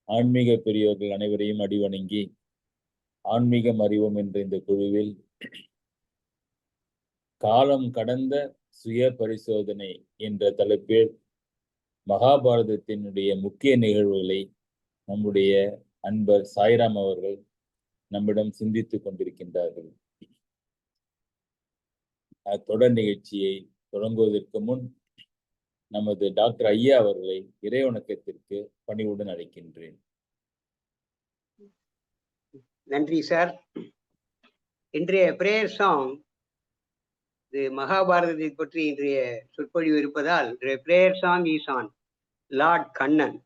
ஆன்மீக பெரியோர்கள் அனைவரையும் அடிவணங்கி ஆன்மீகம் அறிவோம் என்ற இந்த குழுவில் காலம் கடந்த சுய பரிசோதனை என்ற தலைப்பில் மகாபாரதத்தினுடைய முக்கிய நிகழ்வுகளை நம்முடைய அன்பர் சாய்ராம் அவர்கள் நம்மிடம் சிந்தித்துக் கொண்டிருக்கின்றார்கள். தொடர் நிகழ்ச்சியை தொடங்குவதற்கு முன் நமது டாக்டர் ஐயா அவர்களை இறைவணக்கத்திற்கு பணிவுடன் அழைக்கின்றேன். நன்றி சார். இன்றைய பிரேயர் சாங் இது மகாபாரதத்தை பற்றி இன்றைய சொற்பொழிவு இருப்பதால் prayer song is on Lord Kannan.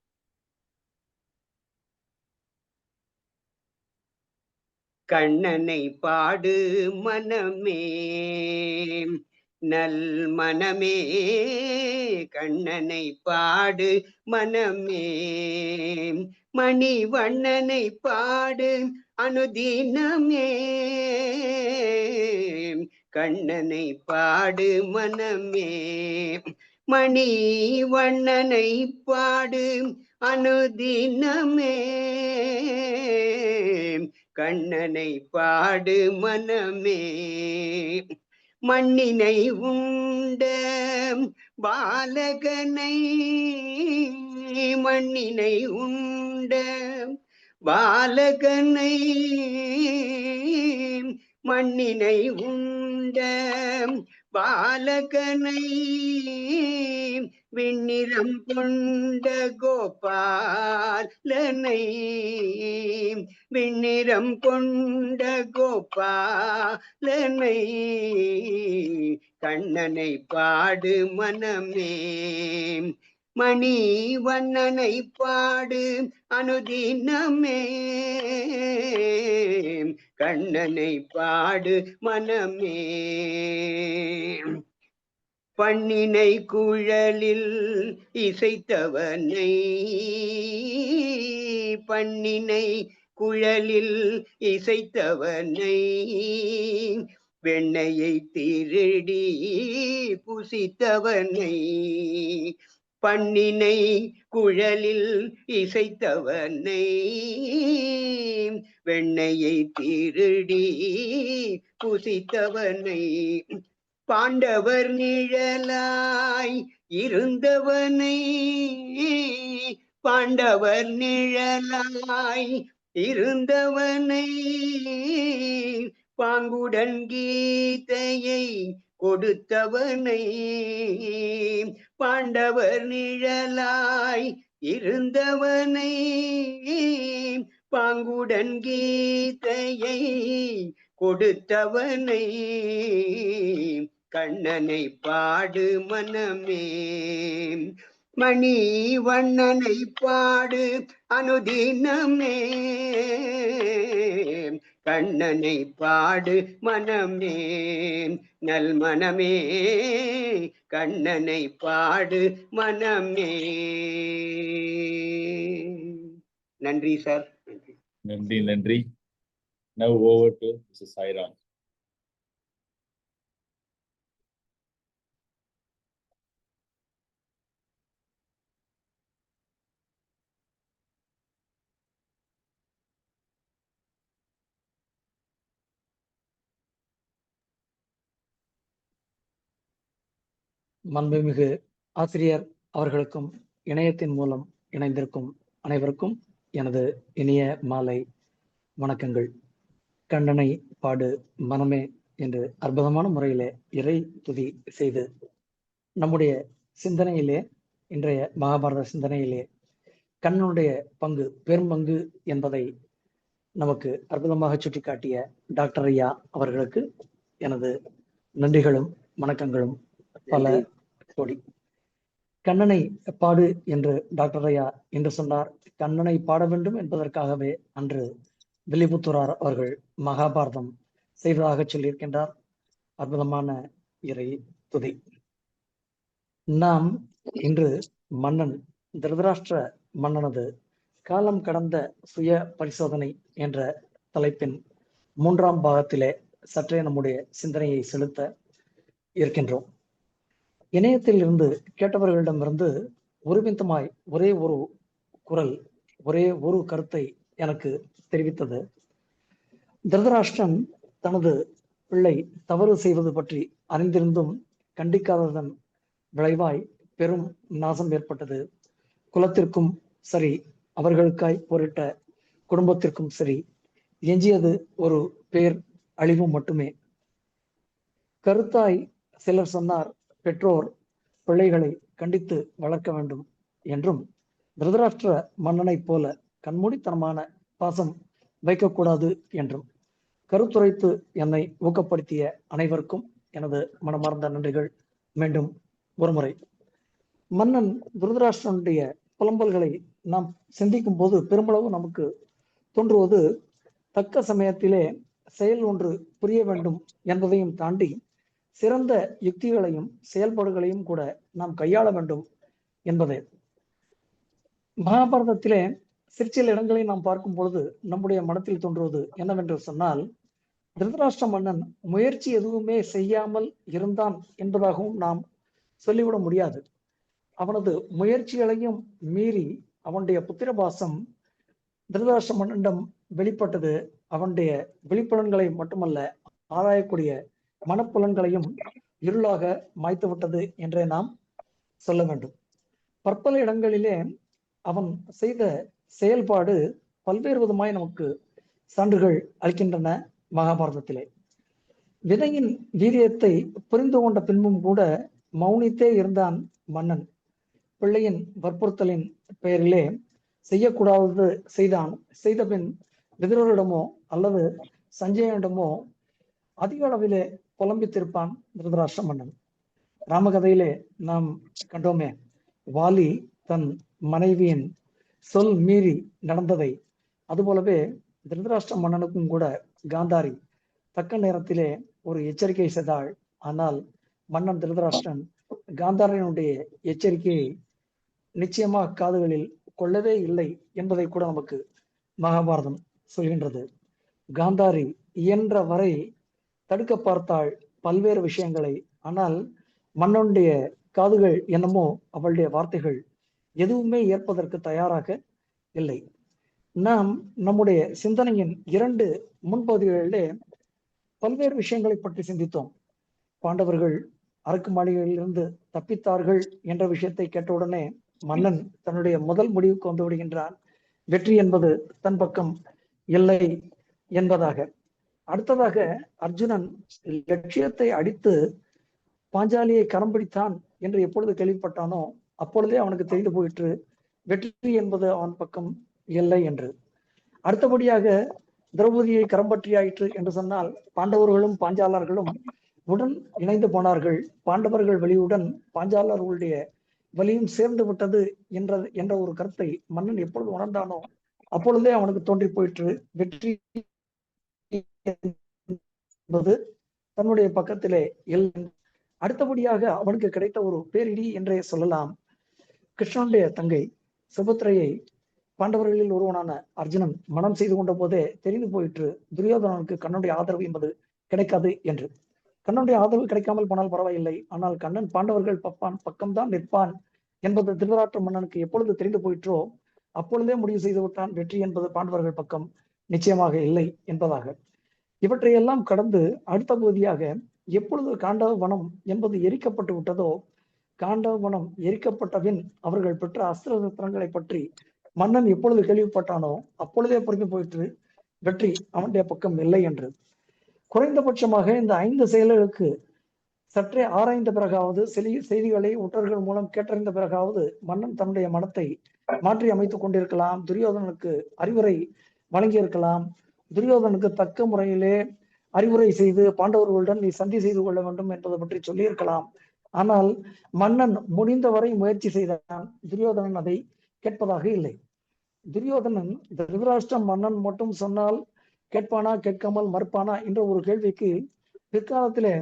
கண்ணனை பாடு மனமே நல் மனமே, கண்ணனை பாடு மனமே, மணிவண்ணனை பாடு அனுதினமே, கண்ணனை பாடு மனமே, மணிவண்ணனை பாடு அனுதினமே, கண்ணனை பாடு மனமே, மண்ணினை உண்ட பாலகனை, மண்ணினை உண்ட பாலகனை, மண்ணினை உண்ட பாலகனை, விண்ணிறம் கொண்ட கோபாலனை, விண்ணிறம் கொண்ட கோபாலனை, கண்ணனை பாடு மனமே, மணிவண்ணனை பாடு அனுதினமே, கண்ணனை பாடு மனமே, பண்ணினை குழலில் இசைத்தவனை, பண்ணினை குழலில் இசைத்தவனை, வெண்ணையை திருடி புசித்தவனை, பண்ணினை குழலில் இசைத்தவனை, வெண்ணையை திருடி புசித்தவனை, பாண்டவர் நிழலாய் இருந்தவனை, பாண்டவர் நிழலாய் இருந்தவனை, பாங்குடன் கீதையை கொடுத்தவனை, பாண்டவர் நிழலாய் இருந்தவனை, பாங்குடன் கீதையை கொடுத்தவனை, கண்ணனை பாடு மனமே, மணிவண்ணனை பாடு அனுதினமே, கண்ணனை பாடு மனமே நல் மனமே, கண்ணனை பாடு மனமே. நன்றி சார். நன்றி நன்றி. Now over to Mrs. Sairam. மாண்புமிகு ஆசிரியர் அவர்களுக்கும் இணையத்தின் மூலம் இணைந்திருக்கும் அனைவருக்கும் எனது இனிய மாலை வணக்கங்கள். கண்ணனை பாடு மனமே என்று அற்புதமான முறையிலே இறை துதி செய்து நம்முடைய சிந்தனையிலே, இன்றைய மகாபாரத சிந்தனையிலே கண்ணனுடைய பங்கு பெரும்பங்கு என்பதை நமக்கு அற்புதமாக சுட்டிக்காட்டிய டாக்டர் ஐயா அவர்களுக்கு எனது நன்றிகளும் வணக்கங்களும் பல கோடி. கண்ணனை பாடு என்று டாக்டர் ஐயா என்று சொன்னார். கண்ணனை பாட வேண்டும் என்பதற்காகவே அன்று வில்லிபுத்தூரார் அவர்கள் மகாபாரதம் செய்வதாக சொல்லியிருக்கின்றார். அற்புதமான இறை துதி. நாம் இன்று மன்னன் திருதராஷ்டிர மன்னனது காலம் கடந்த சுய பரிசோதனை என்ற தலைப்பின் 3ஆம் பாகத்திலே சற்றே நம்முடைய சிந்தனையை செலுத்த இருக்கின்றோம். இணையத்தில் இருந்து கேட்டவர்களிடமிருந்து ஒருமித்தமாய் ஒரே ஒரு குரல், ஒரே ஒரு கருத்தை எனக்கு தெரிவித்தது. திருதராஷ்டிரன் தனது பிள்ளை தவறு செய்வது பற்றி அறிந்திருந்தும் கண்டிக்காததன் விளைவாய் பெரும் நாசம் ஏற்பட்டது. குலத்திற்கும் சரி, அவர்களுக்காய் போரிட்ட குடும்பத்திற்கும் சரி, எஞ்சியது ஒரு பேர் அழிவு மட்டுமே. கருத்தாய் சிலர் சொன்னார், பெற்றோர் பிள்ளைகளை கண்டித்து வளர்க்க வேண்டும் என்றும், திருதராஷ்டிர மன்னனைப் போல கண்மூடித்தனமான பாசம் வைக்கக்கூடாது என்றும் கருத்துரைத்து என்னை ஊக்கப்படுத்திய அனைவருக்கும் எனது மனமார்ந்த நன்றிகள். மீண்டும் ஒருமுறை மன்னன் திருதராஷ்டிரனுடைய புலம்பல்களை நாம் சிந்திக்கும் போது பெருமளவு நமக்கு தோன்றுவது, தக்க சமயத்திலே செயல் ஒன்று புரிய வேண்டும் என்பதையும் தாண்டி சிறந்த யுக்திகளையும் செயல்பாடுகளையும் கூட நாம் கையாள வேண்டும் என்பதே. மகாபாரதத்திலே சிற்சில இடங்களை நாம் பார்க்கும் பொழுது நம்முடைய மனத்தில் தோன்றுவது என்னவென்று சொன்னால், திருதராஷ்டிர மன்னன் முயற்சி எதுவுமே செய்யாமல் இருந்தான் என்பதாகவும் நாம் சொல்லிவிட முடியாது. அவனது முயற்சிகளையும் மீறி அவனுடைய புத்திரபாசம் திருதராஷ்டிர மன்னனிடம் வெளிப்பட்டது. அவனுடைய வெளிப்புலன்களை மட்டுமல்ல, ஆராயக்கூடிய மனப்புலன்களையும் இருளாக மாய்த்து விட்டது என்றே நாம் சொல்ல வேண்டும். பற்பல இடங்களிலே அவன் செய்த செயல்பாடு பல்வேறு விதமாய் நமக்கு சான்றுகள் அளிக்கின்றன. மகாபாரதத்திலே விதையின் வீரியத்தை புரிந்து கொண்ட பின்பும் கூட மௌனித்தே இருந்தான் மன்னன். பிள்ளையின் வற்புறுத்தலின் பெயரிலே செய்யக்கூடாதது செய்தான். செய்த பின் விதுரரிடமோ அல்லது சஞ்சயனிடமோ அதிக அளவிலே புலம்பித்திருப்பான் திருதராஷ்டிர மன்னன். ராமகதையிலே நாம் கண்டோமே, வாலி தன் மனைவியின் சொல் மீறி நடந்ததை. அதுபோலவே திருதராஷ்டிர மன்னனுக்கும் கூட காந்தாரி தக்க நேரத்திலே ஒரு எச்சரிக்கை செய்தாள். ஆனால் மன்னன் திருதராஷ்டிரன் காந்தாரியனுடைய எச்சரிக்கையை நிச்சயமாக காதுகளில் கொள்ளவே இல்லை என்பதை கூட நமக்கு மகாபாரதம் சொல்கின்றது. காந்தாரி இயன்ற வரை தடுக்க பார்த்தாள் பல்வேறு விஷயங்களை. ஆனால் மன்னனுடைய காதுகள் என்னமோ அவளுடைய வார்த்தைகள் எதுவுமே ஏற்பதற்கு தயாராக இல்லை. நாம் நம்முடைய சிந்தனையின் 2 முன்பகுதிகளிலே பல்வேறு விஷயங்களை பற்றி சிந்தித்தோம். பாண்டவர்கள் அரக்கு மாளிகையிலிருந்து தப்பித்தார்கள் என்ற விஷயத்தை கேட்டவுடனே மன்னன் தன்னுடைய முதல் முடிவுக்கு வந்து விடுகின்றான், வெற்றி என்பது தன் பக்கம் இல்லை என்பதாக. அடுத்ததாக அர்ஜுனன் லட்சியத்தை அடித்து பாஞ்சாலியை கரம் பிடித்தான் என்று எப்பொழுது கேள்விப்பட்டானோ அப்பொழுதே அவனுக்கு தெரிந்து போயிற்று வெற்றி என்பது அவன் பக்கம் இல்லை என்று. அடுத்தபடியாக திரௌபதியை கரம் பற்றியாயிற்று என்று சொன்னால் பாண்டவர்களும் பாஞ்சாலர்களும் உடன் இணைந்து போனார்கள். பாண்டவர்கள் வலியுடன் பாஞ்சாலர்களுடைய வலியும் சேர்ந்து விட்டது என்ற ஒரு கருத்தை மன்னன் எப்பொழுது உணர்ந்தானோ அப்பொழுதே அவனுக்கு தோன்றி போயிற்று வெற்றி என்பது தன்னுடைய பக்கத்திலே இல்லை. அடுத்தபடியாக அவனுக்கு கிடைத்த ஒரு பேரிடி என்றே சொல்லலாம். கிருஷ்ணனுடைய தங்கை சுபத்திரையை பாண்டவர்களில் ஒருவனான அர்ஜுனன் மனம் செய்து கொண்ட போதே தெரிந்து போயிற்று துரியோதனனுக்கு கண்ணனுடைய ஆதரவு என்பது கிடைக்காது என்று. கண்ணனுடைய ஆதரவு கிடைக்காமல் போனால் பரவாயில்லை, ஆனால் கண்ணன் பாண்டவர்கள் பக்கம்தான் நிற்பான் என்பது திருதராஷ்டிர மன்னனுக்கு எப்பொழுது தெரிந்து போயிற்றோ அப்பொழுதே முடிவு செய்து விட்டான் வெற்றி என்பது பாண்டவர்கள் பக்கம் நிச்சயமாக இல்லை என்பதாக. இவற்றையெல்லாம் கடந்து அடுத்த பகுதியாக எப்பொழுது காண்டவ வனம் என்பது எரிக்கப்பட்டு விட்டதோ, காண்டவ வனம் எரிக்கப்பட்டபின் அவர்கள் பெற்ற அஸ்திர சஸ்திரங்களை பற்றி மன்னன் எப்பொழுது கேள்விப்பட்டானோ அப்பொழுதே புரிந்து போயிற்று வெற்றி அவனுடைய பக்கம் இல்லை என்று. குறைந்தபட்சமாக இந்த 5 செயல்களுக்கு சற்றே ஆராய்ந்த பிறகாவது செய்திகளை ஒற்றர்கள் மூலம் கேட்டறிந்த பிறகாவது மன்னன் தன்னுடைய மனத்தை மாற்றி அமைத்துக் கொண்டிருக்கலாம். துரியோதனனுக்கு அறிவுரை வழங்கியிருக்கலாம். துரியோதனுக்கு தக்க முறையிலே அறிவுரை செய்து பாண்டவர்களுடன் நீ சந்தி செய்து கொள்ள வேண்டும் என்பதை பற்றி சொல்லியிருக்கலாம். ஆனால் மன்னன் முடிந்தவரை முயற்சி செய்தான். துரியோதனன் அதை கேட்பதாக இல்லை. துரியோதனன் திருதராஷ்டிர மன்னன் மட்டும் சொன்னால் கேட்பானா கேட்காமல் மறுப்பானா என்ற ஒரு கேள்விக்கு பிற்காலத்திலே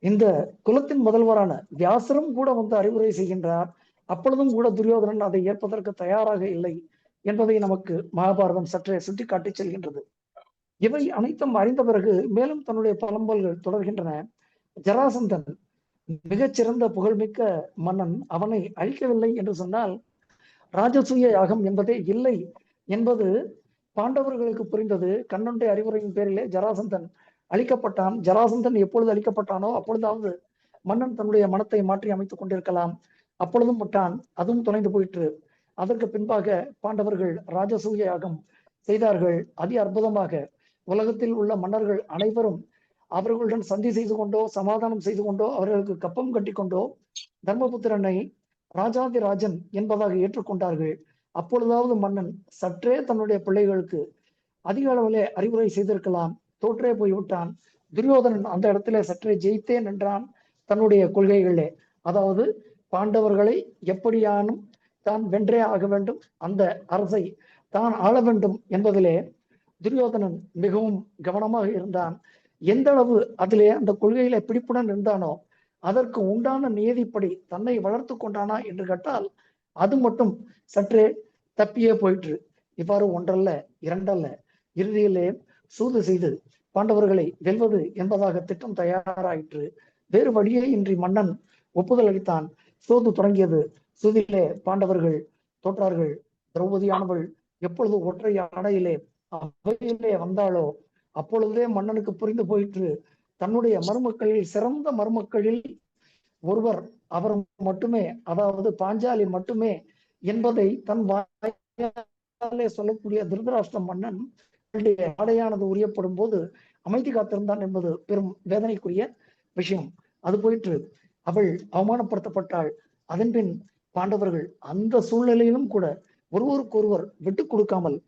இந்த குலத்தின் முதல்வரான வியாசரும் கூட வந்து அறிவுரை செய்கின்றார். அப்பொழுதும் கூட துரியோதனன் அதை ஏற்பதற்கு தயாராக இல்லை என்பதை நமக்கு மகாபாரதம் சற்றே சுட்டிக்காட்டி செல்கின்றது. இவை அனைத்தும் அறிந்த பிறகு மேலும் தன்னுடைய புலம்பல்கள் தொடர்கின்றன. ஜராசந்தன் மிகச்சிறந்த புகழ்மிக்க மன்னன், அவனை அழிக்கவில்லை என்று சொன்னால் ராஜசூய யாகம் என்பதே இல்லை என்பது பாண்டவர்களுக்கு புரிந்தது. கண்ணனுடைய அறிவுரையின் பேரிலே ஜராசந்தன் அழிக்கப்பட்டான். ஜராசந்தன் எப்பொழுது அழிக்கப்பட்டானோ அப்பொழுதாவது மன்னன் தன்னுடைய மனத்தை மாற்றி அமைத்துக் கொண்டிருக்கலாம். அப்பொழுதும் விட்டான், அதுவும் தொலைந்து போயிற்று. அதற்கு பின்பாக பாண்டவர்கள் ராஜசூய யாகம் செய்தார்கள். அதி அற்புதமாக உலகத்தில் உள்ள மன்னர்கள் அனைவரும் அவர்களுடன் சந்தி செய்து கொண்டோ சமாதானம் செய்து கொண்டோ அவர்களுக்கு கப்பம் கட்டி கொண்டோ தர்மபுத்திரனை ராஜாதி ராஜன் என்பதாக ஏற்றுக்கொண்டார்கள். அப்பொழுதாவது மன்னன் சற்றே தன்னுடைய பிள்ளைகளுக்கு அதிக அளவிலே அறிவுரை செய்திருக்கலாம். தோற்றே போய்விட்டான். துரியோதனன் அந்த இடத்திலே சற்றே ஜெயித்தே நின்றான் தன்னுடைய கொள்கைகளே. அதாவது பாண்டவர்களை எப்படியானும் தான் வென்றே ஆக வேண்டும், அந்த அரசை தான் ஆள வேண்டும் என்பதிலே துரியோதனன் மிகவும் கவனமாக இருந்தான். எந்த அளவு அதிலே அந்த கொள்கையில பிடிப்புடன் இருந்தானோ அதற்கு உண்டான நியதிப்படி தன்னை வளர்த்து கொண்டானா என்று கேட்டால் அது மட்டும் சற்றே தப்பியே போயிற்று. இவ்வாறு ஒன்றல்ல இரண்டல்ல, இறுதியிலே சூது செய்து பாண்டவர்களை வெல்வது என்பதாக திட்டம் தயாராயிற்று. வேறு வழியே இன்றி மன்னன் ஒப்புதல் அளித்தான். சூது தொடங்கியது. சூதிலே பாண்டவர்கள் தோற்றார்கள். திரௌபதியானவள் எப்பொழுது ஒற்றை ஆடையிலே அவையிலே வந்தாளோ அப்பொழுதே மன்னனுக்கு புரிந்து போயிற்று, தன்னுடைய மருமக்களில் சிறந்த மருமக்களில் ஒருவர் அவர் மட்டுமே, அதாவது பாஞ்சாலி மட்டுமே என்பதை தன் வாயாலே சொல்லக்கூடிய திருதராஷ்டிர மன்னன் ஆடையானது உரியப்படும் போது அமைதி காத்திருந்தான் என்பது பெரும் வேதனைக்குரிய விஷயம். அது போயிற்று. அவள் அவமானப்படுத்தப்பட்டாள். அதன்பின் பாண்டவர்கள் அந்த சூழ்நிலையிலும் கூட ஒருவருக்கொருவர் விட்டு கொடுக்காமல்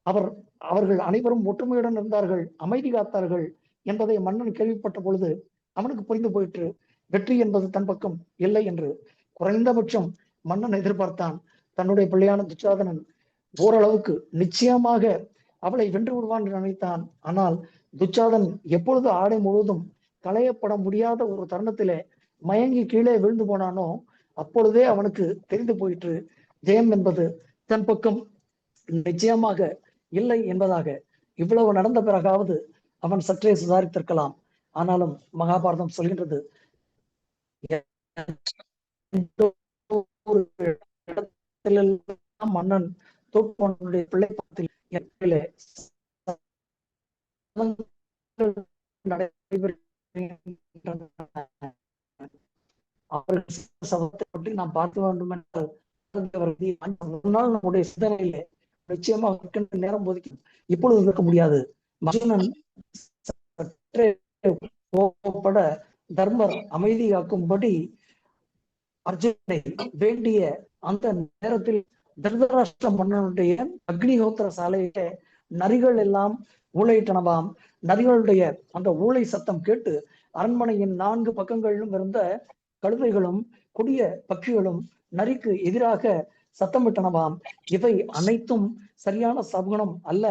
அவர்கள் அனைவரும் ஒற்றுமையுடன் இருந்தார்கள், அமைதி காத்தார்கள் என்பதை மன்னன் கேள்விப்பட்ட பொழுது அவனுக்கு புரிந்து போயிற்று, வெற்றி என்பது தன் பக்கம் இல்லை என்று. குறைந்தபட்சம் மன்னன் எதிர்பார்த்தான், தன்னுடைய பிள்ளையான துச்சாதனன் ஓரளவுக்கு நிச்சயமாக அவளை வென்று விடுவான் என்று நினைத்தான். ஆனால் துச்சாதன் எப்பொழுது ஆடை முழுவதும் களையப்பட முடியாத ஒரு தருணத்திலே மயங்கி கீழே விழுந்து போனானோ அப்பொழுதே அவனுக்கு தெரிந்து போயிற்று, ஜெயம் என்பது தன் பக்கம் நிச்சயமாக இல்லை என்பதாக. இவ்வளவு நடந்த பிறகாவது அவன் சற்றே சுதாரித்திருக்கலாம். ஆனாலும் மகாபாரதம் சொல்கின்றது, மன்னன் தோற்றுடைய பிள்ளைப்பாத்தில் நாம் பார்க்க வேண்டும் என்றால் நம்முடைய சிந்தனையிலே நிச்சயமாக நேரம் ஒதுக்கி இப்பொழுது இருக்க முடியாது. அர்ஜுனன் கோபப்பட தர்மர் அமைதி காக்கும்படி அர்ஜுனனை வேண்டிய அந்த நேரத்தில் திருதராஷ்டிர மன்னனுடைய அக்னிஹோத்திர சாலையில நரிகள் எல்லாம் ஊளையிட்டனவாம். நரிகளுடைய அந்த ஊளை சத்தம் கேட்டு அரண்மனையின் 4 பக்கங்களிலும் இருந்த கழுதைகளும் கொடிய பட்சிகளும் நரிக்கு எதிராக சத்தமிட்டனவாம். இவை அனைத்தும் சரியான சகுனம் அல்ல,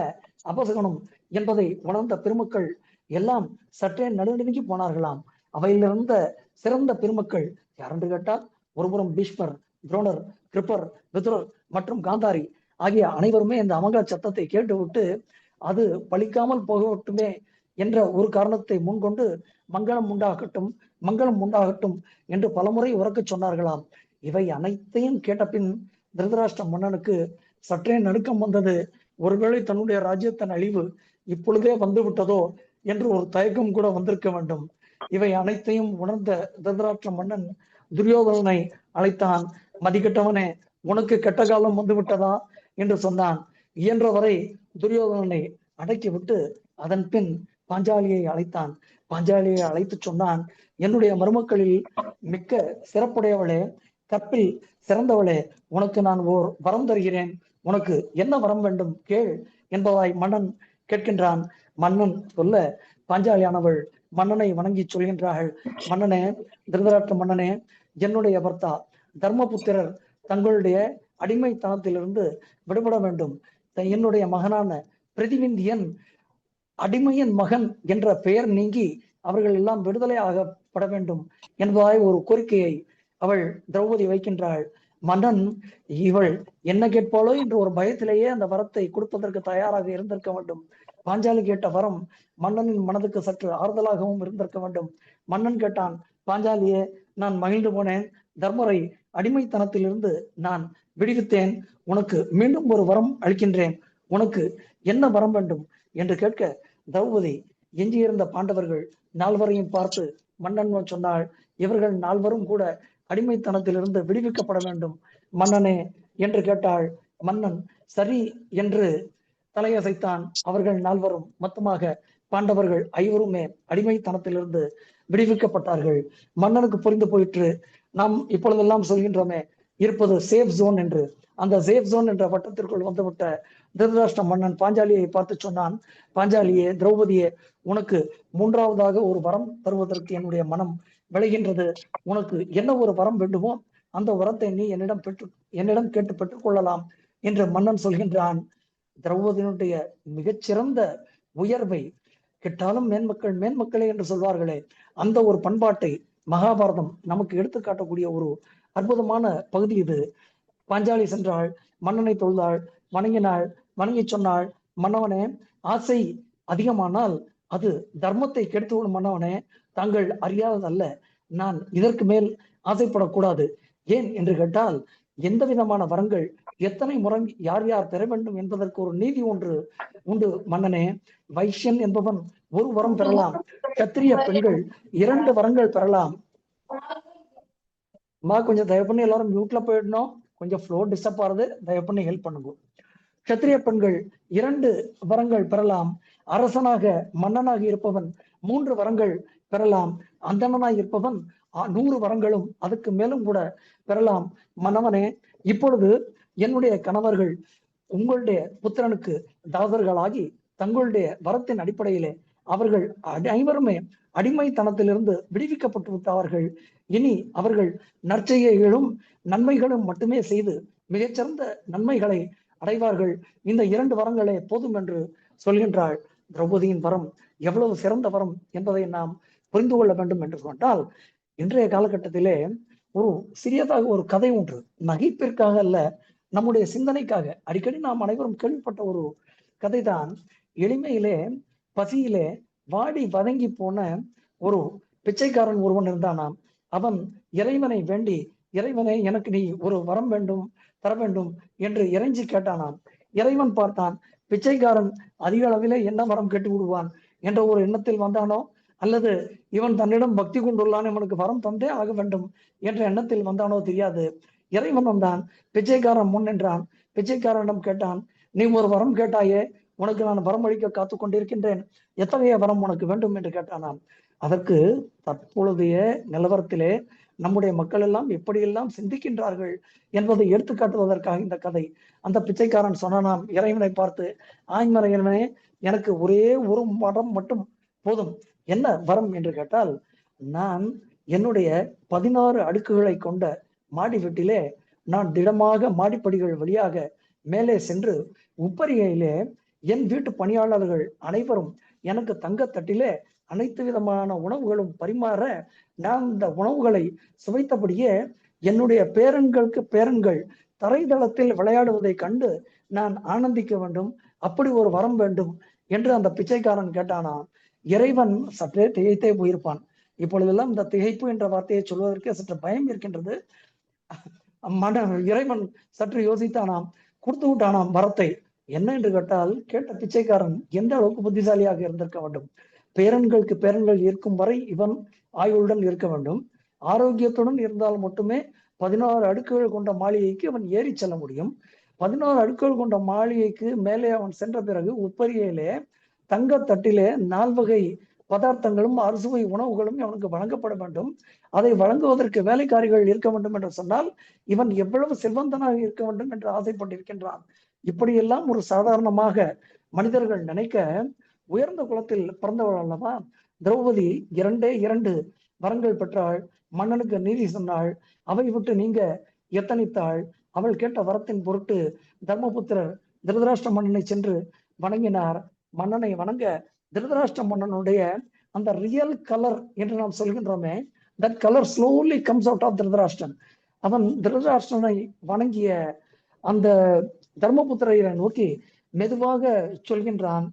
அபசகுனம் என்பதை உணர்ந்த பெருமக்கள் எல்லாம் சற்றே நடுநடுங்கி போனார்களாம். அவையிலிருந்த சிறந்த பெருமக்கள் யாரென்று கேட்டால் ஒருபுறம் பீஷ்மர், துரோணர், கிருப்பர், விதுரர் மற்றும் காந்தாரி ஆகிய அனைவருமே இந்த அமங்கல சத்தத்தை கேட்டுவிட்டு அது பலிக்காமல் போகட்டுமே என்ற ஒரு காரணத்தை முன்கொண்டு மங்களம் உண்டாகட்டும், மங்களம் உண்டாகட்டும் என்று பலமுறை உறக்கச் சொன்னார்களாம். இவை அனைத்தையும் கேட்ட பின் திருதராஷ்டிர மன்னனுக்கு சற்றே நடுக்கம் வந்தது. ஒருவேளை தன்னுடைய ராஜ்யத்தின் அழிவு இப்பொழுதே வந்து விட்டதோ என்று ஒரு தயக்கம் கூட வந்திருக்க வேண்டும். இவை அனைத்தையும் உணர்ந்த திருதராஷ்டிர மன்னன் துரியோதனனை அழைத்தான். மதிக்கெட்டவனே, உனக்கு கெட்ட காலம் வந்து விட்டதா என்று சொன்னான். இயன்றவரை துரியோதனனை அடக்கிவிட்டு அதன் பின் பாஞ்சாலியை அழைத்தான். பாஞ்சாலியை அழைத்து சொன்னான், என்னுடைய மருமக்களில் மிக்க சிறப்புடையவளே, கற்பில் சிறந்தவளே, உனக்கு நான் ஓர் வரம் தருகிறேன், உனக்கு என்ன வரம் வேண்டும் கேள் என்பதாய் மன்னன் கேட்கின்றான். மன்னன் சொல்ல பாஞ்சாலியானவள் மன்னனை வணங்கி சொல்கின்றார்கள், மன்னனே, திருதராஷ்டிர மன்னனே, என்னுடைய பர்த்தா தர்மபுத்திரர் தங்களுடைய அடிமைத்தனத்திலிருந்து விடுபட வேண்டும். என்னுடைய மகனான பிரதிவிந்தியன் அடிமையின் மகன் என்ற பெயர் நீங்கி அவர்கள் எல்லாம் விடுதலை ஆகப்பட வேண்டும் என்பதாய் ஒரு கோரிக்கையை அவள் திரௌபதி வைக்கின்றாள். மன்னன் இவள் என்ன கேட்பாளோ என்ற ஒரு பயத்திலேயே அந்த வரத்தை கொடுப்பதற்கு தயாராக இருந்திருக்க வேண்டும். பாஞ்சாலி கேட்ட வரம் மன்னனின் மனதுக்கு சற்று ஆறுதலாகவும் இருந்திருக்க வேண்டும். மன்னன் கேட்டான், பாஞ்சாலியே, நான் மகிழ்ந்து போனேன். தர்மரை அடிமைத்தனத்திலிருந்து நான் விடுவித்தேன். உனக்கு மீண்டும் ஒரு வரம் அளிக்கின்றேன். உனக்கு என்ன வரம் வேண்டும் என்று கேட்க, திரௌபதி எஞ்சியிருந்த பாண்டவர்கள் நால்வரையும் பார்த்து மன்னன் சொன்னாள், இவர்கள் நால்வரும் கூட அடிமைத்தனத்திலிருந்து விடுவிக்கப்பட வேண்டும் மன்னனே என்று கேட்டாள். மன்னன் சரி என்று தலையசைத்தான். அவர்கள் நால்வரும் மொத்தமாக பாண்டவர்கள் ஐவருமே அடிமைத்தனத்திலிருந்து விடுவிக்கப்பட்டார்கள். மன்னனுக்கு புரிந்து போயிற்று, நாம் இப்பொழுதெல்லாம் சொல்கின்றோமே இருப்பது சேஃப் ஜோன் என்று. அந்த சேஃப் ஜோன் என்ற வட்டத்திற்குள் வந்துவிட்ட திருதராஷ்டிர மன்னன் பாஞ்சாலியை பார்த்து சொன்னான், பாஞ்சாலியே, திரௌபதியே, உனக்கு மூன்றாவதாக ஒரு வரம் தருவதற்கு என்னுடைய மனம் விளைகின்றது. உனக்கு என்ன ஒரு வரம் வேண்டுமோ அந்த வரத்தை நீ என்னிடம் கேட்டு பெற்றுக் கொள்ளலாம் என்று மன்னன் சொல்கின்றான். திரௌபதியினுடைய மிகச்சிறந்த உயர்வை கெட்டாலும் மேன்மக்களே என்று சொல்வார்களே, அந்த ஒரு பண்பாட்டை மகாபாரதம் நமக்கு எடுத்து காட்டக்கூடிய ஒரு அற்புதமான பகுதி இது. பாஞ்சாலி சென்றாள், மன்னனை தொழுதாள், வணங்கினாள். வணங்கி சொன்னாள், மன்னவனே, ஆசை அதிகமானால் அது தர்மத்தை கெடுத்துவிடும். மன்னவனே, தாங்கள் அறியாததல்ல, நான் இதற்கு மேல் ஆசைப்படக்கூடாது. ஏன் என்று கேட்டால், எந்த விதமான வரங்கள் எத்தனை முறை யார் யார் பெற வேண்டும் என்பதற்கு ஒரு நீதி ஒன்று உண்டு மன்னனே. வைஷ்யன் என்பவன் ஒரு வரம் பெறலாம், கத்திரிய பெண்கள் 2 வரங்கள் பெறலாம். கொஞ்சம் தயவு பண்ணி எல்லாரும் மியூட்ல போயிடணும், கொஞ்சம் ஃப்ளோ டிஸ்டர்ப் ஆகுது, தயவு பண்ணி ஹெல்ப் பண்ணுங்க. கத்திரிய பெண்கள் 2 வரங்கள் பெறலாம். அரசனாக மன்னனாக இருப்பவன் 3 வரங்கள் பெறலாம். அந்தணனாக இருப்பவன் 100 வரங்களும் அதுக்கு மேலும் கூட பெறலாம். மன்னவனே, இப்பொழுது என்னுடைய கணவர்கள் உங்களுடைய புத்திரனுக்கு தாசர்களாகி தங்களுடைய வரத்தின் அடிப்படையிலே அவர்கள் அனைவருமே அடிமைத்தனத்திலிருந்து விடுவிக்கப்பட்டு விட்டார்கள். இனி அவர்கள் நற்செய்கைகளும் நன்மைகளும் மட்டுமே செய்து மிகச்சிறந்த நன்மைகளை அடைவார்கள். இந்த 2 வரங்களே போதும் என்று சொல்கின்றாள். திரௌபதியின் வரம் எவ்வளவு சிறந்த வரம் என்பதை நாம் புரிந்து கொள்ள வேண்டும் என்று சொன்னால், இன்றைய காலகட்டத்திலே ஒரு சிறியதாக ஒரு கதை ஒன்று, நகைப்பிற்காக அல்ல, நம்முடைய சிந்தனைக்காக அடிக்கடி நாம் அனைவரும் கேள்விப்பட்ட ஒரு கதைதான். எளிமையிலே பசியிலே வாடி வதங்கி போன ஒரு பிச்சைக்காரன் ஒருவன் இருந்தானாம். அவன் இறைவனை வேண்டி, இறைவனை, எனக்கு நீ ஒரு வரம் வேண்டும், தர வேண்டும் என்று இறைஞ்சி கேட்டானாம். இறைவன் பார்த்தான், பிச்சைக்காரன் அதிக அளவிலே என்ன வரம் கேட்டு விடுவான் என்ற ஒரு எண்ணத்தில் வந்தானோ, அல்லது இவன் தன்னிடம் பக்தி கொண்டுள்ளான், இவனுக்கு வரம் தந்தே ஆக வேண்டும் என்ற எண்ணத்தில் வந்தானோ தெரியாது. இறைவன் வந்தான், பிச்சைக்காரன் முன் நின்றான். பிச்சைக்காரனிடம் கேட்டான், நீ ஒரு வரம் கேட்டாயே, உனக்கு நான் வரம் அளிக்க காத்து கொண்டிருக்கின்றேன், எத்தகைய வரம் உனக்கு வேண்டும் என்று கேட்டானாம். அதற்கு தற்பொழுதைய நிலவரத்திலே நம்முடைய மக்கள் எல்லாம் எப்படியெல்லாம் சிந்திக்கின்றார்கள் என்பதை எடுத்து காட்டுவதற்காக இந்த கதை. அந்த பிச்சைக்காரன் சொன்னானாம் இறைவனை பார்த்து, ஆய்மர இறைவனே, எனக்கு ஒரே ஒரு வரம் மட்டும் போதும். என்ன வரம் என்று கேட்டால், நான் என்னுடைய 16 அடுக்குகளை கொண்ட மாடி வீட்டிலே நான் திடமாக மாடிப்படிகள் வழியாக மேலே சென்று உப்பரிகையிலே என் வீட்டு பணியாளர்கள் அனைவரும் எனக்கு தங்கத்தட்டிலே அனைத்து விதமான உணவுகளும் பரிமாற, நான் இந்த உணவுகளை சுவைத்தபடியே என்னுடைய பேரன்கள் தரைதளத்தில் விளையாடுவதை கண்டு நான் ஆனந்திக்க வேண்டும், அப்படி ஒரு வரம் வேண்டும் என்று அந்த பிச்சைக்காரன் கேட்டானாம். இறைவன் சற்றே திகைத்தே போயிருப்பான். இப்பொழுதெல்லாம் இந்த திகைப்பு என்ற வார்த்தையை சொல்வதற்கு சற்று பயம் இருக்கின்றது. இறைவன் சற்று யோசித்தானாம், கொடுத்து விட்டானாம் வரத்தை. என்ன என்று கேட்டால், கேட்ட பிச்சைக்காரன் எந்த அளவுக்கு புத்திசாலியாக இருந்திருக்க வேண்டும். பேரன்கள் இருக்கும் வரை இவன் ஆயுளுடன் இருக்க வேண்டும். ஆரோக்கியத்துடன் இருந்தால் மட்டுமே 16 அடுக்குகள் கொண்ட மாளிகைக்கு அவன் ஏறி செல்ல முடியும். 16 அடுக்குகள் கொண்ட மாளிகைக்கு மேலே அவன் சென்ற பிறகு உப்பரிகையிலே தங்கத்தட்டிலே 4 வகை பதார்த்தங்களும் அறுசுவை உணவுகளும் அவனுக்கு வழங்கப்பட வேண்டும். அதை வழங்குவதற்கு வேலைக்காரிகள் இருக்க வேண்டும் என்று சொன்னால் இவன் எவ்வளவு செல்வந்தனாக இருக்க வேண்டும் என்று ஆசைப்பட்டிருக்கின்றான். இப்படியெல்லாம் ஒரு சாதாரணமாக மனிதர்கள் நினைக்க, உயர்ந்த குலத்தில் பிறந்தவள் அல்லவா திரௌபதி 2 வரங்கள் பெற்றாள். மன்னனுக்கு நீதி சொன்னாள். அவை விட்டு நீங்க எத்தனித்தாள். அவள் கேட்ட வரத்தின் பொருட்டு தர்மபுத்திரர் திருதராஷ்டிர மன்னனை சென்று வணங்கினார். மன்னனை வணங்க திருதராஷ்டிர மன்னனுடைய அந்த ரியல் கலர் என்று நாம் சொல்கின்றோமே, that colour slowly comes out of Dhritarashtra. அவன் திருதராஷ்டிரனை வணங்கிய அந்த தர்மபுத்திரரை நோக்கி மெதுவாக சொல்கின்றான்,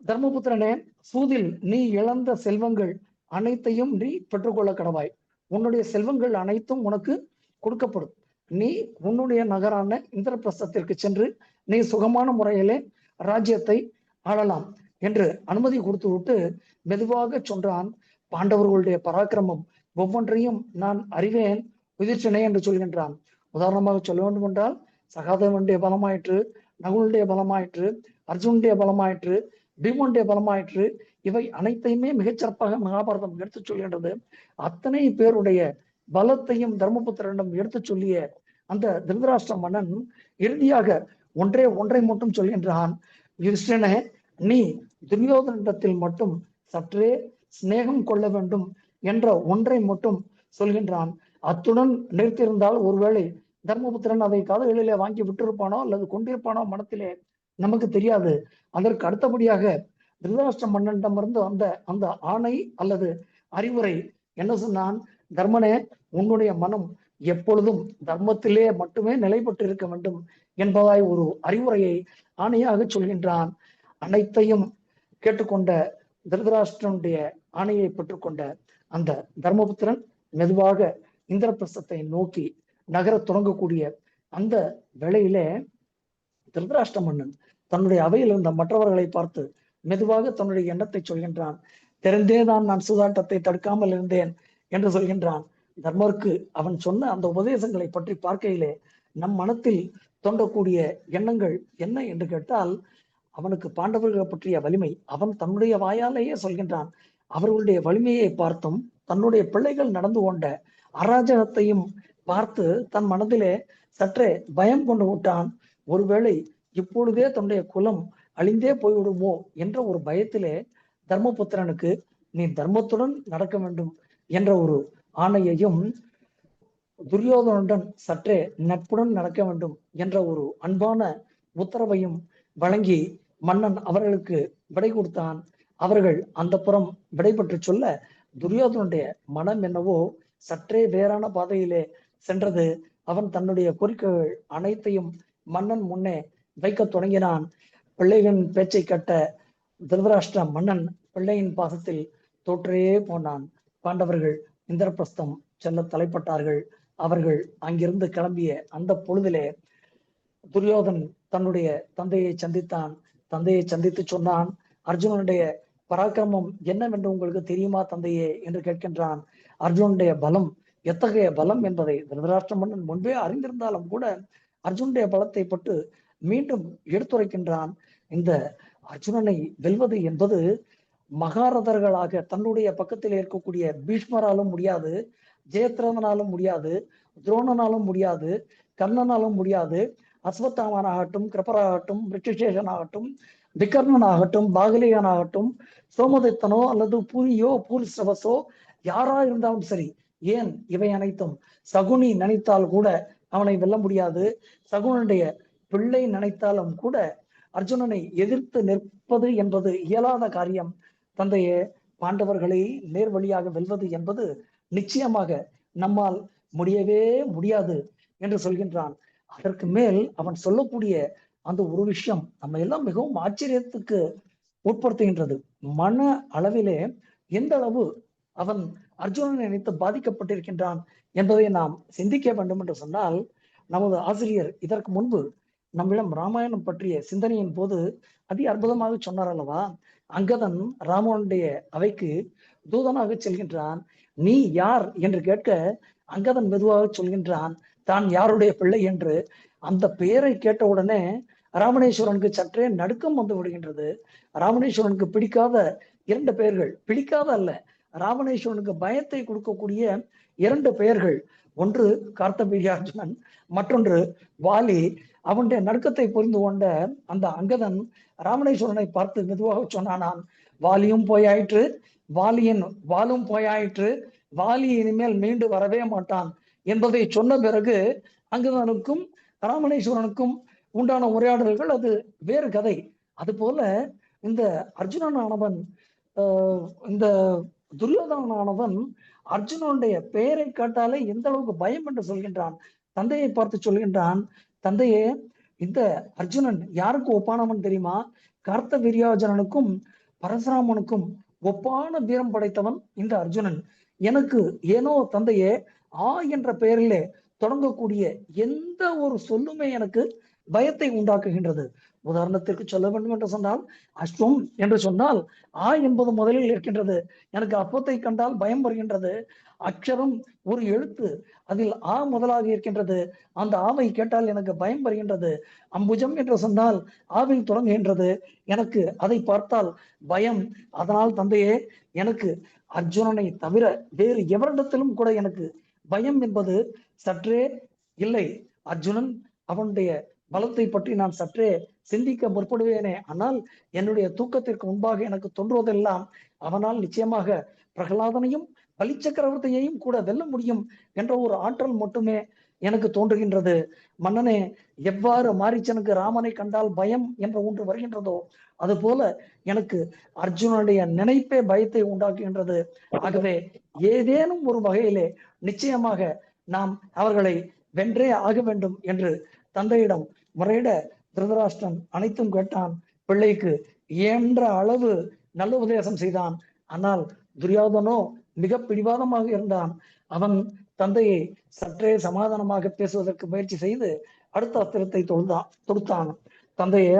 தர்மபுத்திரனே, சூதில் நீ இழந்த செல்வங்கள் அனைத்தையும் நீ பெற்றுக்கொள்ள கடவாய். உன்னுடைய செல்வங்கள் அனைத்தும் உனக்கு கொடுக்கப்படும். நீ உன்னுடைய நகரான இந்திரபிரஸ்தத்திற்கு சென்று நீ சுகமான முறையிலே ராஜ்யத்தை ஆளலாம் என்று அனுமதி கொடுத்து விட்டு மெதுவாக சொன்னான், பாண்டவர்களுடைய பராக்கிரமம் ஒவ்வொன்றையும் நான் அறிவேன் யுதிஷ்டனே என்று சொல்கின்றான். உதாரணமாக சொல்ல வேண்டும் என்றால், சகாதேவனுடைய பலமாயிற்று, நகுலுடைய பலமாயிற்று, அர்ஜுனுடைய பலமாயிற்று, பீமனுடைய பலமாயிற்று, இவை அனைத்தையுமே மிகச்சிறப்பாக மகாபாரதம் எடுத்து சொல்கின்றது. அத்தனை பேருடைய பலத்தையும் தர்மபுத்திரனிடம் எடுத்து சொல்லிய அந்த திருதராஷ்டிர மன்னன் இறுதியாக ஒன்றை மட்டும் சொல்கின்றான், யுதிஷ்டனே, நீ துரியோதனிடத்தில் மட்டும் சற்றே சிநேகம் கொள்ள வேண்டும் என்ற ஒன்றை மட்டும் சொல்கின்றான். அத்துடன் நிறுத்தியிருந்தால் ஒருவேளை தர்மபுத்திரன் அதை காதுகளிலே வாங்கி விட்டிருப்பானோ அல்லது கொண்டிருப்பானோ மனத்திலே நமக்கு தெரியாது. அதற்கு அடுத்தபடியாக திருதராஷ்டிர மன்னனிடமிருந்து வந்த அந்த ஆணை அல்லது அறிவுரை என்ன சொன்னான், தர்மனே, உன்னுடைய மனம் எப்பொழுதும் தர்மத்திலே மட்டுமே நிலை பெற்று இருக்க வேண்டும் என்பதாய் ஒரு அறிவுரையை ஆணையாக சொல்கின்றான். அனைத்தையும் கேட்டுக்கொண்ட திருதராஷ்டிரனுடைய ஆணையை பெற்றுக்கொண்ட அந்த தர்மபுத்திரன் மெதுவாக இந்திரபிரஸ்தத்தை நோக்கி நகர தொடங்கக்கூடிய அந்த வேளையிலே திருதராஷ்டிர மன்னன் தன்னுடைய அவையில் இருந்த மற்றவர்களை பார்த்து மெதுவாக தன்னுடைய எண்ணத்தை சொல்கின்றான். தெரிந்தேதான் நான் சூதாட்டத்தை தடுக்காமல் இருந்தேன் என்று சொல்கின்றான். தர்மருக்கு அவன் சொன்ன அந்த உபதேசங்களை பற்றி பார்க்கையிலே நம் மனத்தில் தோன்றக்கூடிய எண்ணங்கள் என்ன என்று கேட்டால், அவனுக்கு பாண்டவர்களை பற்றிய வலிமை அவன் தன்னுடைய வாயாலேயே சொல்கின்றான். அவர்களுடைய வலிமையை பார்த்தும் தன்னுடைய பிள்ளைகள் நடந்து கொண்ட அராஜகத்தையும் பார்த்து தன் மனதிலே சற்றே பயம் கொண்டு விட்டான். ஒருவேளை இப்பொழுதே தன்னுடைய குலம் அழிந்தே போய்விடுமோ என்ற ஒரு பயத்திலே தர்மபுத்திரனுக்கு நீ தர்மத்துடன் நடக்க வேண்டும் என்ற ஒரு ஆணையையும், துரியோதனுடன் சற்றே நட்புடன் நடக்க வேண்டும் என்ற ஒரு அன்பான உத்தரவையும் வழங்கி மன்னன் அவர்களுக்கு விடை கொடுத்தான். அவர்கள் அந்த புறம் விடை பெற்று சொல்ல, துரியோதனுடைய மனம் என்னவோ சற்றே வேறான பாதையிலே சென்றது. அவன் தன்னுடைய கோரிக்கைகள் அனைத்தையும் மன்னன் முன்னே வைக்க தொடங்கினான். பிள்ளைகளின் பேச்சை கட்ட திருதராஷ்டிர மன்னன் பிள்ளையின் பாசத்தில் தோற்றே போனான். பாண்டவர்கள் இந்திரபிரஸ்தம் செல்ல தலைப்பட்டார்கள். அவர்கள் அங்கிருந்து கிளம்பிய அந்த பொழுதிலே துரியோதன் தன்னுடைய தந்தையை சந்தித்தான். தந்தையை சந்தித்து சொன்னான், அர்ஜுனனுடைய பராக்கிரமம் என்னவென்று உங்களுக்கு தெரியுமா தந்தையே என்று கேட்கின்றான். அர்ஜுனனுடைய பலம் எத்தகைய பலம் என்பதை திருதராஷ்டிர மன்னன் முன்பே அறிந்திருந்தாலும் கூட அர்ஜுனுடைய பலத்தை பட்டு மீண்டும் எடுத்துரைக்கின்றான். இந்த அர்ஜுனனை வெல்வது என்பது மகாரதர்களாக தன்னுடைய பக்கத்தில் இருக்கக்கூடிய பீஷ்மராலும் முடியாது, ஜெயத்ரதனாலும் முடியாது, துரோணனாலும் முடியாது, கர்ணனாலும் முடியாது, அஸ்வத்தாமனாகட்டும், கிருபராகட்டும், ரிஷிசேஷனாகட்டும், விகர்ணனாகட்டும், பாகலியனாகட்டும், சோமதத்தனோ அல்லது பூரியோ பூரிஸ்ரவசோ யாரா இருந்தாலும் சரி, ஏன் இவை அனைத்தும் சகுனி நினைத்தால் கூட அவனை வெல்ல முடியாது. சகுனுடைய பிள்ளை நினைத்தாலும் கூட அர்ஜுனனை எதிர்த்து நிற்பது என்பது இயலாத காரியம். தந்தையே, பாண்டவர்களை நேர் வழியாக வெல்வது என்பது நிச்சயமாக நம்மால் முடியவே முடியாது என்று சொல்கின்றான். அதற்கு மேல் அவன் சொல்லக்கூடிய அந்த ஒரு விஷயம் நம்ம எல்லாம் மிகவும் ஆச்சரியத்துக்கு உட்படுத்துகின்றது. மன அளவிலே எந்த அளவு அவன் அர்ஜுனனை நினைத்து பாதிக்கப்பட்டிருக்கின்றான் என்பதை நாம் சிந்திக்க வேண்டும் என்று சொன்னால், நமது ஆசிரியர் இதற்கு முன்பு நம்மிடம் ராமாயணம் பற்றிய சிந்தனையின் போது அதி அற்புதமாக சொன்னார் அல்லவா. அங்கதன் ராமனுடைய அவைக்கு தூதனாக செல்கின்றான். நீ யார் என்று கேட்க அங்கதன் மெதுவாக சொல்கின்றான் தான் யாருடைய பிள்ளை என்று. அந்த பெயரை கேட்ட உடனே ராமணேஸ்வரனுக்கு சற்றே நடுக்கம் வந்து விடுகின்றது. ராமணேஸ்வரனுக்கு பிடிக்காத இரண்டு பெயர்கள், பிடிக்காத அல்ல, ராமணேஸ்வரனுக்கு பயத்தை கொடுக்கக்கூடிய இரண்டு பெயர்கள், ஒன்று கார்த்தவீர்யார்ஜுனன், மற்றொன்று வாலி. அவனுடைய நடுக்கத்தை புரிந்து கொண்ட அந்த அங்கதன் ராமணேஸ்வரனை பார்த்து மெதுவாக சொன்னானான், வாலியும் போயாயிற்று, வாலியின் வாலும் போயாயிற்று, வாலி இனிமேல் மீண்டு வரவே மாட்டான் என்பதை சொன்ன பிறகு அங்கதனுக்கும் ராமணேஸ்வரனுக்கும் உண்டான உரையாடல்கள் அது வேறு கதை. அது போல இந்த அர்ஜுனனானவன் இந்த துரியோதனனானவன் அர்ஜுனனுடைய பெயரை கேட்டாலே எந்த அளவுக்கு பயம் என்று சொல்கின்றான். தந்தையை பார்த்து சொல்கின்றான், தந்தையே, இந்த அர்ஜுனன் யாருக்கு ஒப்பானவன் தெரியுமா? கார்த்த வீரியார்ஜுனனுக்கும் பரசுராமனுக்கும் ஒப்பான வீரம் படைத்தவன் இந்த அர்ஜுனன். எனக்கு ஏனோ தந்தையே, என்ற பெயரிலே தொடங்கக்கூடிய எந்த ஒரு சொல்லுமே எனக்கு பயத்தை உண்டாக்குகின்றது. உதாரணத்திற்கு சொல்ல வேண்டும் என்று சொன்னால், அஸ்வம் என்று சொன்னால் என்பது முதலில் இருக்கின்றது. எனக்கு அப்பத்தை கண்டால் பயம் வருகின்றது. அக்ஷரம் ஒரு எழுத்து, அதில் முதலாக இருக்கின்றது. அந்த ஆவை கேட்டால் எனக்கு பயம் வருகின்றது. அம்புஜம் என்று சொன்னால் ஆவில் தொடங்குகின்றது. எனக்கு அதை பார்த்தால் பயம். அதனால் தந்தையே, எனக்கு அர்ஜுனனை தவிர வேறு எவரிடத்திலும் கூட எனக்கு பயம் என்பது சற்றே இல்லை. அர்ஜுனன் அவனுடைய பலத்தை பற்றி நான் சற்றே சிந்திக்க முற்படுவேனே, ஆனால் என்னுடைய தூக்கத்திற்கு முன்பாக எனக்கு தோன்றுவதெல்லாம் அவனால் நிச்சயமாக பிரகலாதனையும் பலி சக்கரவர்த்தியையும் கூட வெல்ல முடியும் என்ற ஒரு ஆற்றல் மட்டுமே எனக்கு தோன்றுகின்றது. மன்னனே, எவ்வாறு மாரீச்சனுக்கு ராமனை கண்டால் பயம் என்ற ஒன்று வருகின்றதோ அதுபோல எனக்கு அர்ஜுனனுடைய நினைப்பே பயத்தை உண்டாக்குகின்றது. ஆகவே ஏதேனும் ஒரு வகையிலே நிச்சயமாக நாம் அவர்களை வென்றே ஆக வேண்டும் என்று தந்தையிடம் முறையிட திருதராஷ்டிரன் அனைத்தும் கேட்டான். பிள்ளைக்கு இயன்ற அளவு நல்ல உபதேசம் செய்தான். ஆனால் துரியோதனோ மிக பிடிவாதமாக இருந்தான். அவன் தந்தையை சற்றே சமாதானமாக பேசுவதற்கு முயற்சி செய்து அடுத்த அஸ்திரத்தை தொடுத்தான். தந்தையே,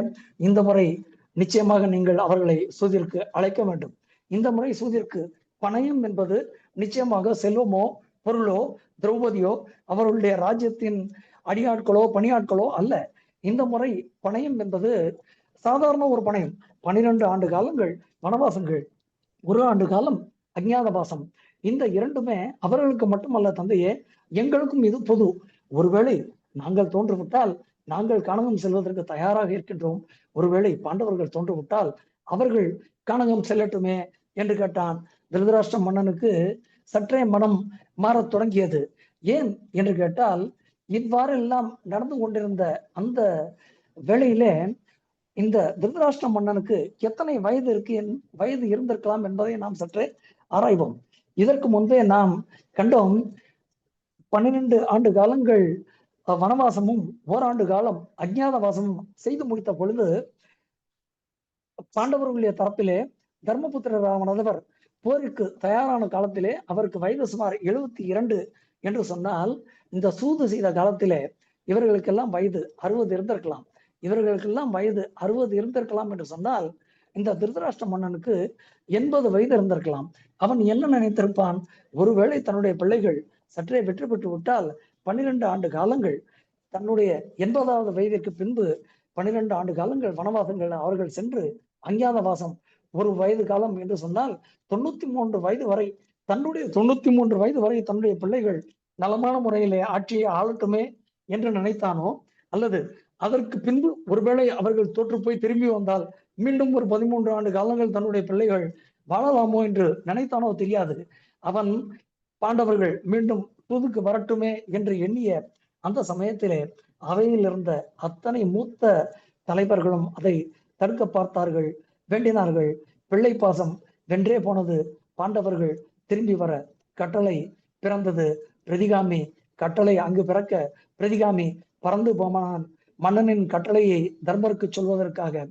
இந்த முறை நிச்சயமாக நீங்கள் அவர்களை சூதிற்கு அழைக்க வேண்டும். இந்த முறை சூதிற்கு பணயம் என்பது நிச்சயமாக செல்வமோ பொருளோ திரௌபதியோ அவர்களுடைய ராஜ்யத்தின் அடியாட்களோ பணியாட்களோ அல்ல. இந்த முறை பணயம் என்பது சாதாரண ஒரு பணயம். 12 ஆண்டு காலங்கள் வனவாசங்கள், 1 ஆண்டு காலம் அஞ்ஞாதவாசம். இந்த இரண்டுமே அவர்களுக்கு மட்டுமல்ல தந்தையே, எங்களுக்கும் இது பொது. ஒருவேளை நாங்கள் தோன்றுவிட்டால் நாங்கள் கானகம் செல்வதற்கு தயாராக இருக்கின்றோம். ஒருவேளை பாண்டவர்கள் தோன்றுவிட்டால் அவர்கள் கானகம் செல்லட்டுமே என்று கேட்டான். திருதராஷ்டிர மன்னனுக்கு சற்றே மனம் மாறத் தொடங்கியது. ஏன் என்று கேட்டால், இவ்வாறெல்லாம் நடந்து கொண்டிருந்த அந்த வேளையிலே இந்த திருதராஷ்டிர மன்னனுக்கு எத்தனை வயது இருந்திருக்கலாம் என்பதை நாம் சற்றே ஆராய்வோம். இதற்கு முன்பே நாம் கண்டோம், 12 ஆண்டு காலங்கள் வனவாசமும் 1 ஆண்டு காலம் அஞ்ஞாதவாசமும் செய்து முடித்த பொழுது பாண்டவர்களுடைய தரப்பிலே தர்மபுத்திர ராமனவர் போருக்கு தயாரான காலத்திலே அவருக்கு வயது சுமார் 72 என்று சொன்னால், இந்த சூது செய்த காலத்திலே இவர்களுக்கெல்லாம் வயது 60 இருந்திருக்கலாம். இவர்களுக்கெல்லாம் வயது 60 இருந்திருக்கலாம் என்று சொன்னால், இந்த திருதராஷ்டிர மன்னனுக்கு 80 வயது இருந்திருக்கலாம். அவன் என்ன நினைத்திருப்பான்? ஒருவேளை தன்னுடைய பிள்ளைகள் சற்றே வெற்றி பெற்று விட்டால் 12 ஆண்டு காலங்கள், தன்னுடைய 80வது வயதிற்கு பின்பு 12 ஆண்டு காலங்கள் வனவாசங்கள் அவர்கள் சென்று அஞ்ஞாதவாசம் 1 வயது காலம் என்று சொன்னால் 93 வயது வரை தன்னுடைய பிள்ளைகள் நலமான முறையிலே ஆட்சியை ஆளட்டுமே என்று நினைத்தானோ, அல்லது அதற்கு பின்பு ஒருவேளை அவர்கள் தோற்று போய் திரும்பி வந்தால் மீண்டும் ஒரு 13 ஆண்டு காலங்கள் தன்னுடைய பிள்ளைகள் வாழலாமோ என்று நினைத்தானோ தெரியாது. அவன் பாண்டவர்கள் மீண்டும் தூதுக்கு வரட்டுமே என்று எண்ணிய அந்த சமயத்திலே அவையில் இருந்த அத்தனை மூத்த தலைவர்களும் அதை தடுக்க பார்த்தார்கள், வேண்டினார்கள். பிள்ளை பாசம் வென்றே போனது. பாண்டவர்கள் திரும்பி வர கட்டளை பிறந்தது. பிரதிகாமி கட்டளை அங்கு பிறக்க பிரதிகாமி பறந்து போனான். மன்னனின் கட்டளையை தர்மருக்கு சொல்வதற்காக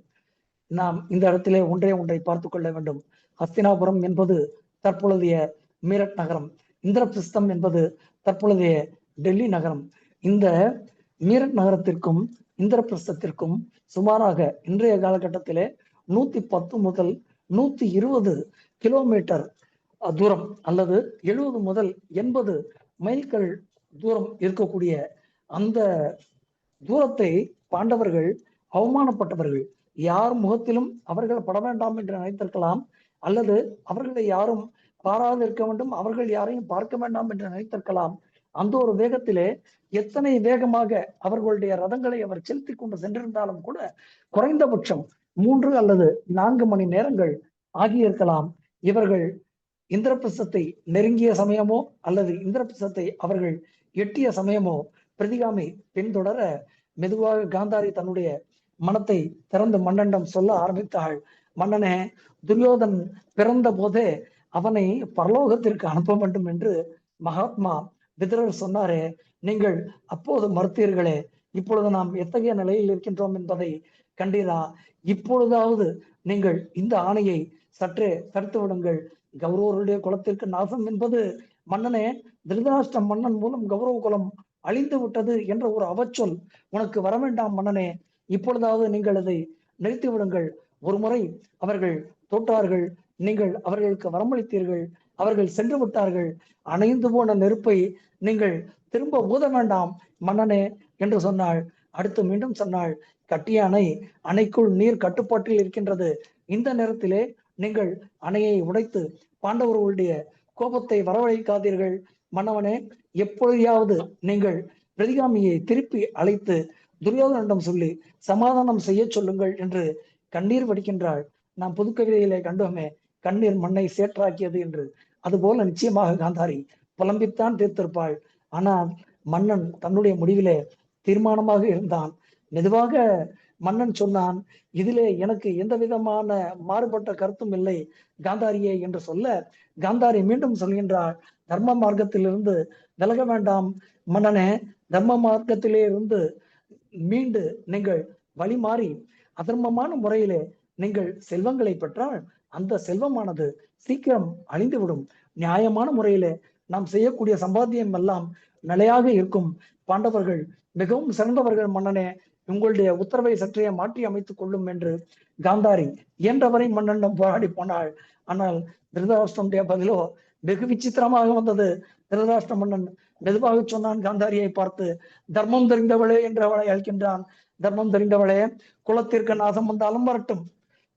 நாம் இந்த இடத்திலே ஒன்றை பார்த்து கொள்ள வேண்டும். ஹஸ்தினாபுரம் என்பது தற்பொழுதைய மீரட் நகரம். இந்திரபிரஸ்தம் என்பது தற்பொழுதைய டெல்லி நகரம். இந்த மீரட் நகரத்திற்கும் இந்திரபிரஸ்தத்திற்கும் சுமாராக இன்றைய காலகட்டத்திலே 110 முதல் 120 கிலோமீட்டர் தூரம் அல்லது 70 முதல் 80 மைல்கள் தூரம் இருக்கக்கூடிய அந்த தூரத்தை பாண்டவர்கள் அவமானப்பட்டவர்கள். யார் முகத்திலும் அவர்கள் பட வேண்டாம் என்று நினைத்திருக்கலாம், அல்லது அவர்களை யாரும் பாராது இருக்க வேண்டும், அவர்கள் யாரையும் பார்க்க வேண்டாம் என்று நினைத்திருக்கலாம். அந்த ஒரு வேகத்திலே எத்தனை வேகமாக அவர்களுடைய ரதங்களை அவர் செலுத்தி கொண்டு சென்றிருந்தாலும் கூட குறைந்தபட்சம் 3 அல்லது 4 மணி நேரங்கள் ஆகியிருக்கலாம். இவர்கள் இந்திரபிரஸ்தத்தை நெருங்கிய சமயமோ அல்லது இந்திரபிரஸ்தத்தை அவர்கள் எட்டிய சமயமோ பிரதிகாமி பின்தொடர மெதுவாக காந்தாரி தன்னுடைய மனத்தை திறந்து மன்னனிடம் சொல்ல ஆரம்பித்தாள். மன்னனே, துரியோதன் பிறந்த போதே அவனை பரலோகத்திற்கு அனுப்ப வேண்டும் என்று மகாத்மா விதுரர் சொன்னாரே, நீங்கள் அப்போது மறுத்தீர்களே, இப்பொழுது நாம் எத்தகைய நிலையில் இருக்கின்றோம் என்பதை கண்டீரா? இப்பொழுதாவது நீங்கள் இந்த ஆணையை சற்றே தடுத்து விடுங்கள். கௌரவருடைய குலத்திற்கு நாசம் என்பது மன்னனே, திருதராஷ்டிர மன்னன் மூலம் கௌரவ குலம் அழிந்து விட்டது என்ற ஒரு அவச்சொல் உனக்கு வர வேண்டாம் மன்னனே. இப்பொழுதாவது நீங்கள் அதை நிறுத்தி விடுங்கள். ஒரு முறை அவர்கள் தோற்றார்கள், நீங்கள் அவர்களுக்கு வரமளித்தீர்கள், அவர்கள் சென்று விட்டார்கள். அணைந்து போன நெருப்பை நீங்கள் திரும்ப ஊத வேண்டாம் மன்னனே என்று சொன்னாள். அடுத்து மீண்டும் சொன்னாள், கட்டிய அணை, அணைக்குள் நீர் கட்டுப்பாட்டில் இருக்கின்றது. இந்த நேரத்திலே நீங்கள் அணையை உடைத்து பாண்டவர்களுடைய கோபத்தை வரவழைக்காதீர்கள் மன்னவனே. எப்பொழுதாவது நீங்கள் பிரதிகாமியை திருப்பி அழைத்து துரியோதனிடம் சொல்லி சமாதானம் செய்ய சொல்லுங்கள் என்று கண்ணீர் வடிக்கின்றாள். நாம் புதுக்கவிதையிலே கண்டோமே, கண்ணீர் மண்ணை சேற்றாக்கியது என்று. அதுபோல நிச்சயமாக காந்தாரி புலம்பித்தான் தீர்த்திருப்பாள். ஆனால் மன்னன் தன்னுடைய முடிவிலே தீர்மானமாக இருந்தான். மெதுவாக மன்னன் சொன்னான், இதிலே எனக்கு எந்த விதமான மாறுபட்ட கருத்தும் இல்லை காந்தாரியே என்று சொல்ல, காந்தாரி மீண்டும் சொல்கின்றாள், தர்ம மார்க்கத்திலிருந்து விலக வேண்டாம் மன்னனே. தர்ம மார்க்கத்திலே இருந்து மீண்டு நீங்கள் வழி மாறி அதர்மமான முறையிலே நீங்கள் செல்வங்களை பெற்றால் அந்த செல்வமானது சீக்கிரம் அழிந்துவிடும். நியாயமான முறையிலே நாம் செய்யக்கூடிய சம்பாத்தியம் எல்லாம் நிலையாக இருக்கும். பாண்டவர்கள் மிகவும் சிறந்தவர்கள் மன்னனே, உங்களுடைய உத்தரவை சற்றே மாற்றி அமைத்துக் கொள்ளும் என்று காந்தாரி இயன்றவரை மன்னனிடம் போராடி போனாள். ஆனால் திருதராஷ்டிரனுடைய பதிலோ வெகு விசித்திரமாக வந்தது. திருதராஷ்டிர மன்னன் மெதுவாக சொன்னான் காந்தாரியை பார்த்து, தர்மம் தெரிந்தவளே என்று அவளை அழைக்கின்றான். தர்மம் தெரிந்தவளே, குலத்திற்கு நாசம் வந்தாலும் வரட்டும்,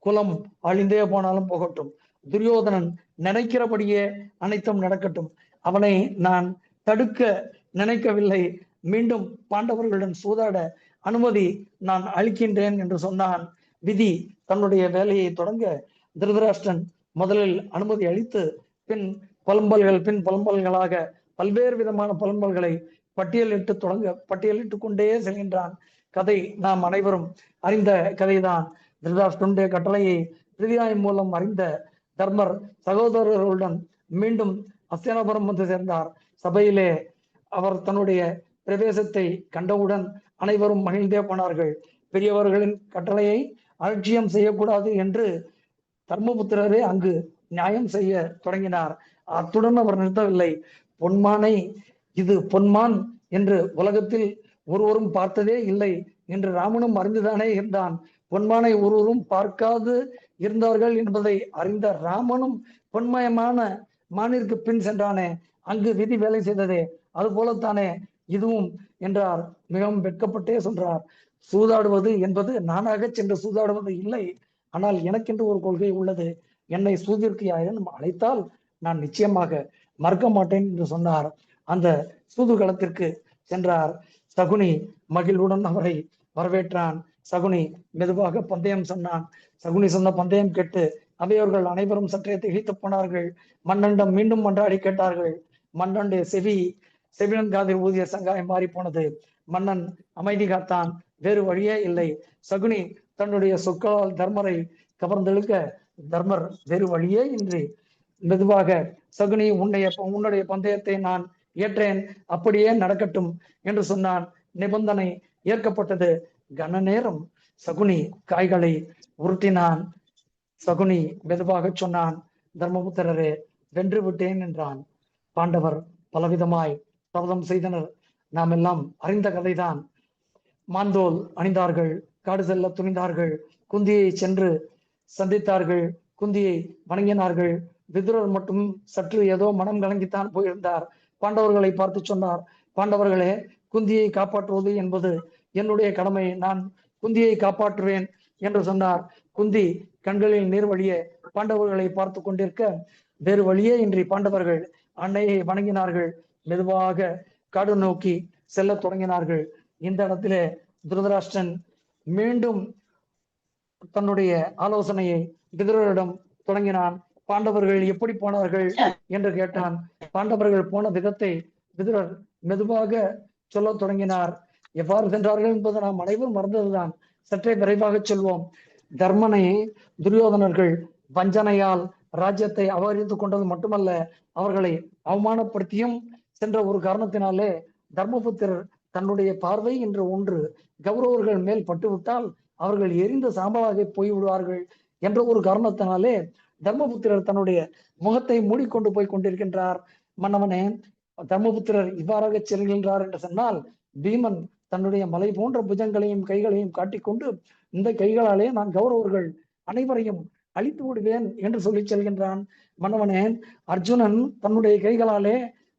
குலம் அழிந்தே போனாலும் போகட்டும், துரியோதனன் நினைக்கிறபடியே அனைத்தும் நடக்கட்டும். அவனை நான் தடுக்க நினைக்கவில்லை. மீண்டும் பாண்டவர்களுடன் சூதாட அனுமதி நான் அளிக்கின்றேன் என்று சொன்னான். விதி தன்னுடைய வேலையை தொடங்க திருதராஷ்டிரன் முதலில் அனுமதி அளித்து பின் புலம்பல்களாக பல்வேறு விதமான புலம்பல்களை பட்டியலிட்டு கொண்டே செல்கின்றான். கதை நாம் அனைவரும் அறிந்த கதைதான். திருதராஷ்டிரனுடைய கட்டளையை பிரிதியாயின் மூலம் அறிந்த தர்மர் சகோதரர்களுடன் மீண்டும் அஸ்தினாபுரம் வந்து சேர்ந்தார். சபையிலே அவர் தன்னுடைய பிரவேசத்தை கண்டவுடன் அனைவரும் மகிழ்ந்தே போனார்கள். பெரியவர்களின் கட்டளையை அலட்சியம் செய்யக்கூடாது என்று தர்மபுத்திரரே அங்கு நியாயம் செய்ய தொடங்கினார். அத்துடன் அவர் நிறுத்தவில்லை. பொன்மானை, இது பொன்மான் என்று உலகத்தில் ஒருவரும் பார்த்ததே இல்லை என்று ராமனும் அறிந்துதானே இருந்தான். பொன்மானை ஒருவரும் பார்க்காது இருந்தார்கள் என்பதை அறிந்த ராமனும் பொன்மயமான மானிற்கு பின் சென்றானே, அங்கு விதி வேலை செய்ததே, அது போலத்தானே இதுவும் என்றார். மிகவும் வெட்கப்பட்டே சொல்றார், சூதாடுவது என்பது நானாக சென்று சூதாடுவது இல்லை, ஆனால் எனக்கென்று ஒரு கொள்கை உள்ளது. என்னை சூதிற்கு யாரும் அழைத்தால் நான் நிச்சயமாக மறுக்க மாட்டேன் என்று சொன்னார். அந்த சூதுகளத்திற்கு சென்றார். சகுனி மகிழ்வுடன் அவரை வரவேற்றான். சகுனி மெதுவாக பந்தயம் சொன்னான். சகுனி சொன்ன பந்தயம் கேட்டு அவையோர்கள் அனைவரும் சற்றே திகைத்து போனார்கள். மன்னனிடம் மீண்டும் மன்றாடி கேட்டார்கள். மன்னனுடைய செவியன் காதில் ஊதிய சங்காயம் மாறி போனது. மன்னன் அமைதி காத்தான். வேறு வழியே இல்லை. சகுனி தன்னுடைய சொற்களால் தர்மரை கவர்ந்தெழுக்க தர்மர் வேறு வழியே இன்றி மெதுவாக, சகுனி உன்னுடைய பந்தயத்தை நான் ஏற்றேன், அப்படியே நடக்கட்டும் என்று சொன்னான். நிபந்தனை ஏற்கப்பட்டது. கன நேரம் சகுனி காய்களை உருட்டினான். சகுனி மெதுவாக சொன்னான், தர்மபுத்திரரே, வென்று விட்டேன் என்றான். பாண்டவர் பலவிதமாய் சபதம் செய்தனர். நாம் எல்லாம் அறிந்த கதைதான். மாந்தோல் அணிந்தார்கள், காடு செல்ல துணிந்தார்கள், குந்தியை சென்று சந்தித்தார்கள், குந்தியை வணங்கினார்கள். விதுரர் மட்டும் சற்று ஏதோ மனம் கலங்கித்தான் போயிருந்தார். பாண்டவர்களை பார்த்து சொன்னார், பாண்டவர்களே, குந்தியை காப்பாற்றுவது என்பது என்னுடைய கடமை, நான் குந்தியை காப்பாற்றுவேன் என்று சொன்னார். குந்தி கண்களில் நீர் வழிய பாண்டவர்களை பார்த்து கொண்டிருக்க வேறு வழியே இன்றி பாண்டவர்கள் அன்னையை வணங்கினார்கள். மெதுவாக காடு நோக்கி செல்ல தொடங்கினார்கள். இந்த இடத்திலே திருதராஷ்டிரன் மீண்டும் தன்னுடைய ஆலோசனையை விதுரரிடம் தொடங்கினான். பாண்டவர்கள் எப்படி போனார்கள் என்று கேட்டான். பாண்டவர்கள் போன விதத்தை விதுரர் மெதுவாக சொல்ல தொடங்கினார். எவ்வாறு சென்றார்கள் என்பது நாம் அனைவரும் மறந்ததுதான். சற்றே விரைவாக சொல்வோம். தர்மனை துரியோதனர்கள் வஞ்சனையால் ராஜ்யத்தை அபகரித்து கொண்டது மட்டுமல்ல, அவர்களை அவமானப்படுத்தியும் சென்ற ஒரு காரணத்தினாலே தர்மபுத்திரர் தன்னுடைய பார்வை என்று ஒன்று கௌரவர்கள் மேல் பட்டுவிட்டால் அவர்கள் எரிந்து சாம்பலாக போய்விடுவார்கள் என்ற ஒரு காரணத்தினாலே தர்மபுத்திரர் தன்னுடைய முகத்தை மூடிக்கொண்டு போய் கொண்டிருக்கின்றார். மன்னவனே, தர்மபுத்திரர் இவ்வாறாக செல்கின்றார் என்று சொன்னால் பீமன் தன்னுடைய மலை போன்ற புஜங்களையும் கைகளையும் காட்டிக்கொண்டு இந்த கைகளாலே நான் கௌரவர்கள் அனைவரையும் அழித்து விடுவேன் என்று சொல்லி செல்கின்றான். மன்னவனே, அர்ஜுனன் தன்னுடைய கைகளாலே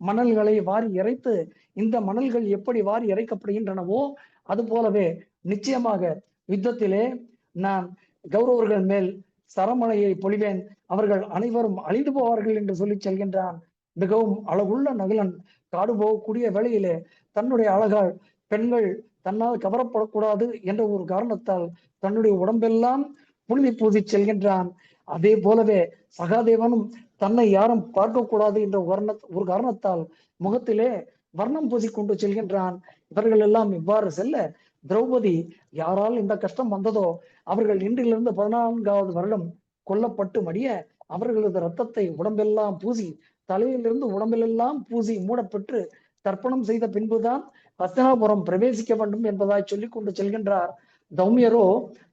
மணல்களை வாரி இறைத்து இந்த மணல்கள் எப்படி வாரி இறைக்கப்படுகின்றனவோ அது போலவே நிச்சயமாக யுத்தத்திலே நான் கௌரவர்கள் மேல் சரமழையை பொழிவேன், அவர்கள் அனைவரும் அழிந்து போவார்கள் என்று சொல்லி செல்கின்றான். மிகவும் அழகுள்ள நகுலன் காடு போகக்கூடிய வேளையிலே தன்னுடைய அழகால் பெண்கள் தன்னால் கவரப்படக்கூடாது என்ற ஒரு காரணத்தால் தன்னுடைய உடம்பெல்லாம் புழுதி பூசி செல்கின்றான். அதே போலவே சகாதேவனும் தன்னை யாரும் பார்க்கக்கூடாது என்ற ஒரு காரணத்தால் முகத்திலே வர்ணம் பூசிக்கொண்டு செல்கின்றான். இவர்கள் எல்லாம் இவ்வாறு செல்ல திரௌபதி யாரால் இந்த கஷ்டம் வந்ததோ அவர்கள் இன்றிலிருந்து 14வது வருடம் கொல்லப்பட்டு மடிய அவர்களது இரத்தத்தை உடம்பெல்லாம் பூசி தலையிலிருந்து உடம்பிலெல்லாம் பூசி மூடப்பெற்று தர்ப்பணம் செய்த பின்புதான் ஹஸ்தினாபுரம் பிரவேசிக்க வேண்டும் என்பதாய் சொல்லிக் கொண்டு செல்கின்றார். தௌமியரோ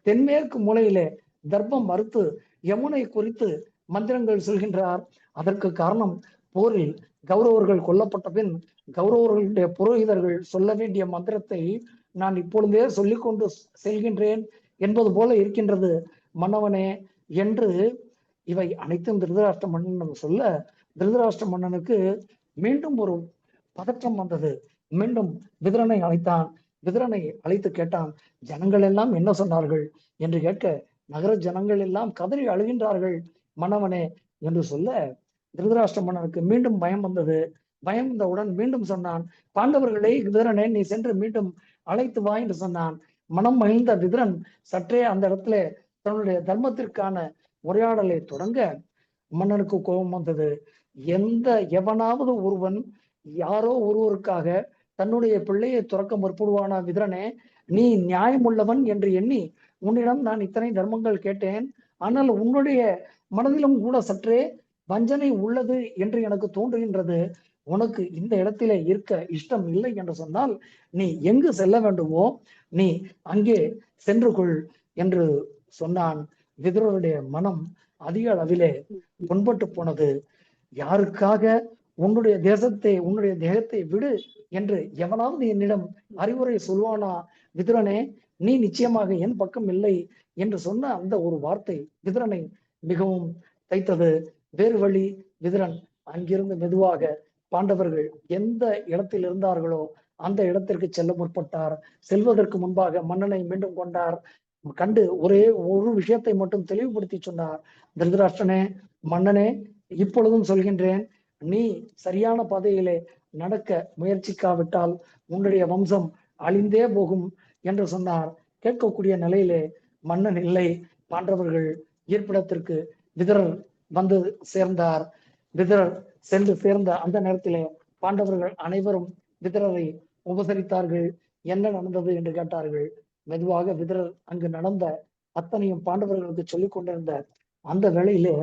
தென்மேற்கு மூலையிலே தர்ப்பம் மறுத்து யமுனை குறித்து மந்திரங்கள் சொல்கின்றார். அதற்கு காரணம் போரில் கௌரவர்கள் கொல்லப்பட்ட பின் கௌரவர்களுடைய புரோகிதர்கள் சொல்ல வேண்டிய மந்திரத்தை நான் இப்பொழுதே சொல்லிக் கொண்டு செல்கின்றேன் என்பது போல இருக்கின்றது மன்னவனே என்று இவை அனைத்தும் திருதராஷ்டிர மன்னன் சொல்ல திருதராஷ்டிர மன்னனுக்கு மீண்டும் ஒரு பதற்றம் வந்தது. மீண்டும் விதுரனை அழைத்தான். விதுரனை அழைத்து கேட்டான், ஜனங்கள் எல்லாம் என்ன சொன்னார்கள் என்று கேட்க நகர ஜனங்கள் எல்லாம் கதறி அழுகின்றார்கள் மன்னவனே என்று சொல்ல திருதராஷ்டிர மன்னனுக்கு மீண்டும் பயம் வந்தது. பயம் வந்தவுடன் மீண்டும் சொன்னான், பாண்டவர்களை விதுரனே நீ சென்று மீண்டும் அழைத்து வா என்று சொன்னான். மனம் மகிழ்ந்த விதுரன் சற்றே அந்த இடத்துல தன்னுடைய தர்மத்திற்கான உரையாடலை தொடங்க மன்னனுக்கு கோபம் வந்தது. எவனாவது ஒருவன் யாரோ ஒருவருக்காக தன்னுடைய பிள்ளையை துறக்க முற்படுவானா? விதுரனே, நீ நியாயமுள்ளவன் என்று எண்ணி உன்னிடம் நான் இத்தனை தர்மங்கள் கேட்டேன். ஆனால் உன்னுடைய மனதிலும் கூட சற்றே வஞ்சனை உள்ளது என்று எனக்கு தோன்றுகின்றது. உனக்கு இந்த இடத்திலே இருக்க இஷ்டம் இல்லை என்று சொன்னால் நீ எங்கு செல்ல வேண்டுமோ நீ அங்கே சென்று கொள் என்று சொன்னான். விதுரருடைய மனம் அதிக அளவிலே புண்பட்டு போனது. யாருக்காக உன்னுடைய தேகத்தை விடு என்று எவனாவது என்னிடம் அறிவுரை சொல்வானா? விதுரனே, நீ நிச்சயமாக என் பக்கம் இல்லை என்று சொன்ன அந்த ஒரு வார்த்தை விதுரனை மிகவும் தைத்தது. வேறு வழி, விதுரன் அங்கிருந்து மெதுவாக பாண்டவர்கள் எந்த இடத்தில் இருந்தார்களோ அந்த இடத்திற்கு செல்ல முற்பட்டார். செல்வதற்கு முன்பாக மன்னனை மீண்டும் கொண்டார். கண்டு ஒரே ஒரு விஷயத்தை மட்டும் தெளிவுபடுத்தி சொன்னார். திருதராஷ்டிரனே, மன்னனே, இப்பொழுதும் சொல்கின்றேன், நீ சரியான பாதையிலே நடக்க முயற்சிக்காவிட்டால் உன்னுடைய வம்சம் அழிந்தே போகும் என்று சொன்னார். கேட்கக்கூடிய நிலையிலே மன்னன் இல்லை. பாண்டவர்கள் இருப்பிடத்திற்கு விதுரர் வந்து சேர்ந்தார். விதுரர் சென்று சேர்ந்த அந்த நேரத்திலே பாண்டவர்கள் அனைவரும் விதுரரை உபசரித்தார்கள். என்ன நடந்தது என்று கேட்டார்கள். மெதுவாக விதுரர் அங்கு நடந்த அத்தனையும் பாண்டவர்களுக்கு சொல்லிக் கொண்டிருந்த அந்த வேளையிலே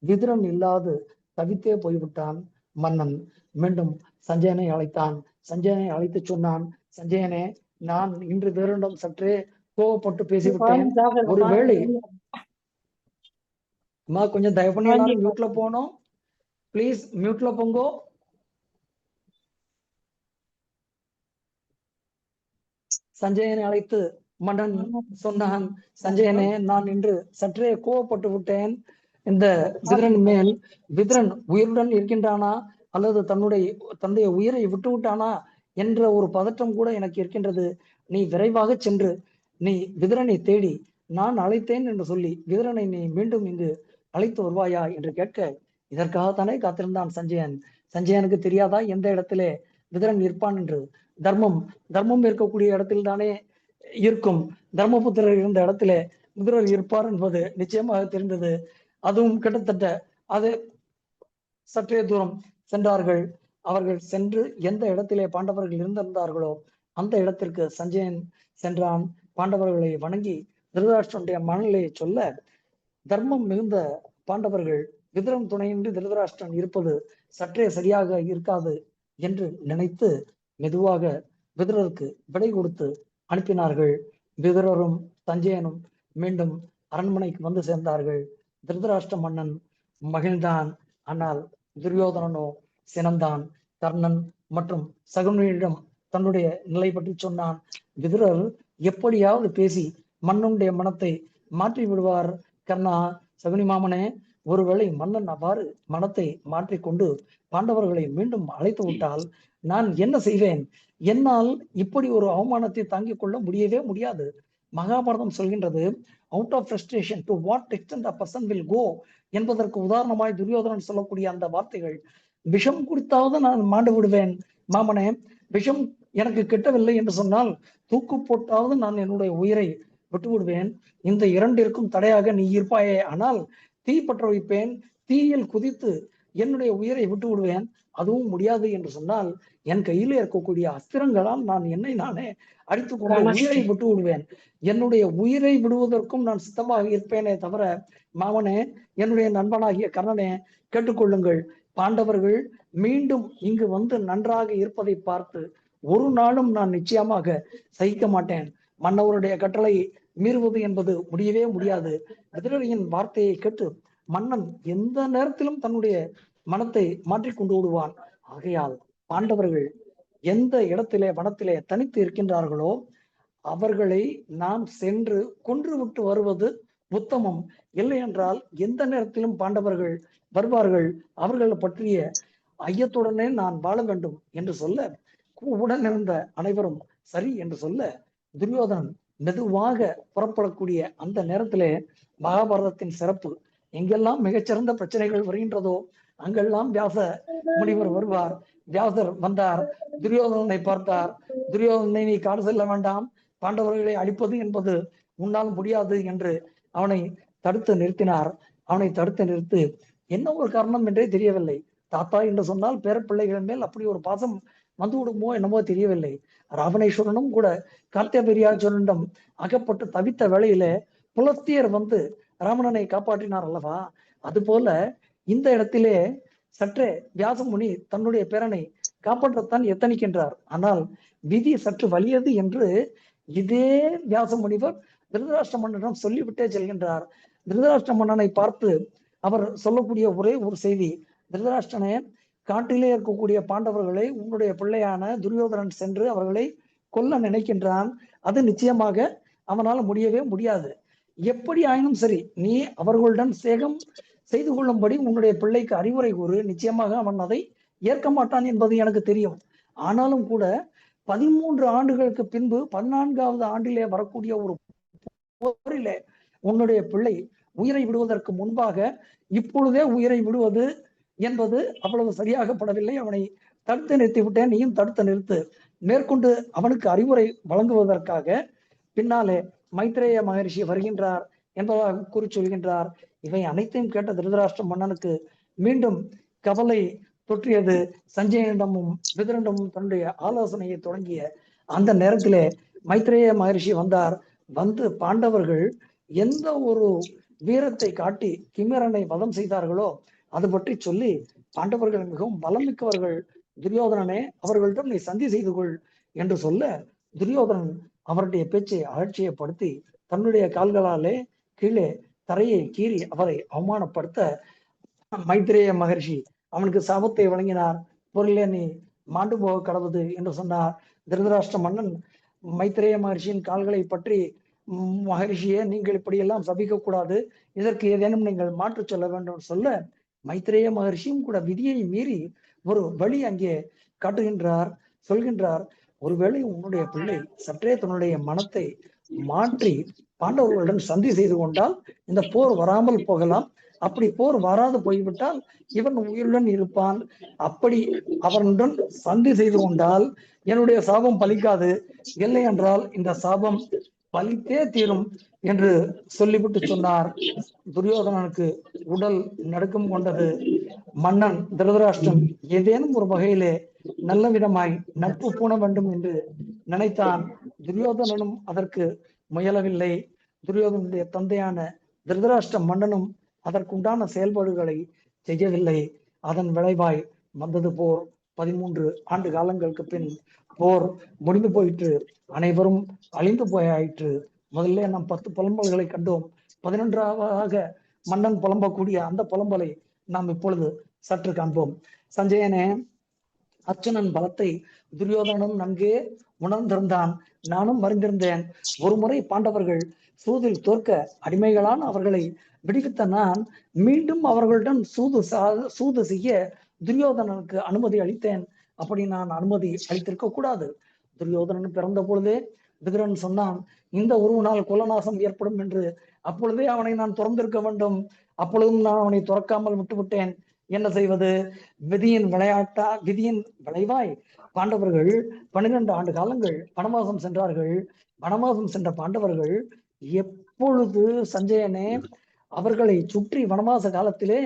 விதுரன் இல்லாது தவித்தே போய்விட்டான். மன்னன் மீண்டும் சஞ்சயனை அழைத்தான். சஞ்சயனை அழைத்து சொன்னான், சஞ்சயனே, நான் இன்று வேறிடம் சற்றே கோவப்பட்டு பேசிவிட்டேன். ஒருவேளை அம்மா கொஞ்சம் தயவு பண்ணி மியூட்ல போனோம், பிளீஸ் மியூட்ல போங்கோ. சஞ்சயனை அழைத்து மன்னன் சொன்னான், சஞ்சயனே, நான் இன்று சற்றே கோவப்பட்டு விட்டேன். இந்த விதுரன் மேல். விதுரன் உயிருடன் இருக்கின்றானா அல்லது தன்னுடைய உயிரை விட்டு விட்டானா என்ற ஒரு பதற்றம் கூட எனக்கு இருக்கின்றது. நீ விரைவாக சென்று நீ விதுரனை தேடி நான் அழைத்தேன் என்று சொல்லி விதுரனை நீ மீண்டும் இங்கு அழைத்து வருவாயா என்று கேட்க, இதற்காகத்தானே காத்திருந்தான் சஞ்சயன். சஞ்சயனுக்கு தெரியாதா எந்த இடத்திலே விதுரன் இருப்பான் என்று? தர்மம் இருக்கக்கூடிய இடத்தில் தானே இருக்கும். தர்மபுத்திரர் இருந்த இடத்திலே விதுரர் இருப்பார் என்பது நிச்சயமாக தெரிந்தது. அதுவும் கிட்டத்தட்ட அது சற்றே தூரம் சென்றார்கள். அவர்கள் சென்று எந்த இடத்திலே பாண்டவர்கள் இருந்திருந்தார்களோ அந்த இடத்திற்கு சஞ்சயன் சென்றான். பாண்டவர்களை வணங்கி திருதராஷ்டிரனுடைய மனநிலையை சொல்ல, தர்மம் மிகுந்த பாண்டவர்கள் விதுரன் துணையின்றி திருதராஷ்டிரன் இருப்பது சற்றே சரியாக இருக்காது என்று நினைத்து மெதுவாக விதுரருக்கு விடை கொடுத்து அனுப்பினார்கள். விதுரரும் சஞ்சயனும் மீண்டும் அரண்மனைக்கு வந்து சேர்ந்தார்கள். திருதராஷ்டிர மன்னன் மகிழ்ந்தான். ஆனால் துரியோதனனோ சினந்தான். கர்ணன் மற்றும் சகுனியிடம் தன்னுடைய நிலை பற்றி சொன்னான். விதுரர் எப்படியாவது பேசி மன்னனுடைய மனத்தை மாற்றி விடுவார். கர்ணா, சகுனி மாமனே, ஒருவேளை மன்னன் அவ்வாறு மனத்தை மாற்றிக்கொண்டு பாண்டவர்களை மீண்டும் அழைத்து விட்டால் நான் என்ன செய்வேன்? என்னால் இப்படி ஒரு அவமானத்தை தாங்கிக் கொள்ள முடியவே முடியாது. மகாபாரதம் சொல்கின்றது, out of frustration to what extent a person will go என்பதற்கு உதாரணமாய் துரியோதனன் சொல்லக்கூடிய அந்த வார்த்தைகள். விஷம் குடித்தாவது நான் மாண்டு விடுவேன் மாமனே, விஷம் எனக்கு கிட்டவில்லை என்று சொன்னால் தூக்கு போட்டாவது நான் என்னுடைய உயிரை விட்டு விடுவேன். இந்த இரண்டிற்கும் தடையாக நீ இருப்பாயே, ஆனால் தீ பற்ற வைப்பேன், தீயில் குதித்து என்னுடைய உயிரை விட்டு விடுவேன். அதுவும் முடியாது என்று சொன்னால் என் கையில இருக்கக்கூடிய அஸ்திரங்களால் நான் என்னை நானே அடித்துக் கொண்டு உயிரை விட்டு விடுவேன். என்னுடைய உயிரை விடுவதற்கும் நான் சித்தமாக இருப்பேனே தவிர, மாமனே, என்னுடைய நண்பனாகிய கர்ணனே, கேட்டுக்கொள்ளுங்கள். பாண்டவர்கள் மீண்டும் இங்கு வந்து நன்றாக இருப்பதை பார்த்து ஒரு நாளும் நான் நிச்சயமாக சகிக்க மாட்டேன். மன்னவருடைய கட்டளை மீறுவது என்பது முடியவே முடியாது. விதுரரின் வார்த்தையை கேட்டு மன்னன் எந்த நேரத்திலும் தன்னுடைய மனத்தை மாற்றிக்கொண்டு விடுவான். ஆகையால் பாண்டவர்கள் எந்த இடத்திலே வனத்திலே தனித்து இருக்கின்றார்களோ அவர்களை நாம் சென்று கொன்று விட்டு வருவது உத்தமம். இல்லை என்றால் எந்த நேரத்திலும் பாண்டவர்கள் வருவார்கள். அவர்களை பற்றிய ஐயத்துடனே நான் வாழ வேண்டும் என்று சொல்ல, உடன் இருந்த அனைவரும் சரி என்று சொல்ல, துரியோதனன் மெதுவாக புறப்படக்கூடிய அந்த நேரத்திலே மகாபாரதத்தின் சிறப்பு. எங்கெல்லாம் மிகச்சிறந்த பிரச்சனைகள் வருகின்றதோ அங்கெல்லாம் வியாச முனிவர் வருவார். வியாசர் வந்தார், துரியோதனனை பார்த்தார். துரியோதனனை நீ காடு செல்ல வேண்டாம், பாண்டவர்களை அழிப்பது என்பது உன்னால் முடியாது என்று அவனை தடுத்து நிறுத்தினார். அவனை தடுத்து நிறுத்து என்ன ஒரு காரணம் என்றே தெரியவில்லை. தாத்தா என்று சொன்னால் பேரப்பிள்ளைகள் மேல் அப்படி ஒரு பாசம் வந்து விடுமோ என்னமோ தெரியவில்லை. ராவணேஸ்வரனும் கூட கார்த்திபேரியாச்சரனிடம் அகப்பட்டு தவித்த வேளையில புலஸ்தியர் வந்து ராவணனை காப்பாற்றினார் அல்லவா? அதுபோல இந்த இடத்திலே சற்றே வியாசமுனி தன்னுடைய பேரனை காப்பாற்றத்தான் எத்தனிக்கின்றார். ஆனால் விதி சற்று வலியது என்று இதே வியாச முனிவர் திருதராஷ்டிர மன்னனிடம் சொல்லிவிட்டே செல்கின்றார். திருதராஷ்டிர மன்னனை பார்த்து அவர் சொல்லக்கூடிய ஒரே ஒரு செய்தி, திருதராஷ்டிரனே, காட்டிலே இருக்கக்கூடிய பாண்டவர்களை உன்னுடைய பிள்ளையான துரியோதனன் சென்று அவர்களை கொல்ல நினைக்கின்றான். அது நிச்சயமாக அவனால் முடியவே முடியாது. எப்படி ஆயினும் சரி, நீ அவர்களுடன் சேகம் செய்து கொள்ளும்படி உன்னுடைய பிள்ளைக்கு அறிவுரை கூறு. நிச்சயமாக அவன் அதை ஏற்க மாட்டான் என்பது எனக்கு தெரியும். ஆனாலும் கூட 13 ஆண்டுகளுக்கு பின்பு 14வது ஆண்டிலே வரக்கூடிய ஒரு போரிலே உன்னுடைய பிள்ளை உயிரை விடுவதற்கு முன்பாக இப்பொழுதே உயிரை விடுவது என்பது அவ்வளவு சரியாகப்படவில்லை. அவனை தடுத்து நிறுத்தி விட்டேன், நீயும் தடுத்து நிறுத்து. மேற்கொண்டு அவனுக்கு அறிவுரை வழங்குவதற்காக பின்னாலே மைத்ரேய மகரிஷி வருகின்றார் என்பதாக கூறி சொல்கின்றார். இவை அனைத்தையும் கேட்ட திருதராஷ்டிர மன்னனுக்கு மீண்டும் கவலை தொற்றியது. சஞ்சயனிடமும் விதுரனிடமும் தன்னுடைய ஆலோசனையை தொடங்கிய அந்த நேரத்திலே மைத்ரேய மகரிஷி வந்தார். வந்து பாண்டவர்கள் எந்த ஒரு வீரத்தை காட்டி கிமிரனை வதம் செய்தார்களோ அது பற்றி சொல்லி, பாண்டவர்கள் மிகவும் பலம் மிக்கவர்கள் துரியோதனனே, அவர்களிடம் நீ சந்தி செய்து கொள் என்று சொல்ல, துரியோதனன் அவருடைய பேச்சை அலட்சியப்படுத்தி தன்னுடைய கால்களாலே கீழே தரையை கீறி அவரை அவமானப்படுத்த மைத்ரேய மகர்ஷி அவனுக்கு சாபத்தை வழங்கினார். பொருளே நீ மாண்டு போக கடவுது என்று சொன்னார். திருதராஷ்டிர மன்னன் மைத்ரேய மகர்ஷியின் கால்களை பற்றி, மகரிஷியே, நீங்கள் இப்படியெல்லாம் சபிக்க கூடாது, இதற்கு ஏதேனும் நீங்கள் மாற்று சொல்ல வேண்டும் சொல்ல, மைத்ரேய மகர்ஷியும் கூட விதியை மீறி ஒரு வழி அங்கே காட்டுகின்றார். சொல்கின்றார், ஒருவேளை உன்னுடைய பிள்ளை சற்றே தன்னுடைய மனத்தை மாற்றி பாண்டவர்களுடன் சந்தி செய்து கொண்டால் இந்த போர் வராமல் போகலாம். அப்படி போர் வராது போய்விட்டால் இவன் உயிருடன் இருப்பான். அப்படி அவனுடன் சந்தி செய்து கொண்டால் என்னுடைய சாபம் பலிக்காது, இல்லை என்றால் இந்த சாபம் பலித்தே தீரும் என்று சொல்லிவிட்டு சொன்னார். துரியோதனனுக்கு உடல் நடுக்கம் கொண்டது. மன்னன் திருதராஷ்டிரன் ஏதேனும் ஒரு வகையிலே நல்ல விதமாய் நட்பு பூண வேண்டும் என்று நினைத்தான். துரியோதனனும் அதற்கு முயலவில்லை. துரியோதனுடைய தந்தையான திருதராஷ்டிர மன்னனும் அதற்குண்டான செயல்பாடுகளை செய்யவில்லை. அதன் விளைவாய் வந்தது போர். 13 ஆண்டு காலங்களுக்கு பின் போர் முடிந்து போயிற்று. அனைவரும் அழிந்து போயாயிற்று. முதல்ல நாம் 10 புலம்பல்களை கண்டோம். 11ஆவதாக மன்னன் புலம்பக்கூடிய அந்த புலம்பலை நாம் இப்பொழுது சற்று காண்போம். சஞ்சயனே, அர்ச்சுனன் பலத்தை துரியோதனன் நன்கே உணர்ந்திருந்தான். நானும் அறிந்திருந்தேன். ஒரு முறை பாண்டவர்கள் சூதில் தோற்க அடிமைகளான அவர்களை விடுவித்த நான் மீண்டும் அவர்களுடன் சூது செய்ய துரியோதனனுக்கு அனுமதி அளித்தேன். அப்படி நான் அனுமதி அளித்திருக்க கூடாது. துரியோதனன் பிறந்த பொழுதே விதுரன் சொன்னான், இந்த ஒரு நாள் குலநாசம் ஏற்படும் என்று. அப்பொழுதே அவனை நான் துறந்திருக்க வேண்டும். அப்பொழுதும் நான் அவனை துறக்காமல் விட்டுவிட்டேன். என்ன செய்வது? விதியின் விளைவாய் பாண்டவர்கள் 12 ஆண்டு காலங்கள் வனவாசம் சென்றார்கள். வனவாசம் சென்ற பாண்டவர்கள் எப்பொழுது சஞ்சயனே அவர்களை சுற்றி வனவாச காலத்திலே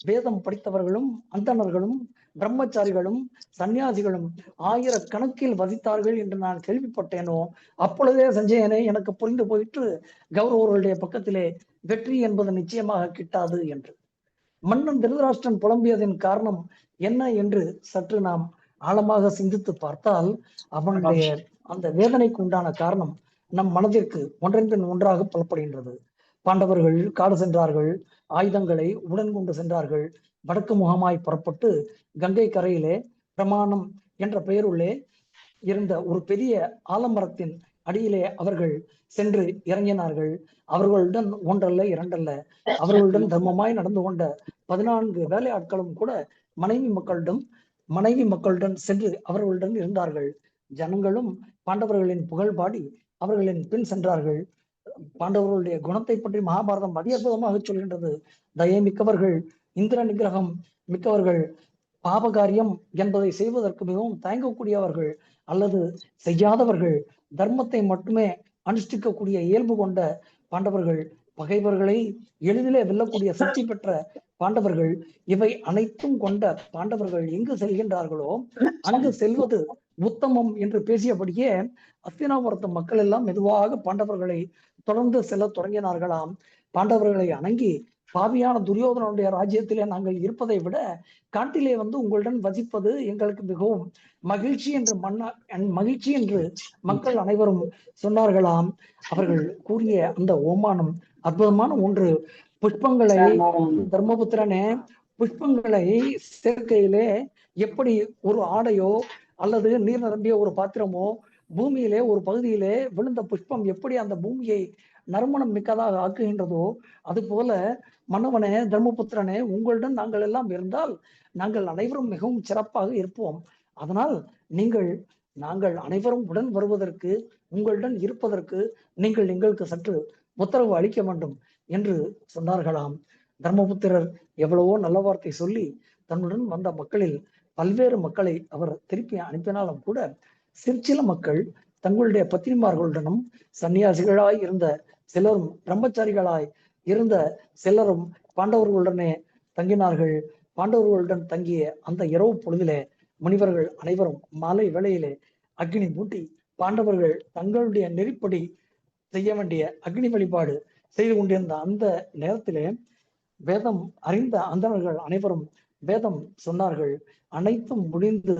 வேதம் படித்தவர்களும் அந்தணர்களும் பிரம்மச்சாரிகளும் சன்னியாசிகளும் ஆயிரக்கணக்கில் வசித்தார்கள் என்று நான் கேள்விப்பட்டேனோ அப்பொழுதே சஞ்சயனே எனக்கு புரிந்து போயிற்று, கௌரவர்களுடைய பக்கத்திலே வெற்றி என்பது நிச்சயமாக கிட்டாது என்று. மன்னன் திருதராஷ்டிரன் புலம்பியதின் காரணம் என்ன என்று சற்று நாம் ஆழமாக சிந்தித்து பார்த்தால் அவனுடைய அந்த வேதனைக்கு உண்டான காரணம் நம் மனதிற்கு ஒன்றன் பின் ஒன்றாக புலப்படுகின்றது. பாண்டவர்கள் காடு சென்றார்கள், ஆயுதங்களை உடன் கொண்டு சென்றார்கள். வடக்கு முகமாய் புறப்பட்டு கங்கை கரையிலே பிரமாணம் என்ற பெயருள்ளே இருந்த ஒரு பெரிய ஆலமரத்தின் அடியிலே அவர்கள் சென்று இறங்கினார்கள். அவர்களுடன் ஒன்றல்ல இரண்டல்ல, அவர்களுடன் தர்மமாய் நடந்து கொண்ட 14 வேலையாட்களும் கூட மனைவி மக்களுடன் சென்று அவர்களுடன் இருந்தார்கள். ஜனங்களும் பாண்டவர்களின் புகழ் பாடி அவர்களின் பின் சென்றார்கள். பாண்டவர்களுடைய குணத்தை பற்றி மகாபாரதம் அதி அற்புதமாக சொல்கின்றது. தயை மிக்கவர்கள், இந்திர நிகிரகம் மிக்கவர்கள், பாபகாரியம் என்பதை செய்வதற்கு மிகவும் தயங்கக்கூடியவர்கள் அல்லது செய்யாதவர்கள், தர்மத்தை மட்டுமே அனுஷ்டிக்கக்கூடிய இயல்பு கொண்ட பாண்டவர்கள், பகைவர்களை எளிதிலே வெல்லக்கூடிய சக்தி பெற்ற பாண்டவர்கள், இவை அனைத்தும் கொண்ட பாண்டவர்கள் எங்கு செல்கின்றார்களோ அங்கு செல்வது உத்தமம் என்று பேசியபடியே அஸ்தினாபுரத்து மக்கள் எல்லாம் மெதுவாக பாண்டவர்களை தொடர்ந்து செல்ல தொடங்கினார்களாம். பாண்டவர்களை அணங்கி பாவியான துரியோதனனுடைய ராஜ்யத்திலே நாங்கள் இருப்பதை விட காட்டிலே வந்து உங்களுடன் வசிப்பது எங்களுக்கு மிகவும் மகிழ்ச்சி என்று மக்கள் அனைவரும் சொன்னார்களாம். அவர்கள் கூறிய அந்த ஓமானம் அற்புதமான ஒன்று. புஷ்பங்களை, தர்மபுத்திரனே, புஷ்பங்களை சேர்க்கையிலே எப்படி ஒரு ஆடையோ அல்லது நீர் நிரம்பிய ஒரு பாத்திரமோ பூமியிலே ஒரு பகுதியிலே விழுந்த புஷ்பம் எப்படி அந்த பூமியை நறுமணம் மிக்கதாக ஆக்குகின்றதோ அது போல மன்னவனே, தர்மபுத்திரனே, உங்களுடன் நாங்கள் எல்லாம் இருந்தால் நாங்கள் அனைவரும் மிகவும் சிறப்பாக இருப்போம். அதனால் நாங்கள் அனைவரும் உடன் வருவதற்கு, உங்களுடன் இருப்பதற்கு நீங்கள் எங்களுக்கு சற்று உத்தரவு அளிக்க வேண்டும் என்று சொன்னார்களாம். தர்மபுத்திரர் எவ்வளவோ நல்ல வார்த்தை சொல்லி தன்னுடன் வந்த மக்களில் பல்வேறு மக்களை அவர் திருப்பி அனுப்பினாலும் கூட சிற்சில மக்கள் தங்களுடைய பத்தினிமார்களுடனும் சன்னியாசிகளாய் இருந்த சிலரும் பிரம்மச்சாரிகளாய் இருந்த சிலரும் பாண்டவர்களுடனே தங்கினார்கள். பாண்டவர்களுடன் தங்கிய அந்த இரவு பொழுதிலே முனிவர்கள் அனைவரும் மாலை வேளையிலே அக்னி மூட்டி பாண்டவர்கள் தங்களுடைய நெறிப்படி செய்ய வேண்டிய அக்னி வழிபாடு செய்து கொண்டிருந்த அந்த நேரத்திலே வேதம் அறிந்த அந்தணர்கள் அனைவரும் வேதம் சொன்னார்கள். அனைத்தும் முடிந்து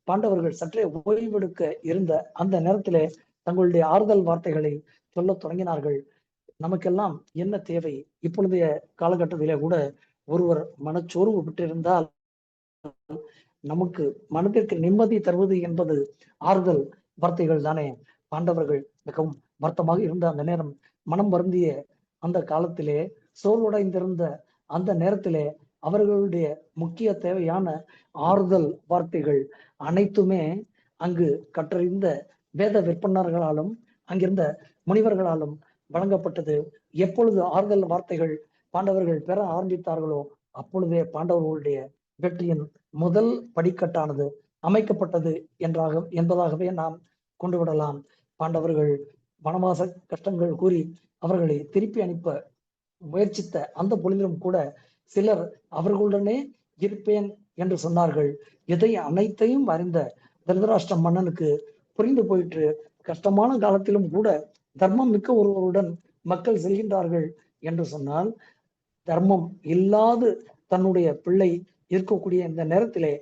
பாண்டவர்கள் சற்றே ஓய்வெடுக்க இருந்த அந்த நேரத்திலே தங்களுடைய ஆறுதல் வார்த்தைகளை சொல்ல தொடங்கினார்கள். நமக்கெல்லாம் என்ன தேவை? இப்பொழுதைய காலகட்டத்திலே கூட ஒருவர் மனச்சோர்வு பெற்றிருந்தால் நமக்கு மனதிற்கு நிம்மதி தருவது என்பது ஆறுதல் வார்த்தைகள் தானே. பாண்டவர்கள் மிகவும் வருத்தமாக இருந்த அந்த நேரம், மனம் வருந்திய அந்த காலத்திலே, சோர்வடைந்திருந்த அந்த நேரத்திலே அவர்களுடைய முக்கிய தேவையான ஆறுதல் வார்த்தைகள் அனைத்துமே அங்கு கற்றறிந்த வேத விற்பனர்களாலும் அங்கிருந்த முனிவர்களாலும் வழங்கப்பட்டது. எப்பொழுது ஆறுதல் வார்த்தைகள் பாண்டவர்கள் பெற ஆரம்பித்தார்களோ அப்பொழுதே பாண்டவர்களுடைய வெற்றியின் முதல் படிக்கட்டானது அமைக்கப்பட்டது என்பதாகவே நாம் கொண்டு விடலாம். பாண்டவர்கள் வனவாச கஷ்டங்கள் கூறி அவர்களை திருப்பி அனுப்ப முயற்சித்த அந்த பொழுதிலும் கூட சிலர் அவர்களுடனே இருப்பேன் என்று சொன்னார்கள். இதை அனைத்தையும் அறிந்த திருதராஷ்டிர மன்னனுக்கு புரிந்து போயிற்று. கஷ்டமான காலத்திலும் கூட தர்மம் மிக்க ஒருவருடன் மக்கள் செல்கின்றார்கள் என்று சொன்னால், தர்மம் இல்லாது தன்னுடைய பிள்ளை இருக்கக்கூடிய இந்த நேரத்திலே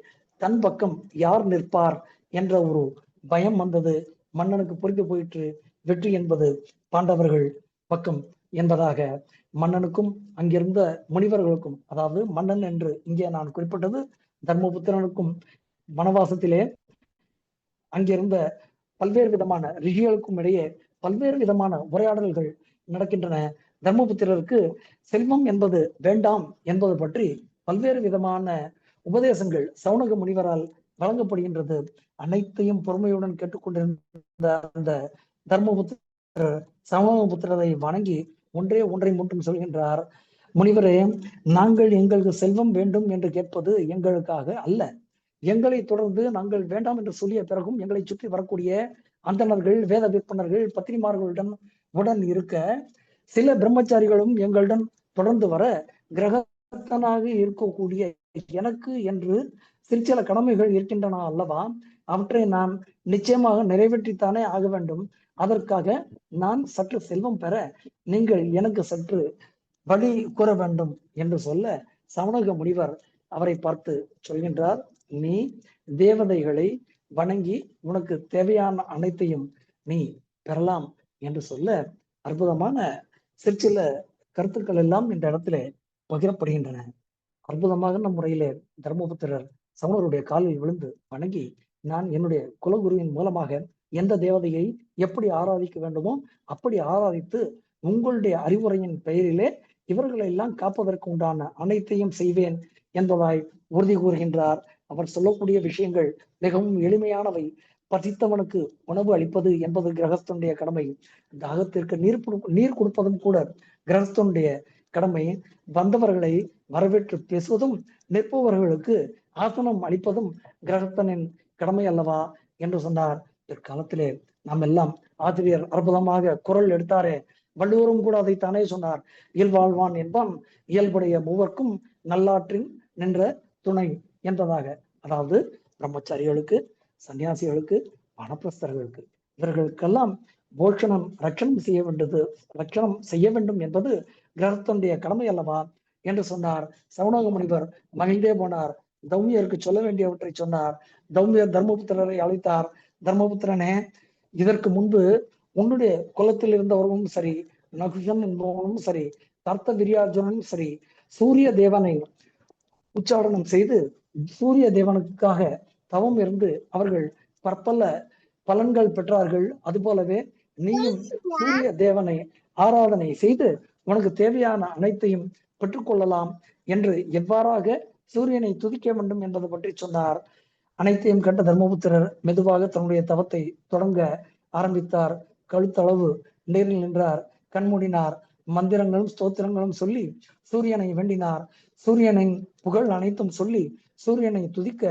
தன் பக்கம் யார் நிற்பார் என்ற ஒரு பயம் வந்தது. மன்னனுக்கு புரிந்து போயிற்று, வெற்றி என்பது பாண்டவர்கள் பக்கம் என்பதாக. மன்னனுக்கும் அங்கிருந்த முனிவர்களுக்கும், அதாவது மன்னன் என்று இங்கே நான் குறிப்பிட்டது தர்மபுத்திரனுக்கும் வனவாசத்திலே அங்கிருந்த பல்வேறு விதமான ரிஷிகளுக்கும் இடையே பல்வேறு விதமான உரையாடல்கள் நடக்கின்றன. தர்மபுத்திரருக்கு செல்வம் என்பது வேண்டாம் என்பது பற்றி பல்வேறு விதமான உபதேசங்கள் சௌனக முனிவரால் வழங்கப்படுகின்றது. அனைத்தையும் பொறுமையுடன் கேட்டுக்கொண்டிருந்த அந்த தர்மபுத்திரர் சௌனகபுத்திரரை வணங்கி ஒன்றை மட்டும் சொல்கின்றார். முனிவரே, நாங்கள் எங்களுக்கு செல்வம் வேண்டும் என்று கேட்பது எங்களுக்காக அல்ல. எங்களை தொடர்ந்து நாங்கள் வேண்டாம் என்று சொல்லிய பிறகும் எங்களை சுற்றி வரக்கூடிய அந்தணர்கள், வேத விற்பனர்கள், பத்திரிமார்களுடன் உடன் இருக்க சில பிரம்மச்சாரிகளும் எங்களுடன் தொடர்ந்து வர கிரகத்தனாக இருக்கக்கூடிய எனக்கு என்று சிற்சில கடமைகள் இருக்கின்றன அல்லவா? அவற்றை நான் நிச்சயமாக நிறைவேற்றித்தானே ஆக வேண்டும். அதற்காக நான் சற்று செல்வம் பெற நீங்கள் எனக்கு சற்று வழி கூற வேண்டும் என்று சொல்ல சௌனக முனிவர் அவரை பார்த்து சொல்கின்றார், நீ தேவதைகளை வணங்கி உனக்கு தேவையான அனைத்தையும் நீ பெறலாம் என்று சொல்ல அற்புதமான சிற்சில கருத்துக்கள் எல்லாம் இந்த இடத்துல பகிரப்படுகின்றன. அற்புதமான முறையிலே தர்மபுத்திரர் சௌனருடைய காலில் விழுந்து வணங்கி, நான் என்னுடைய குலகுருவின் மூலமாக எந்த தேவதையை எப்படி ஆராதிக்க வேண்டுமோ அப்படி ஆராதித்து உங்களுடைய அறிவுரையின் பெயரிலே இவர்களை எல்லாம் காப்பதற்கு உண்டான அனைத்தையும் செய்வேன் என்பதாய் உறுதி கூறுகின்றார். அவர் சொல்லக்கூடிய விஷயங்கள் மிகவும் எளிமையானவை. பசித்தவனுக்கு உணவு அளிப்பது என்பது கிரகஸ்தனுடைய கடமை. தாகத்திற்கு நீர் கொடுப்பதும் கூட கிரகஸ்தனுடைய கடமை. வந்தவர்களை வரவேற்று பேசுவதும் நிற்பவர்களுக்கு ஆசனம் அளிப்பதும் கிரகஸ்தனின் கடமை அல்லவா என்று சொன்னார். பிற்காலத்திலே நாம் எல்லாம் ஆசிரியர் அற்புதமாக குரல் எடுத்தாரே, வள்ளுவரும் கூட அதைத்தானே சொன்னார். இயல்பாழ்வான் என்பான் இயல்புடைய மூவர்க்கும் நல்லாற்றின் நின்ற துணை என்பதாக. அதாவது பிரம்மச்சாரிகளுக்கு, சன்னியாசிகளுக்கு, வனப்பிரஸ்தர்களுக்கு இவர்களுக்கெல்லாம் போஷணம் ரட்சணம் செய்ய வேண்டும் என்பது கிரகத்தனுடைய கடமை அல்லவா என்று சொன்னார். சௌனக முனிவர் மகிழ்ந்தே போனார். தௌமியருக்கு சொல்ல வேண்டியவற்றை சொன்னார். தௌமியர் தர்மபுத்திரரை அழைத்தார். தர்மபுத்திரனே, இதற்கு முன்பு உன்னுடைய குலத்தில் இருந்தவர்களும் சரி, நகுஷன் என்பவனும் சரி, தர்த்த விரியார்ஜுனும் சரி, சூரிய தேவனை உச்சாரணம் செய்து சூரிய தேவனுக்காக தவம் இருந்து அவர்கள் பற்பல பலன்கள் பெற்றார்கள். அதுபோலவே நீயும் சூரிய தேவனை ஆராதனை செய்து உனக்கு தேவையான அனைத்தையும் பெற்றுக்கொள்ளலாம் என்று எவ்வாறாக சூரியனை துதிக்க வேண்டும் என்பது பற்றி சொன்னார். அனைத்தையும் கண்ட தர்மபுத்திரர் மெதுவாக தன்னுடைய தவத்தை தொடங்க ஆரம்பித்தார். கழுத்தளவு நேரில் நின்றார். கண்மூடினார். மந்திரங்களும் ஸ்தோத்திரங்களும் சொல்லி சூரியனை வேண்டினார். சூரியனின் புகழ் அனைத்தும் சொல்லி சூரியனை துதிக்க,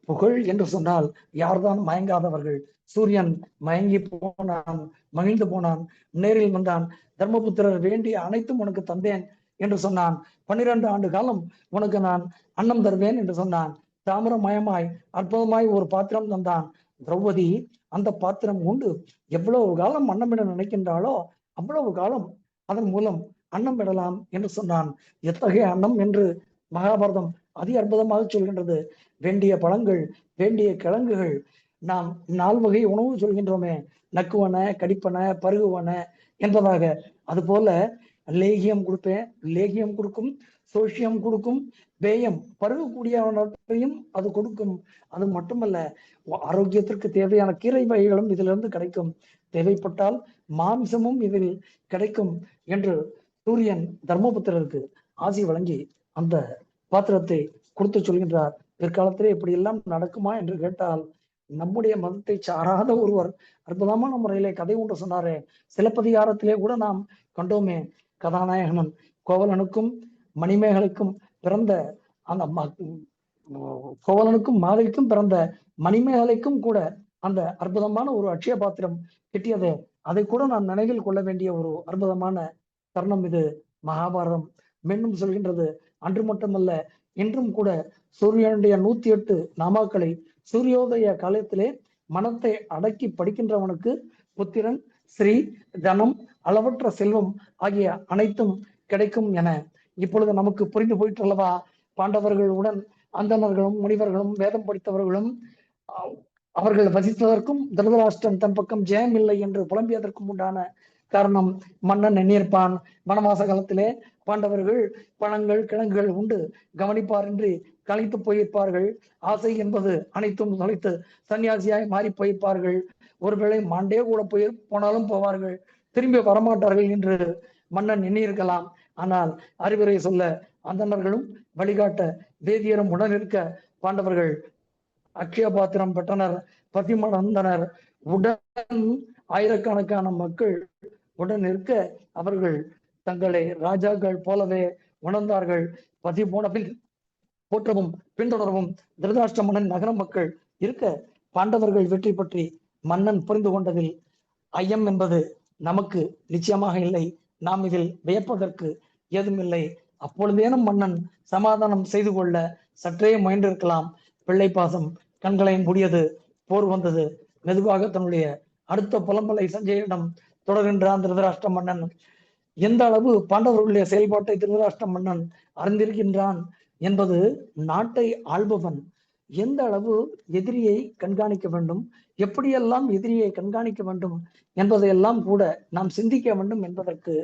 புகழ் என்று சொன்னால் யார்தான் மயங்காதவர்கள்? சூரியன் மயங்கி போனான், மகிழ்ந்து போனான், நேரில் வந்தான். தர்மபுத்திரர் வேண்டிய அனைத்தும் உனக்கு தந்தேன் என்று சொன்னான். 12 ஆண்டு காலம் உனக்கு நான் அன்னம் தருவேன் என்று சொன்னான். தாமிரமயமாய் அற்புதமாய் ஒரு பாத்திரம் தந்தான். திரௌபதி அந்த பாத்திரம் உண்டு எவ்வளவு காலம் அன்னமிட நினைக்கின்றாளோ அவ்வளவு காலம் அதன் மூலம் அன்னம் விடலாம் என்று சொன்னான். எத்தகைய அன்னம் என்று மகாபாரதம் அதி அற்புதமாக சொல்கின்றது. வேண்டிய பழங்கள், வேண்டிய கிழங்குகள், நாம் 4 வகை உணவு சொல்கின்றோமே, நக்குவன, கடிப்பன, பருகுவன என்பதாக. அதுபோல லேகியம் கொடுப்பேன், லேகியம் கொடுக்கும், சோஷியம் கொடுக்கும், பேயம் பருகக்கூடியவற்றையும் அது கொடுக்கும். அது மட்டுமல்ல, ஆரோக்கியத்திற்கு தேவையான கீரை வகைகளும் இதிலிருந்து கிடைக்கும். தேவைப்பட்டால் மாம்சமும் இதில் கிடைக்கும் என்று சூரியன் தர்மபுத்திரருக்கு ஆசி வழங்கி அந்த பாத்திரத்தை கொடுத்து சொல்கின்றார். பிற்காலத்திலே இப்படி எல்லாம் நடக்குமா என்று கேட்டால், நம்முடைய மதத்தை சாராத ஒருவர் அற்புதமான முறையிலே கதை ஒன்று சொன்னாரே, சிலப்பதிகாரத்திலே கூட நாம் கண்டோமே. கதாநாயகனும் கோவலனுக்கும் மணிமேகலைக்கும் பிறந்த அந்த கோவலனுக்கும் மாதவிக்கும் பிறந்த மணிமேகலைக்கும் கூட அந்த அற்புதமான ஒரு அட்சய பாத்திரம் கிட்டியது. அதை கூட நாம் நினைவில் கொள்ள வேண்டிய ஒரு அற்புதமான தருணம் இது. மகாபாரதம் மீண்டும் சொல்கின்றது, அன்று மட்டுமல்ல இன்றும் கூட சூரியனுடைய 108 நாமாக்களை சூரியோதய காலத்திலே மனத்தை அடக்கி படிக்கின்றவனுக்கு புத்திரன், ஸ்ரீ, தனம், அளவற்ற செல்வம் ஆகிய அனைத்தும் கிடைக்கும் என இப்பொழுது நமக்கு புரிந்து போயிட்டு அல்லவா? பாண்டவர்களுடன் அந்தணர்களும் முனிவர்களும் வேதம் படித்தவர்களும் அவர்கள் வசித்ததற்கும் திருதராஷ்டிரன் தன் பக்கம் ஜெயம் இல்லை என்று புலம்பியதற்கும் உண்டான காரணம் மன்னன் எண்ணியிருப்பான். வனவாச காலத்திலே பாண்டவர்கள் பழங்கள் கிழங்குகள் உண்டு கவனிப்பாரின்றி களைத்து போயிருப்பார்கள். ஆசை என்பது அனைத்தும் தொலைத்து சன்னியாசியாய் மாறி போயிருப்பார்கள். ஒருவேளை மாண்டே கூட போனாலும் போவார்கள், திரும்பி வரமாட்டார்கள் என்று மன்னன் எண்ணியிருக்கலாம். ஆனால் அறிவுரை சொல்ல அந்தணர்களும் வழிகாட்ட வேதியரும் உடன் இருக்க பாண்டவர்கள் அக்ஷய பாத்திரம் பெற்றனர், பதிமடந்தனர். உடன் ஆயிரக்கணக்கான மக்கள் உடன் இருக்க அவர்கள் தங்களை ராஜாக்கள் போலவே உணர்ந்தார்கள். பதி போன பின் போற்றவும் பின்தொடரவும் திருதராஷ்டிர மன்னன் நகர மக்கள் இருக்க பாண்டவர்கள் வெற்றி பற்றி மன்னன் புரிந்து கொண்டதில் ஐயம் என்பது நமக்கு நிச்சயமாக இல்லை. நாம் இதில் வியப்பதற்கு ஏதும் இல்லை. அப்பொழுதேனும் மன்னன் சமாதானம் செய்து கொள்ள சற்றே முயன்றிருக்கலாம். பிள்ளை பாசம் கண்களை மூடியது, போர் வந்தது. மெதுவாக தன்னுடைய அடுத்த புலம்பலை சஞ்சயிடம் தொடர்கின்றான் திருதராஷ்டிர மன்னன். எந்த அளவு பாண்டவர்களுடைய செயல்பாட்டை திருதராஷ்டிர மன்னன் அறிந்திருக்கின்றான் என்பது நாட்டை ஆள்பவன் எந்த அளவு எதிரியை கண்காணிக்க வேண்டும், எப்படியெல்லாம் எதிரியை கண்காணிக்க வேண்டும் என்பதையெல்லாம் கூட நாம் சிந்திக்க வேண்டும் என்பதற்கு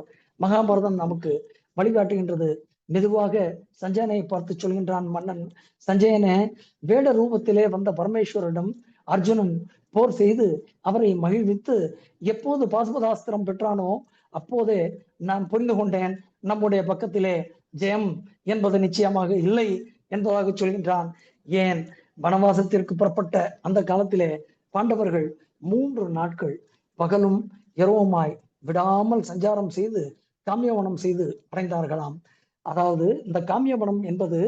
மகாபாரதம் நமக்கு வழிகாட்டுகின்றது. மெதுவாக சஞ்சயனை பார்த்து சொல்கின்றான் மன்னன். சஞ்சயனே, வேட ரூபத்திலே வந்த பரமேஸ்வரிடம் அர்ஜுனன் போர் செய்து அவரை மகிழ்வித்து எப்போது பாசுபதாஸ்திரம் பெற்றானோ அப்போதே நான் புரிந்து கொண்டேன், நம்முடைய பக்கத்திலே ஜெயம் என்பது நிச்சயமாக இல்லை என்பதாக சொல்கின்றான். ஏன், வனவாசத்திற்கு புறப்பட்ட அந்த காலத்திலே பாண்டவர்கள் 3 நாட்கள் பகலும் இரவுமாய் விடாமல் சஞ்சாரம் செய்து காமியவனம் செய்து அடைந்தார்களாம். அதாவது இந்த காமியவனம் என்பது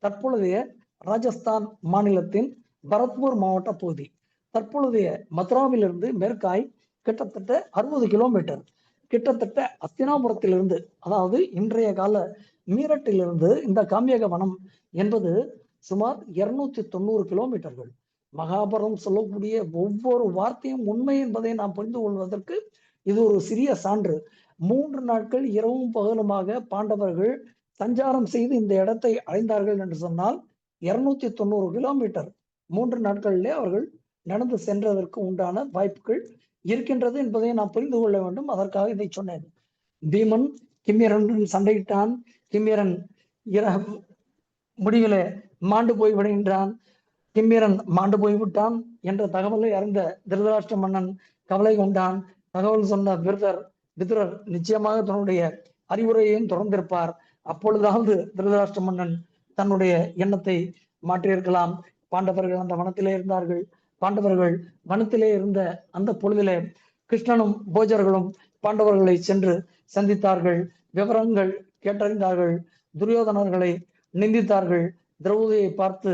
தற்பொழுதைய ராஜஸ்தான் மாநிலத்தின் பரத்பூர் மாவட்ட பகுதி. தற்பொழுதைய மதுராவிலிருந்து மேற்காய் கிட்டத்தட்ட 60 கிலோமீட்டர், கிட்டத்தட்ட அஸ்தினாபுரத்திலிருந்து, அதாவது இன்றைய கால மீரட்டிலிருந்து இந்த காமியக வனம் என்பது சுமார் 290 கிலோமீட்டர்கள். மகாபாரதம் சொல்லக்கூடிய ஒவ்வொரு வார்த்தையும் உண்மை என்பதை நாம் புரிந்து கொள்வதற்கு இது ஒரு சிறிய சான்று. 3 நாட்கள் இரவும் பகலுமாக பாண்டவர்கள் சஞ்சாரம் செய்து இந்த இடத்தை அடைந்தார்கள் என்று சொன்னால் 290 கிலோமீட்டர் 3 நாட்களிலே அவர்கள் நடந்து சென்றதற்கு உண்டான வாய்ப்புகள் இருக்கின்றது என்பதை நாம் புரிந்து கொள்ள வேண்டும். அதற்காக இதை சொன்னேன். பீமன் கிம்மிரன் சண்டையிட்டான். கிம்மிரன் முடிவிலே மாண்டு போய் விடுகின்றான். கிம்மிரன் மாண்டு போய்விட்டான் என்ற தகவலை அறிந்த திருதராஷ்டிர மன்னன் கவலை கொண்டான். தகவல் சொன்ன விதுரர் நிச்சயமாக தன்னுடைய அறிவுரையையும் தொடர்ந்திருப்பார். அப்பொழுதாவது திருதராஷ்டிர மன்னன் தன்னுடைய எண்ணத்தை மாற்றியிருக்கலாம். பாண்டவர்கள் அந்த வனத்திலே இருந்தார்கள். பாண்டவர்கள் வனத்திலே இருந்த அந்த பொழுதிலே கிருஷ்ணனும் போஜர்களும் பாண்டவர்களை சென்று சந்தித்தார்கள். விவரங்கள் கேட்டறிந்தார்கள். துரியோதனர்களை நிந்தித்தார்கள். திரௌபதியை பார்த்து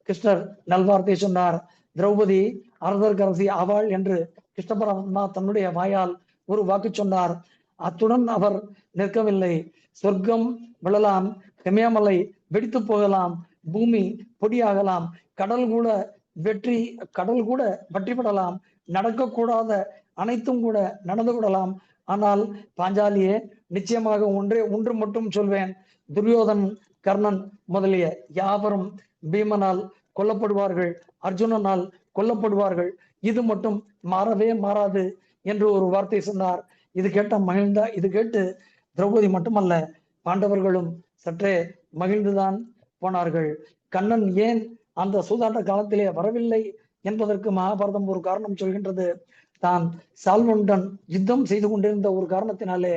கிருஷ்ணர் நல்வார்த்தை சொன்னார். திரௌபதி அரசர்கரசி ஆவாள் என்று கிருஷ்ண பரமாத்மா தன்னுடைய வாயால் ஒரு வாக்கு சொன்னார். அத்துடன் அவர் நிற்கவில்லை. சொர்க்கம் விழலாம், இமயமலை வெடித்து போகலாம், பூமி பொடியாகலாம், கடல் கூட வற்றிவிடலாம், நடக்கக்கூடாத அனைத்தும் கூட நடந்து விடலாம். ஆனால் பாஞ்சாலியே, நிச்சயமாக ஒன்று மட்டும் சொல்வேன். துரியோதன், கர்ணன் முதலிய யாவரும் பீமனால் கொல்லப்படுவார்கள், அர்ஜுனனால் கொல்லப்படுவார்கள். இது மட்டும் மாறவே மாறாது என்று ஒரு வார்த்தை சொன்னார். இது கேட்டு திரௌபதி மட்டுமல்ல, பாண்டவர்களும் சற்றே மகிழ்ந்துதான் போனார்கள். கண்ணன் ஏன் அந்த சூதாட்ட காலத்திலே வரவில்லை என்பதற்கு மகாபாரதம் ஒரு காரணம் சொல்கின்றது. தான் சால்வனுடன் யுத்தம் செய்து கொண்டிருந்த ஒரு காரணத்தினாலே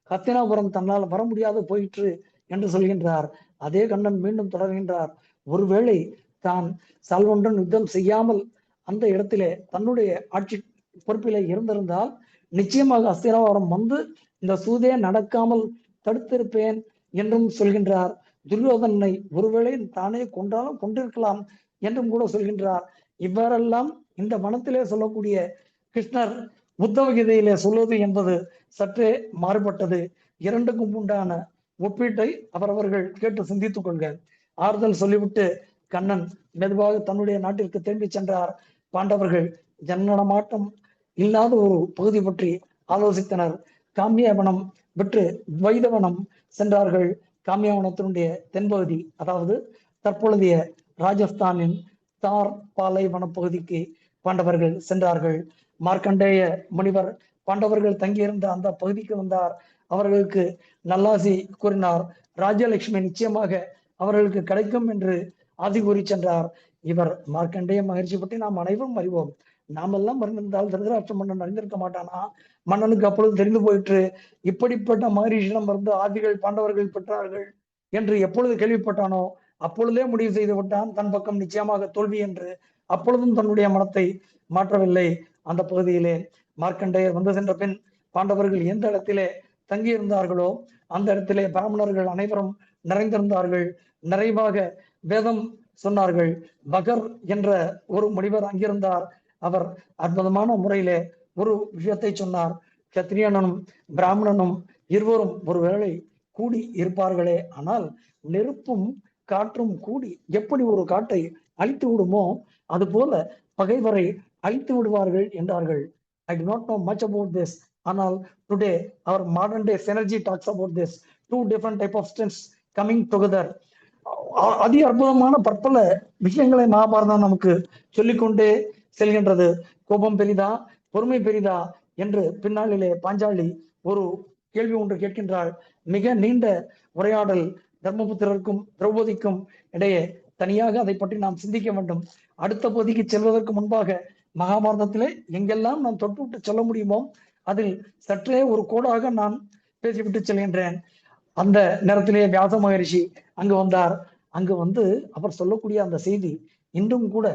ஹஸ்தினாபுரம் தன்னால் வர முடியாது போயிற்று என்று சொல்கின்றார். அதே கண்ணன் மீண்டும் தொடர்கின்றார். ஒருவேளை தான் சால்வனுடன் யுத்தம் செய்யாமல் அந்த இடத்திலே தன்னுடைய ஆட்சி பொறுப்பிலே இருந்திருந்தால் நிச்சயமாக ஹஸ்தினாபுரம் வந்து இந்த சூதே நடக்காமல் தடுத்திருப்பேன் என்றும் சொல்கின்றார். துரியோதனை ஒருவேளை தானே கொண்டாலும் கொண்டிருக்கலாம் என்றும் கூட சொல்கின்றார். இவ்வாறெல்லாம் இந்த வனத்திலே சொல்லக்கூடிய கிருஷ்ணர் உத்தவ கீதையிலே சொல்வது என்பது சற்றே மாறுபட்டது. இரண்டுக்கும் உண்டான ஒப்பீட்டை அவரவர்கள் கேட்டு சிந்தித்துக் கொள்க. ஆறுதல் சொல்லிவிட்டு கண்ணன் மெதுவாக தன்னுடைய நாட்டிற்கு திரும்பி சென்றார். பாண்டவர்கள் ஜனநடமாட்டம் இல்லாத ஒரு பகுதி பற்றி ஆலோசித்தனர். காமியவனம் விட்டு துவைதவனம் சென்றார்கள். காமியாவனத்தினுடைய தென்பகுதி, அதாவது தற்பொழுதைய ராஜஸ்தானின் தார் பாலைவன பகுதிக்கு பாண்டவர்கள் சென்றார்கள். மார்க்கண்டேய முனிவர் பாண்டவர்கள் தங்கியிருந்த அந்த பகுதிக்கு வந்தார். அவர்களுக்கு நல்லாசி கூறினார். ராஜ்யலட்சுமி நிச்சயமாக அவர்களுக்கு கிடைக்கும் என்று ஆசி கூறி சென்றார். இவர் மார்க்கண்டேய மகிழ்ச்சி பற்றி நாம் அனைவரும் அறிவோம். நாமெல்லாம் அறிந்திருந்தால் திருதராஷ்டிர மன்னன் அறிந்திருக்க மாட்டானா? மன்னனுக்கு அப்பொழுது தெரிந்து போயிற்று, இப்படிப்பட்ட மகரிஷிடம் இருந்து ஆதிகள் பாண்டவர்கள் பெற்றார்கள் என்று எப்பொழுது கேள்விப்பட்டானோ அப்பொழுதே முடிவு செய்து விட்டான் தன் பக்கம் நிச்சயமாக தோல்வி என்று. அப்பொழுதும் தன்னுடைய மனத்தை மாற்றவில்லை. அந்த பகுதியிலே மார்க்கண்டேயர் வந்து சென்ற பின் பாண்டவர்கள் எந்த இடத்திலே தங்கியிருந்தார்களோ அந்த இடத்திலே பிராமணர்கள் அனைவரும் நிறைந்திருந்தார்கள். நிறைவாக வேதம் சொன்னார்கள். பகர் என்ற ஒரு முனிவர் அங்கிருந்தார். அவர் அற்புதமான முறையிலே ஒரு விஷயத்தை சொன்னார். கத்திரியனும் பிராமணனும் இருவரும் ஒருவேளை கூடி இருப்பார்களே, ஆனால் நெருப்பும் காற்றும் கூடி எப்படி ஒரு காட்டை அழித்து விடுமோ அது போல பகைவரை அழித்து விடுவார்கள் என்றார்கள். I do not know much about this. ஆனால் today our modern day synergy talks about this. Two different type of strengths coming together. அதி அற்புதமான பற்பல விஷயங்களை மகாபாரதம் நமக்கு சொல்லிக்கொண்டே செல்கின்றது. கோபம் பெரிதா, பொறுமை பெரிதா என்று பின்னாளிலே பாஞ்சாலி ஒரு கேள்வி ஒன்று கேட்கின்றாள். மிக நீண்ட உரையாடல் தர்மபுத்திரருக்கும் திரௌபதிக்கும் இடையே. தனியாக அதை பற்றி நாம் சிந்திக்க வேண்டும். அடுத்த பகுதிக்கு செல்வதற்கு முன்பாக மகாபாரதத்திலே எங்கெல்லாம் நான் தொட்டுவிட்டு சொல்ல முடியுமோ அதில் சற்றே ஒரு கோடாக நான் பேசிவிட்டு செல்கின்றேன். அந்த நேரத்திலே வியாச மகரிஷி அங்கு வந்தார். அங்கு வந்து அவர் சொல்லக்கூடிய அந்த செய்தி இன்றும் கூட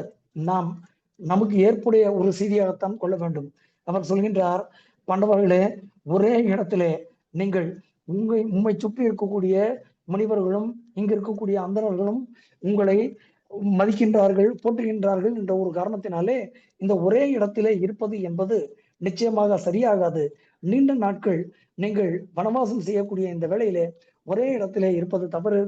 நமக்கு ஏற்புடைய ஒரு செய்தியாகத்தான் கொள்ள வேண்டும். அவர் சொல்கின்றார், பாண்டவர்களே, ஒரே இடத்திலே நீங்கள் உம்மை சுற்றி இருக்கக்கூடிய முனிவர்களும் இங்கு இருக்கக்கூடிய அந்தணர்களும் உங்களை மதிக்கின்றார்கள், போற்றுகின்றார்கள் என்ற ஒரு காரணத்தினாலே இந்த ஒரே இடத்திலே இருப்பது என்பது நிச்சயமாக சரியாகாது. நீண்ட நாட்கள் நீங்கள் வனவாசம் செய்யக்கூடிய இந்த வேளையிலே ஒரே இடத்திலே இருப்பது தவறு.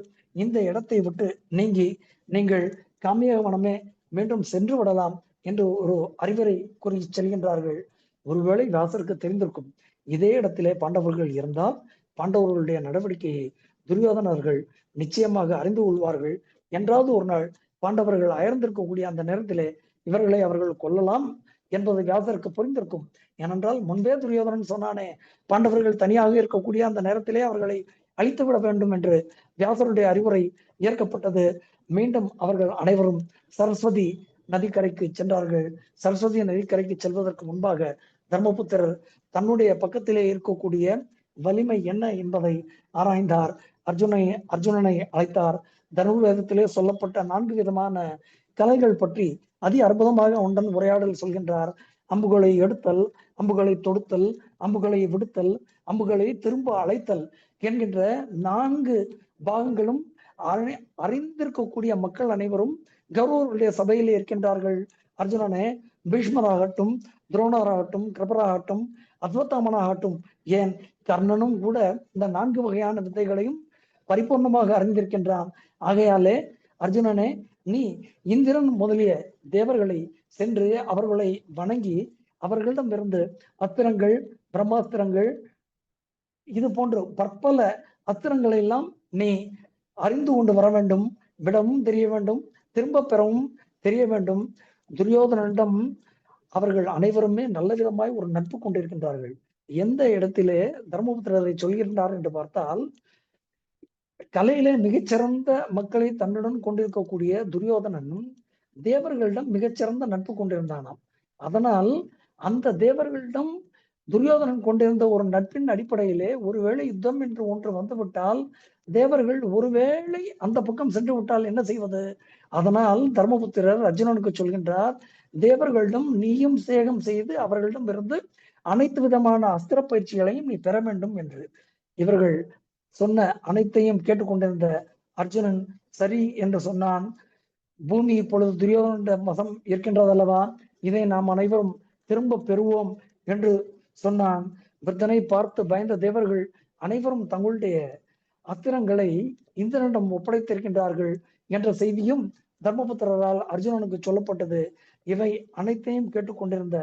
இந்த இடத்தை விட்டு நீங்கி நீங்கள் காமிய வனமே மீண்டும் சென்று விடலாம் என்று ஒரு அறிவுரை கூறி செல்கின்றார்கள். ஒருவேளை வியாசருக்கு தெரிந்திருக்கும், இதே இடத்திலே பாண்டவர்கள் இருந்தால் பாண்டவர்களுடைய நடவடிக்கையை துரியோதனர்கள் நிச்சயமாக அறிந்து கொள்வார்கள். என்றாவது ஒரு நாள் பாண்டவர்கள் அயர்ந்திருக்கக்கூடிய அந்த நேரத்திலே இவர்களை அவர்கள் கொல்லலாம் என்பது வியாசருக்கு புரிந்திருக்கும். ஏனென்றால் முன்பே துரியோதனன் சொன்னானே, பாண்டவர்கள் தனியாக இருக்கக்கூடிய அந்த நேரத்திலே அவர்களை அழித்து விட வேண்டும் என்று. வியாசருடைய அறிவுரை ஏற்கப்பட்டது. மீண்டும் அவர்கள் அனைவரும் சரஸ்வதி நதிக்கரைக்கு சென்றார்கள். சரஸ்வதி நதிக்கரைக்கு செல்வதற்கு முன்பாக தர்மபுத்திரர் தன்னுடைய பக்கத்திலே இருக்கக்கூடிய வலிமை என்ன என்பதை ஆராய்ந்தார். அர்ஜுனனை அழைத்தார். தர்மவேதத்திலே சொல்லப்பட்ட 4 விதமான கலைகள் பற்றி அதி அற்புதமாக ஒன்றன் உரையாடல் சொல்கின்றார். அம்புகளை எடுத்தல், அம்புகளை தொடுத்தல், அம்புகளை விடுத்தல், அம்புகளை திரும்ப அழைத்தல் என்கின்ற 4 பாகங்களும் அறிந்திருக்கக்கூடிய மக்கள் அனைவரும் கௌரவர்களுடைய சபையில் இருக்கின்றார்கள். அர்ஜுனனே, பீஷ்மராகட்டும், துரோணராகட்டும், கிருபராகட்டும், அஸ்வத்தாமனாகட்டும், ஏன் கர்ணனும் கூட இந்த 4 வகையான வித்தைகளையும் பரிபூர்ணமாக அறிந்திருக்கின்றான். ஆகையாலே அர்ஜுனனே, நீ இந்திரன் முதலிய தேவர்களை சென்று அவர்களை வணங்கி அவர்களிடமிருந்து அஸ்திரங்கள், பிரம்மாஸ்திரங்கள், இது போன்ற பற்பல அஸ்திரங்களை எல்லாம் நீ அறிந்து கொண்டு வர வேண்டும். விடவும் தெரிய வேண்டும், திரும்ப பெறவும் தெரிய வேண்டும். துரியோதனிடம் அவர்கள் அனைவருமே நல்ல விதமாய் ஒரு நட்பு கொண்டிருக்கின்றார்கள். எந்த இடத்திலே தர்மபுத்திரரை சொல்கின்றார் என்று பார்த்தால், கலையிலே மிகச்சிறந்த மக்களை தன்னுடன் கொண்டிருக்கக்கூடிய துரியோதனன் தேவர்களிடம் மிகச்சிறந்த நட்பு கொண்டிருந்தானாம். அதனால் அந்த தேவர்களிடம் துரியோதனன் கொண்டிருந்த ஒரு நட்பின் அடிப்படையிலே ஒருவேளை யுத்தம் என்று ஒன்று வந்துவிட்டால் தேவர்கள் ஒருவேளை அந்த பக்கம் சென்று விட்டால் என்ன செய்வது? அதனால் தர்மபுத்திரர் அர்ஜுனனுக்கு சொல்கின்றார், தேவர்களிடம் நீயும் சேகம் செய்து அவர்களிடம் இருந்து அனைத்து விதமான அஸ்திர பயிற்சிகளையும் நீ பெற வேண்டும் என்று. இவர்கள் சொன்ன அனைத்தையும் கேட்டுக்கொண்டிருந்த அர்ஜுனன் சரி என்று சொன்னான். பூமி இப்பொழுது துரியோதன வசம் இருக்கின்றதல்லவா, இதை நாம் அனைவரும் திரும்ப பெறுவோம் என்று சொன்னான். விருத்தனை பார்த்து பயந்த தேவர்கள் அனைவரும் தங்களுடைய அஸ்திரங்களை இந்திரனிடம் ஒப்படைத்திருக்கின்றார்கள் என்ற செய்தியும் தர்மபுத்திரரால் அர்ஜுனனுக்கு சொல்லப்பட்டது. இவை அனைத்தையும் கேட்டுக்கொண்டிருந்த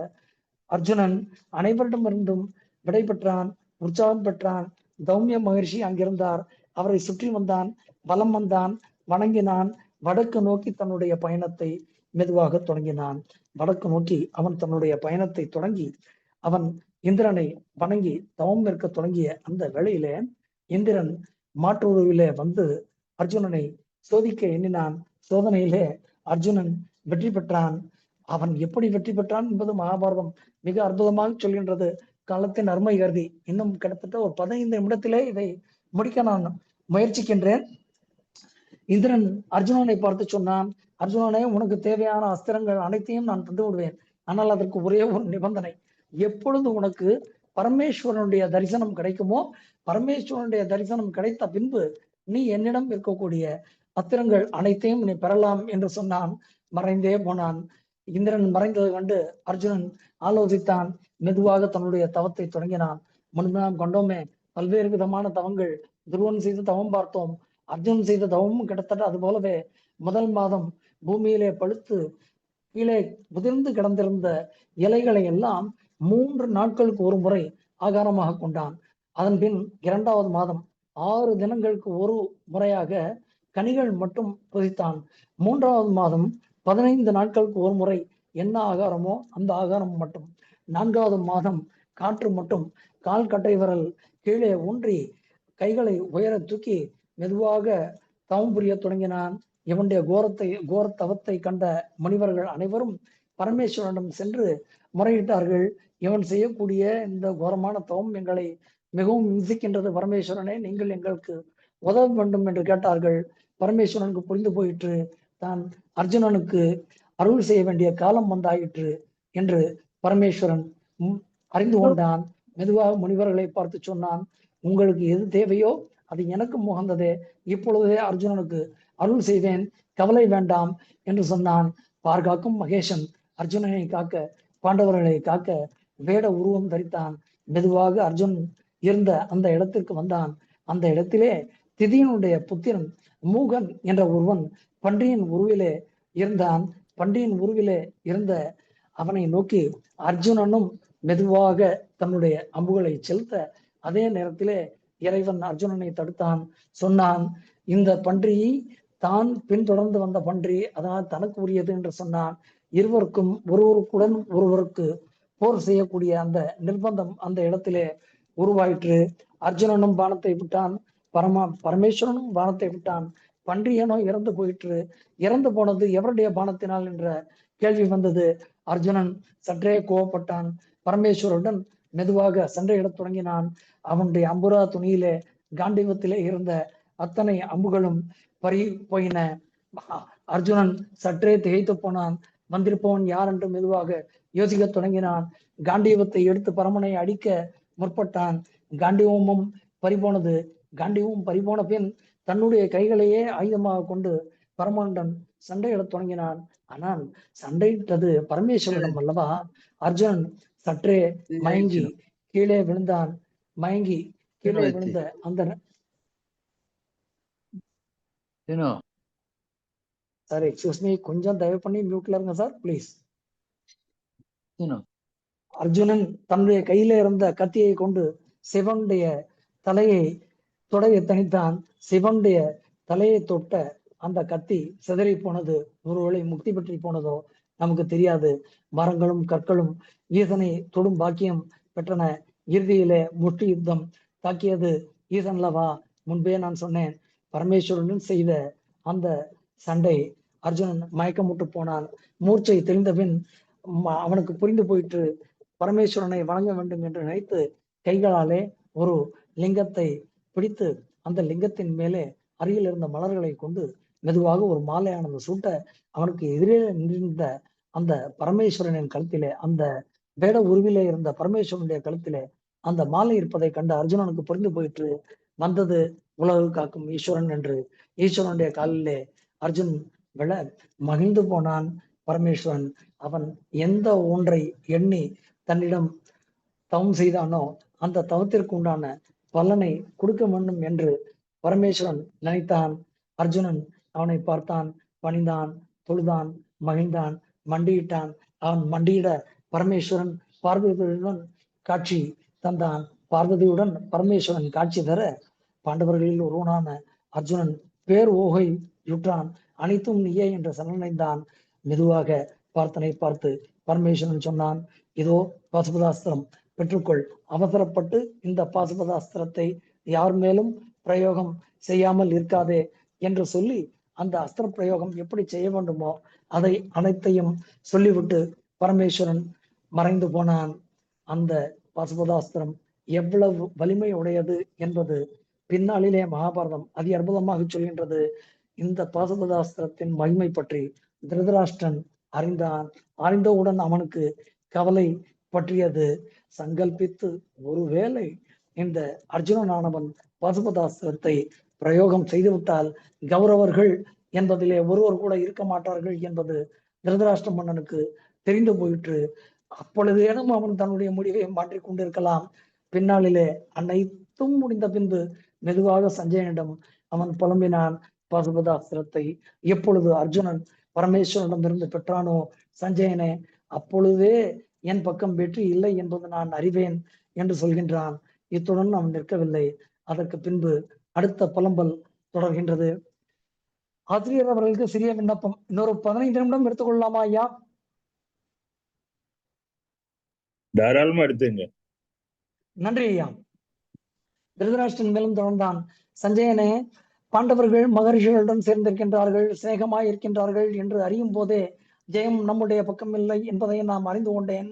அர்ஜுனன் அனைவரிடமிருந்தும் விடை பெற்றான், உற்சாகம் பெற்றான். தௌமிய மகர்ஷி அங்கிருந்தார். அவரை சுற்றி வந்தான், வலம் வந்தான், வணங்கினான். வடக்கு நோக்கி தன்னுடைய பயணத்தை மெதுவாக தொடங்கினான். வடக்கு நோக்கி அவன் தன்னுடைய பயணத்தை தொடங்கி அவன் இந்திரனை வணங்கி தவம் இருக்க தொடங்கிய அந்த வேளையிலே இந்திரன் மாற்றுருவிலே வந்து அர்ஜுனனை சோதிக்க எண்ணினான். சோதனையிலே அர்ஜுனன் வெற்றி பெற்றான். அவன் எப்படி வெற்றி பெற்றான் என்பது மகாபாரதம் மிக அற்புதமாக சொல்கின்றது. காலத்தின் அருமை கருதி இன்னும் கிட்டத்தட்ட ஒரு 15 நிமிடத்திலே இதை முடிக்க நான் முயற்சிக்கின்றேன். இந்திரன் அர்ஜுனனை பார்த்து சொன்னான், அர்ஜுனனே, உனக்கு தேவையான அஸ்திரங்கள் அனைத்தையும் நான் தந்து விடுவேன். ஆனால் அதற்கு ஒரே ஒரு நிபந்தனை. எப்பொழுது உனக்கு பரமேஸ்வரனுடைய தரிசனம் கிடைக்குமோ, பரமேஸ்வரனுடைய தரிசனம் கிடைத்த பின்பு நீ என்னிடம் இருக்கக்கூடிய அஸ்திரங்கள் அனைத்தையும் நீ பெறலாம் என்று சொன்னான். மறைந்தே போனான். இந்திரன் மறைந்ததை கண்டு அர்ஜுனன் ஆலோசித்தான். மெதுவாக தன்னுடைய தவத்தை தொடங்கினான். முன்பு நாம் கண்டோமே, பல்வேறு விதமான தவங்கள். துருவன் செய்த தவம் பார்த்தோம். அர்ஜுனன் செய்த தவமும் கிட்டத்தட்ட அது போலவே முதல் மாதம் பூமியிலே பழுத்து கீழே உதிர்ந்து கிடந்திருந்த இலைகளை எல்லாம் 3 நாட்களுக்கு ஒரு முறை ஆகாரமாக கொண்டான். அதன் பின் 2வது மாதம் 6 தினங்களுக்கு ஒரு முறையாக கனிகள் மட்டும் புதித்தான். 3வது மாதம் 15 நாட்களுக்கு ஒரு முறை என்ன ஆகாரமோ அந்த ஆகாரம் மட்டும். 4வது மாதம் காற்று மட்டும். கால் கட்டை விரல் கீழே ஊன்றி கைகளை உயர தூக்கி மெதுவாக தவம் புரிய தொடங்கினான். இவனுடைய கோர தவத்தை கண்ட முனிவர்கள் அனைவரும் பரமேஸ்வரனிடம் சென்று முறையிட்டார்கள். இவன் செய்யக்கூடிய இந்த கோரமான தவம் எங்களை மிகவும் இம்சிக்கின்றது. பரமேஸ்வரனே, நீங்கள் எங்களுக்கு உதவ வேண்டும் என்று கேட்டார்கள். பரமேஸ்வரனுக்கு புரிந்து போயிற்று, தான் அர்ஜுனனுக்கு அருள் செய்ய வேண்டிய காலம் வந்தாயிற்று என்று பரமேஸ்வரன் அறிந்து கொண்டான். மெதுவாக முனிவர்களை பார்த்து சொன்னான், உங்களுக்கு எது தேவையோ அது எனக்கு முகந்ததே. இப்பொழுதே அர்ஜுனனுக்கு அருள் செய்வேன், கவலை வேண்டாம் என்று சொன்னான். பார்காக்கும் மகேசன் அர்ஜுனனை காக்க, பாண்டவர்களை காக்க வேட உருவம் தரித்தான். மெதுவாக அர்ஜுன் இருந்த அந்த இடத்திற்கு வந்தான். அந்த இடத்திலே திதியனுடைய புத்திரன் மூகன் என்ற ஒருவன் பன்றியின் உருவிலே இருந்தான். பன்றியின் உருவிலே இருந்த அவனை நோக்கி அர்ஜுனனும் மெதுவாக தன்னுடைய அம்புகளை செலுத்த, அதே நேரத்திலே இறைவன் அர்ஜுனனை தடுத்தான். சொன்னான், இந்த பன்றியை தான் பின்தொடர்ந்து வந்த பன்றி, அதனால் தனக்கு உரியது என்று சொன்னான். இருவருக்கும் ஒருவருக்குடன் ஒருவருக்கு போர் செய்யக்கூடிய அந்த நிர்பந்தம் அந்த இடத்திலே உருவாயிற்று. அர்ஜுனனும் பானத்தை விட்டான், பரமேஸ்வரனும் பானத்தை விட்டான். பன்றியனோ இறந்து போயிற்று. இறந்து போனது எவருடைய பானத்தினால் என்ற கேள்வி வந்தது. அர்ஜுனன் சற்றே கோவப்பட்டான். பரமேஸ்வரனுடன் மெதுவாக சண்டையிடத் தொடங்கினான். அவனுடைய அம்புரா துணியிலே காண்டிவத்திலே இருந்த அத்தனை அம்புகளும் பறி போயின. அர்ஜுனன் சற்றே திகைத்து போனான். வந்திருப்பவன் யார் என்று மெதுவாக யோசிக்க தொடங்கினான். காண்டீவத்தை எடுத்து பரமனை அடிக்க முற்பட்டான். காண்டீவமும் பறிபோனது. காண்டீவம் பறிபோன பின் தன்னுடைய கைகளையே ஆயுதமாக கொண்டு பரமனுடன் சண்டையிடத் தொடங்கினான். ஆனால் சண்டையிட்டது பரமேஸ்வரனிடம் அல்லவா? அர்ஜுனன் சற்றே மயங்கி கீழே விழுந்தான். மயங்கி கீழே விழுந்த அந்த சார், எக்ஸ்கியூஸ் மீ, கொஞ்சம் தயவு பண்ணி மியூட்ல இருங்க சார், பிளீஸ். அர்ஜுனன் தன்னுடைய கையில இருந்த கத்தியை கொண்டு சிவனுடைய தலையை தொடைய தனித்தான். சிவனுடைய தலையை தொட்ட அந்த கத்தி சிதறி போனது. ஒருவேளை முக்தி பெற்றி போனதோ நமக்கு தெரியாது. மரங்களும் கற்களும் ஈசனை தொடும் பாக்கியம் பெற்றன. இறுதியிலே முஷ்டி யுத்தம் தாக்கியது ஈசன்லவா? முன்பே நான் சொன்னேன், பரமேஸ்வரனுடன் செய்த அந்த சண்டை. அர்ஜுனன் மயக்கமுட்டு போனான். மூர்ச்சை தெளிந்த பின் அவனுக்கு புரிந்து போயிற்று, பரமேஸ்வரனை வணங்க வேண்டும் என்று நினைத்து கைகளாலே ஒரு லிங்கத்தை பிடித்து அந்த லிங்கத்தின் மேலே அருகில் இருந்த மலர்களை கொண்டு மெதுவாக ஒரு மாலையானது சூட்ட, அவனுக்கு எதிரே நின்ற அந்த பரமேஸ்வரனின் கழுத்திலே, அந்த வேட உருவிலே இருந்த பரமேஸ்வரனுடைய கழுத்திலே அந்த மாலை இருப்பதை கண்ட அர்ஜுனனுக்கு புரிந்து போயிற்று, வந்தது உலகு காக்கும் ஈஸ்வரன் என்று. ஈஸ்வரனுடைய காலிலே அர்ஜுன் விழ மகிழ்ந்து போனான். பரமேஸ்வரன் அவன் எந்த ஒன்றை எண்ணி தன்னிடம் தவம் செய்தானோ அந்த தவத்திற்கு உண்டான பலனை கொடுக்க வேண்டும் என்று பரமேஸ்வரன் நினைத்தான். அர்ஜுனன் அவனை பார்த்தான், பணிந்தான், தொழுதான், மகிழ்ந்தான், மண்டியிட்டான். அவன் மண்டியிட பரமேஸ்வரன் பார்வதியுடன் காட்சி தந்தான். பார்வதியுடன் பரமேஸ்வரன் காட்சி தர பாண்டவர்களில் ஒருவனான அர்ஜுனன் பேர் ஓகை யுற்றான், அனைத்தும் நீயே என்ற சரணடைந்தான். மெதுவாக பார்த்தனை பார்த்து பரமேஸ்வரன் சொன்னான், இதோ பாசுபதாஸ்திரம், பெற்றுக்கொள். அவசரப்பட்டு இந்த பாசுபதாஸ்திரத்தை யார் மேலும் பிரயோகம் செய்யாமல் இருக்காதே என்று சொல்லி அந்த அஸ்திர பிரயோகம் எப்படி செய்ய வேண்டுமோ அதை அனைத்தையும் சொல்லிவிட்டு பரமேஸ்வரன் மறைந்து போனான். அந்த பாசுபதாஸ்திரம் எவ்வளவு வலிமை உடையது என்பது பின்னாளிலே மகாபாரதம் அதி அற்புதமாக சொல்கின்றது. இந்த பாசுபதாஸ்திரத்தின் மகிமை பற்றி திருதராஷ்டிரன் அறிந்தான். அறிந்தவுடன் அவனுக்கு கவலை பற்றியது. சங்கல்பித்து ஒருவேளை இந்த அர்ஜுனனானவன் பாசுபதாஸ்திரத்தை பிரயோகம் செய்துவிட்டால் கௌரவர்கள் என்பதிலே ஒருவர் கூட இருக்க மாட்டார்கள் என்பது திருதராஷ்டிர மன்னனுக்கு தெரிந்து போயிற்று. அப்பொழுதேனும் அவன் தன்னுடைய முடிவை மாற்றிக் கொண்டிருக்கலாம். பின்னாளிலே அனைத்தும் முடிந்த பின்பு மெதுவாக சஞ்சயனிடம் அவன் புலம்பினான். பாசுபதாஸ்திரத்தை எப்பொழுது அர்ஜுனன் பரமேஸ்வரனிடமிருந்து பெற்றானோ, சஞ்சயனே, அப்பொழுதே என் பக்கம் வெற்றி இல்லை என்பது நான் அறிவேன் என்று சொல்கின்றான். இத்துடன் அவன் நிற்கவில்லை. அதற்கு பின்பு அடுத்த புலம்பல் தொடர்கின்றது. ஆசிரியர் அவர்களுக்கு சிறிய விண்ணப்பம். இன்னொரு 15 நிமிடம் எடுத்துக்கொள்ளலாமா ஐயா? தாராளமா எடுத்துங்க. நன்றி ஐயா. திருதராஷ்டிரன் மேலும் தொடர்ந்தான். சஞ்சயனே, பாண்டவர்கள் மகரிஷிகளுடன் சேர்ந்திருக்கின்றார்கள், சிநேகமாய் இருக்கின்றார்கள் என்று அறியும் போதே ஜெயம் நம்முடைய பக்கம் இல்லை என்பதை நாம் அறிந்து கொண்டேன்.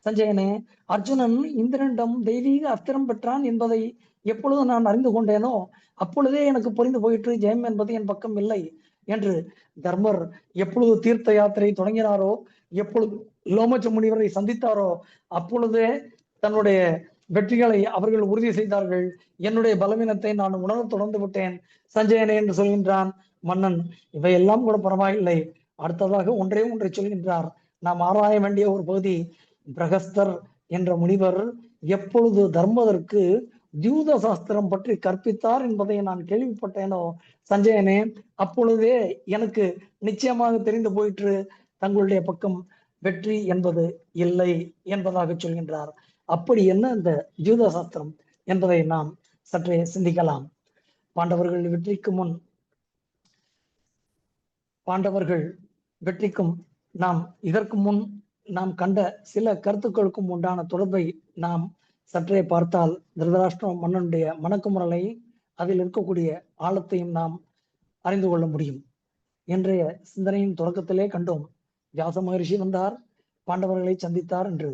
சஞ்சயனே, அர்ஜுனன் இந்திரனிடம் தெய்வீக அஸ்திரம் பெற்றான் என்பதை எப்பொழுது நான் அறிந்து கொண்டேனோ அப்பொழுதே எனக்கு புரிந்து போயிற்று ஜெயம் என்பது என் பக்கம் இல்லை என்று. தர்மர் எப்பொழுது தீர்த்த யாத்திரை தொடங்கினாரோ, எப்பொழுது லோமச்ச முனிவரை சந்தித்தாரோ அப்பொழுதே தன்னுடைய வெற்றிகளை அவர்கள் உறுதி செய்தார்கள். என்னுடைய பலவீனத்தை நான் உணர தொடர்ந்து விட்டேன் சஞ்சயனே என்று சொல்கின்றான். மன்னன் இவையெல்லாம் கூட பரவாயில்லை, அடுத்ததாக ஒன்றை சொல்கின்றார். நாம் ஆராய வேண்டிய ஒரு பகுதி. பிரகஸ்தர் என்ற முனிவர் எப்பொழுது தர்மதற்கு தியூத சாஸ்திரம் பற்றி கற்பித்தார் என்பதை நான் கேள்விப்பட்டேனோ சஞ்சயனே, அப்பொழுதே எனக்கு நிச்சயமாக தெரிந்து போயிற்று தங்களுடைய பக்கம் வெற்றி என்பது இல்லை என்பதாக சொல்கின்றார். அப்படி என்ன இந்த தியூத சாஸ்திரம் என்பதை நாம் சற்றே சிந்திக்கலாம். பாண்டவர்கள் வெற்றிக்கும் நாம் இதற்கு முன் நாம் கண்ட சில கருத்துக்களுக்கும் உண்டான தொடர்பை நாம் சற்றே பார்த்தால் திருதராஷ்டிர மன்னனுடைய மணக்குமுறலை, அதில் இருக்கக்கூடிய ஆழத்தையும் நாம் அறிந்து கொள்ள முடியும். இன்றைய சிந்தனையின் தொடக்கத்திலே கண்டோம். வியாச மகரிஷி வந்தார், பாண்டவர்களை சந்தித்தார் என்று.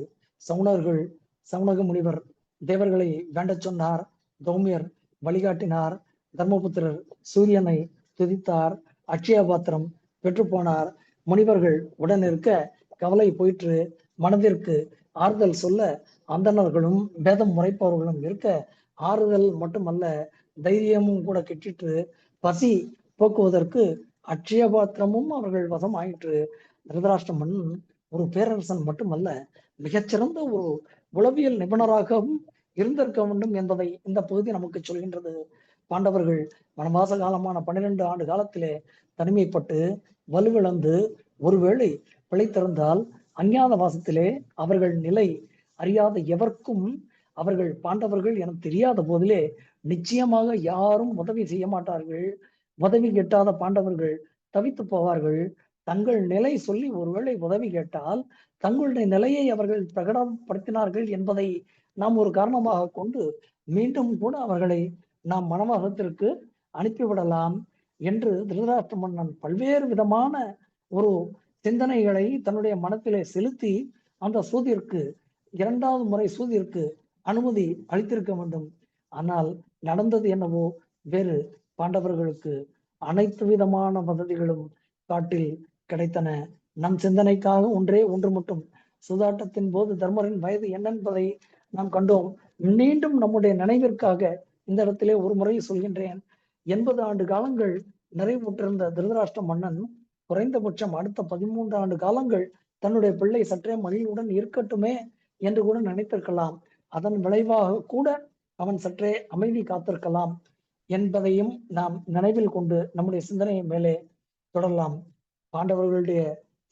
சவுனக முனிவர் தேவர்களை வேண்டச் சொன்னார். தௌமியர் வழிகாட்டினார். தர்மபுத்திரர் சூரியனை துதித்தார். அக்ஷய பாத்திரம் பெற்று போனார். முனிவர்கள் உடன் இருக்க கவலை போயிற்று. மனதிற்கு ஆறுதல் சொல்ல அந்தணர்களும் வேதம் முறைப்பவர்களும் இருக்க ஆறுதல் மட்டுமல்ல, தைரியமும் கூட கிட்டிற்று. பசி போக்குவதற்கு அக்ஷய பாத்திரமும் அவர்கள் வசம் ஆயிற்று. திருதராஷ்டிர மன்னன் ஒரு பேரரசன் மட்டுமல்ல, மிகச்சிறந்த ஒரு உளவியல் நிபுணராகவும் இருந்திருக்க வேண்டும் என்பதை இந்த பகுதி நமக்கு சொல்கின்றது. பாண்டவர்கள் வனவாச காலமான 12 ஆண்டு காலத்திலே தனிமைப்பட்டு வலுவிழந்து ஒருவேளை பிழைத்திருந்தால் அஞ்ஞாத வாசத்திலே அவர்கள் நிலை அறியாத எவர்க்கும் அவர்கள் பாண்டவர்கள் என தெரியாத போதிலே நிச்சயமாக யாரும் உதவி செய்ய மாட்டார்கள். உதவி கேட்டாத பாண்டவர்கள் தவித்து போவார்கள். தங்கள் நிலை சொல்லி ஒருவேளை உதவி கேட்டால் தங்களுடைய நிலையை அவர்கள் பிரகடனப்படுத்தினார்கள் என்பதை நாம் ஒரு காரணமாக கொண்டு மீண்டும் கூட அவர்களை நாம் வனவாசத்திற்கு அனுப்பிவிடலாம் என்று திருதராஷ்டிர மன்னன் பல்வேறு விதமான ஒரு சிந்தனைகளை தன்னுடைய மனத்திலே செலுத்தி அந்த சூதிற்கு 2வது முறை சூதிற்கு அனுமதி அளித்திருக்க வேண்டும். ஆனால் நடந்தது என்னவோ வேறு. பாண்டவர்களுக்கு அனைத்து விதமான வசதிகளும் காட்டில் கிடைத்தன. நம் சிந்தனைக்காக ஒன்று மட்டும். சூதாட்டத்தின் போது தர்மரின் வயது என்னென்பதை நாம் கண்டோம். மீண்டும் நம்முடைய நினைவிற்காக இந்த இடத்திலே ஒரு முறை சொல்கின்றேன். 80 ஆண்டு காலங்கள் நிறைவுற்றிருந்த திருதராஷ்டிர மன்னன் குறைந்தபட்சம் அடுத்த 13 ஆண்டு காலங்கள் தன்னுடைய பிள்ளை சற்றே மகிழ்வுடன் இருக்கட்டுமே என்று கூட நினைத்திருக்கலாம். அதன் விளைவாக கூட அவன் சற்றே அமைதி காத்திருக்கலாம் என்பதையும் நாம் நினைவில் கொண்டு நம்முடைய சிந்தனையை மேலே தொடரலாம். பாண்டவர்களுடைய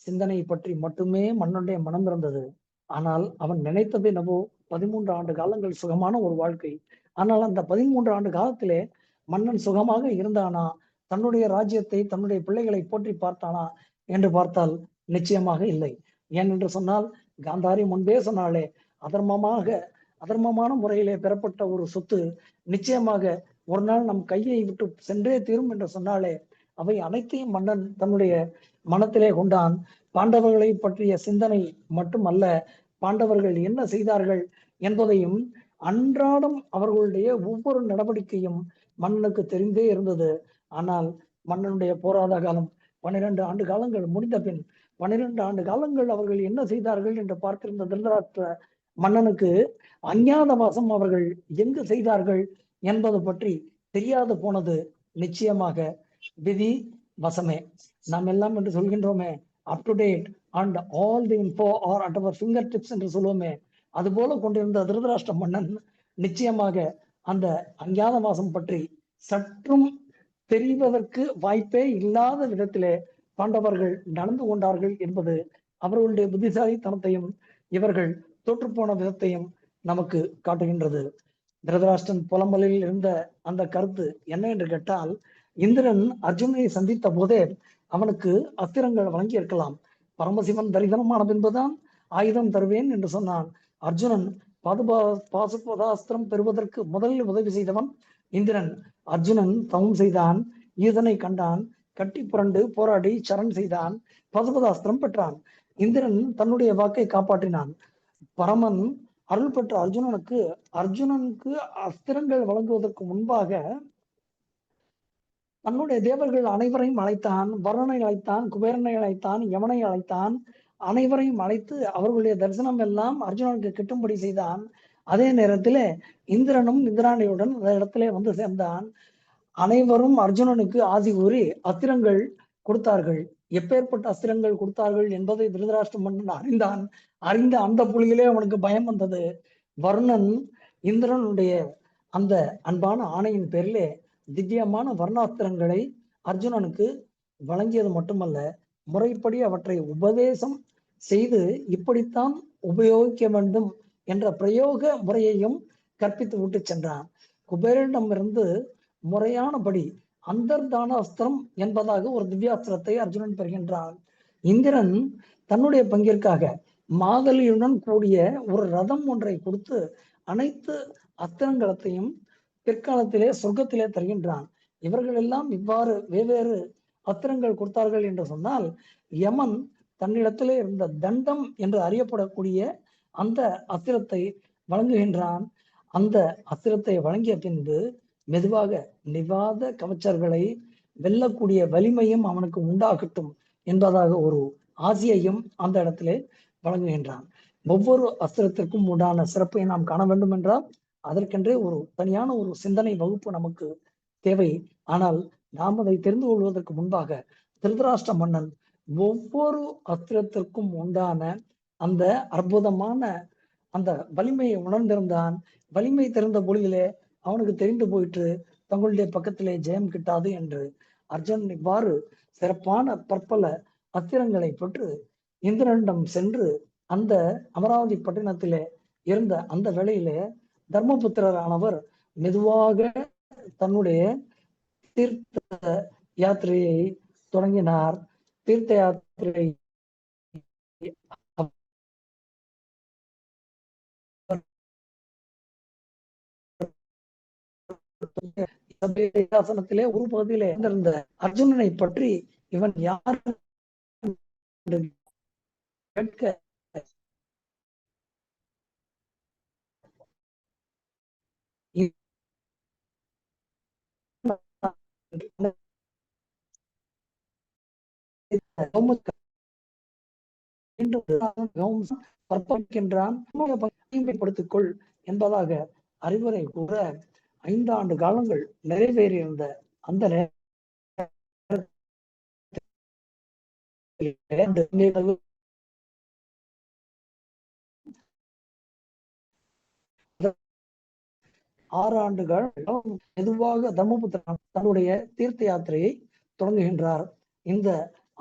சிந்தனை பற்றி மட்டுமே மன்னனுடைய மனம் இருந்தது. ஆனால் அவன் நினைத்தது என்னவோ 13 ஆண்டு காலங்கள் சுகமான ஒரு வாழ்க்கை. ஆனால் அந்த 13 ஆண்டு காலத்திலே மன்னன் சுகமாக இருந்தானா, தன்னுடைய ராஜ்யத்தை தன்னுடைய பிள்ளைகளை போற்றி பார்த்தானா என்று பார்த்தால் நிச்சயமாக இல்லை. ஏனென்று சொன்னால் காந்தாரி முன்பே சொன்னாலே அதர்மமான முறையிலே பெறப்பட்ட ஒரு சொத்து நிச்சயமாக ஒரு நாள் நம் கையை விட்டு சென்றே தீரும் என்று சொன்னாலே அவை அனைத்தையும் மன்னன் தன்னுடைய மனத்திலே கொண்டான். பாண்டவர்களை பற்றிய சிந்தனை மட்டுமல்ல, பாண்டவர்கள் என்ன செய்தார்கள் என்பதையும் அன்றாடம் அவர்களுடைய ஒவ்வொரு நடவடிக்கையும் மன்னனுக்கு தெரிந்தே இருந்தது. ஆனால் மன்னனுடைய போராத காலம் 12 ஆண்டு காலங்கள் முடிந்த பின் 12 ஆண்டு காலங்கள் அவர்கள் என்ன செய்தார்கள் என்று பார்த்திருந்த திருதராஷ்டிர மன்னனுக்கு அஞ்ஞாதவாசம் அவர்கள் எங்கு செய்தார்கள் என்பது பற்றி தெரியாது போனது நிச்சயமாக விதி வசமே. நாம் எல்லாம் என்று சொல்கின்றோமே, up to date and all the info are at our finger tips என்று சொல்லுவோமே, அது போல கொண்டிருந்த திருதராஷ்டிர மன்னன் நிச்சயமாக அந்த அஞ்ஞாதவாசம் பற்றி சற்றும் தெரிவதற்கு வாய்ப்பே இல்லாத விதத்திலே பாண்டவர்கள் நடந்து கொண்டார்கள் என்பது அவர்களுடைய புத்திசாலித்தனத்தையும் இவர்கள் தோற்றுப்போன விதத்தையும் நமக்கு காட்டுகின்றது. திருதராஷ்டிரன் புலம்பலில் இருந்த அந்த கருத்து என்ன என்று கேட்டால், இந்திரன் அர்ஜுனனை சந்தித்த போதே அவனுக்கு அஸ்திரங்கள் வழங்கி இருக்கலாம். பரமசிவன் தரிசனமான பின்புதான் ஆயுதம் தருவேன் என்று சொன்னான். அர்ஜுனன் பாசுபதாஸ்திரம் பெறுவதற்கு முதலில் உதவி செய்தவன் இந்திரன். அர்ஜுனன் தவம் செய்தான், ஈதனை கண்டான், கட்டி புரண்டு போராடி சரண் செய்தான், பசுபதாஸ்திரம் பெற்றான். இந்திரன் தன்னுடைய வாக்கை காப்பாற்றினான். பரமன் அருள் பெற்ற அர்ஜுனனுக்கு அஸ்திரங்கள் வழங்குவதற்கு முன்பாக தன்னுடைய தேவர்கள் அனைவரையும் அழைத்தான். வருணனை அழைத்தான், குபேரனை அழைத்தான், யமனை அழைத்தான். அனைவரையும் அழைத்து அவர்களுடைய தரிசனம் எல்லாம் அர்ஜுனனுக்கு கிட்டும்படி செய்தான். அதே நேரத்திலே இந்திரனும் இந்திராணியுடன் அந்த இடத்திலே வந்து சேர்ந்தான். அனைவரும் அர்ஜுனனுக்கு ஆசி கூறி அஸ்திரங்கள் கொடுத்தார்கள். எப்பேற்பட்ட அஸ்திரங்கள் கொடுத்தார்கள் என்பதை திருதராஷ்டிர மன்னன் அறிந்தான். அறிந்த அந்த புள்ளியிலே அவனுக்கு பயம் வந்தது. வருணன் இந்திரனுடைய அந்த அன்பான ஆணையின் பேரிலே திவ்யமான வர்ணாஸ்திரங்களை அர்ஜுனனுக்கு வழங்கியது மட்டுமல்ல, முறைப்படி அவற்றை உபதேசம் செய்து இப்படித்தான் உபயோகிக்க வேண்டும் என்ற பிரயோக முறையையும் கற்பித்து விட்டு சென்றான். குபேரனிடமிருந்து முறையானபடி அந்தர்தான அஸ்திரம் என்பதாக ஒரு திவ்யாஸ்திரத்தை அர்ஜுனன் பெறுகின்றான். இந்திரன் தன்னுடைய பங்கிற்காக மாதலியுடன் கூடிய ஒரு ரதம் ஒன்றை கொடுத்து அனைத்து அஸ்திரங்களத்தையும் பிற்காலத்திலே சொர்க்கத்திலே தருகின்றான். இவர்கள் எல்லாம் இவ்வாறு வெவ்வேறு அஸ்திரங்கள் கொடுத்தார்கள் என்று சொன்னால், யமன் தன்னிடத்திலே இருந்த தண்டம் என்று அறியப்படக்கூடிய அந்த அஸ்திரத்தை வழங்குகின்றான். அந்த அஸ்திரத்தை வழங்கிய பின்பு மெதுவாக நிவாத கவச்சர்களை வெல்லக்கூடிய வலிமையும் அவனுக்கு உண்டாகட்டும் என்பதாக ஒரு ஆசையையும் அந்த இடத்திலே வழங்குகின்றான். ஒவ்வொரு அஸ்திரத்திற்கும் உண்டான சிறப்பை நாம் காண வேண்டும் என்றால் அதற்கென்றே ஒரு தனியான ஒரு சிந்தனை வகுப்பு நமக்கு தேவை. ஆனால் நாம் அதை தெரிந்து கொள்வதற்கு முன்பாக திருதராஷ்டிர மன்னன் ஒவ்வொரு அஸ்திரத்திற்கும் உண்டான அந்த அற்புதமான அந்த வலிமையை உணர்ந்திருந்தான். வலிமை தெரிந்த பொழுதிலே அவனுக்கு தெரிந்து போயிற்று தங்களுடைய பக்கத்திலே ஜெயம் கிட்டாது என்று. அர்ஜுனன் இவ்வாறு சிறப்பான பற்பல அஸ்திரங்களை பெற்று இந்திரனிடம் சென்று அந்த அமராவதி பட்டினத்திலே இருந்த அந்த வேளையிலே தர்மபுத்திரரானவர் மெதுவாக தன்னுடைய தீர்த்த யாத்திரையை தொடங்கினார். தீர்த்த யாத்திரை சாசனத்திலே ஒரு பகுதியிலே இருந்த அர்ஜுனனை பற்றி இவன் யார் கேட்க படுத்திக்கொள் என்பதாக அறிவுரை கூற 5 ஆண்டு காலங்கள் நிறைவேறியிருந்த அந்த ஆறு ஆண்டுகள் மெதுவாக தர்மபுத்திரன் தன்னுடைய தீர்த்த யாத்திரையை தொடங்குகின்றார். இந்த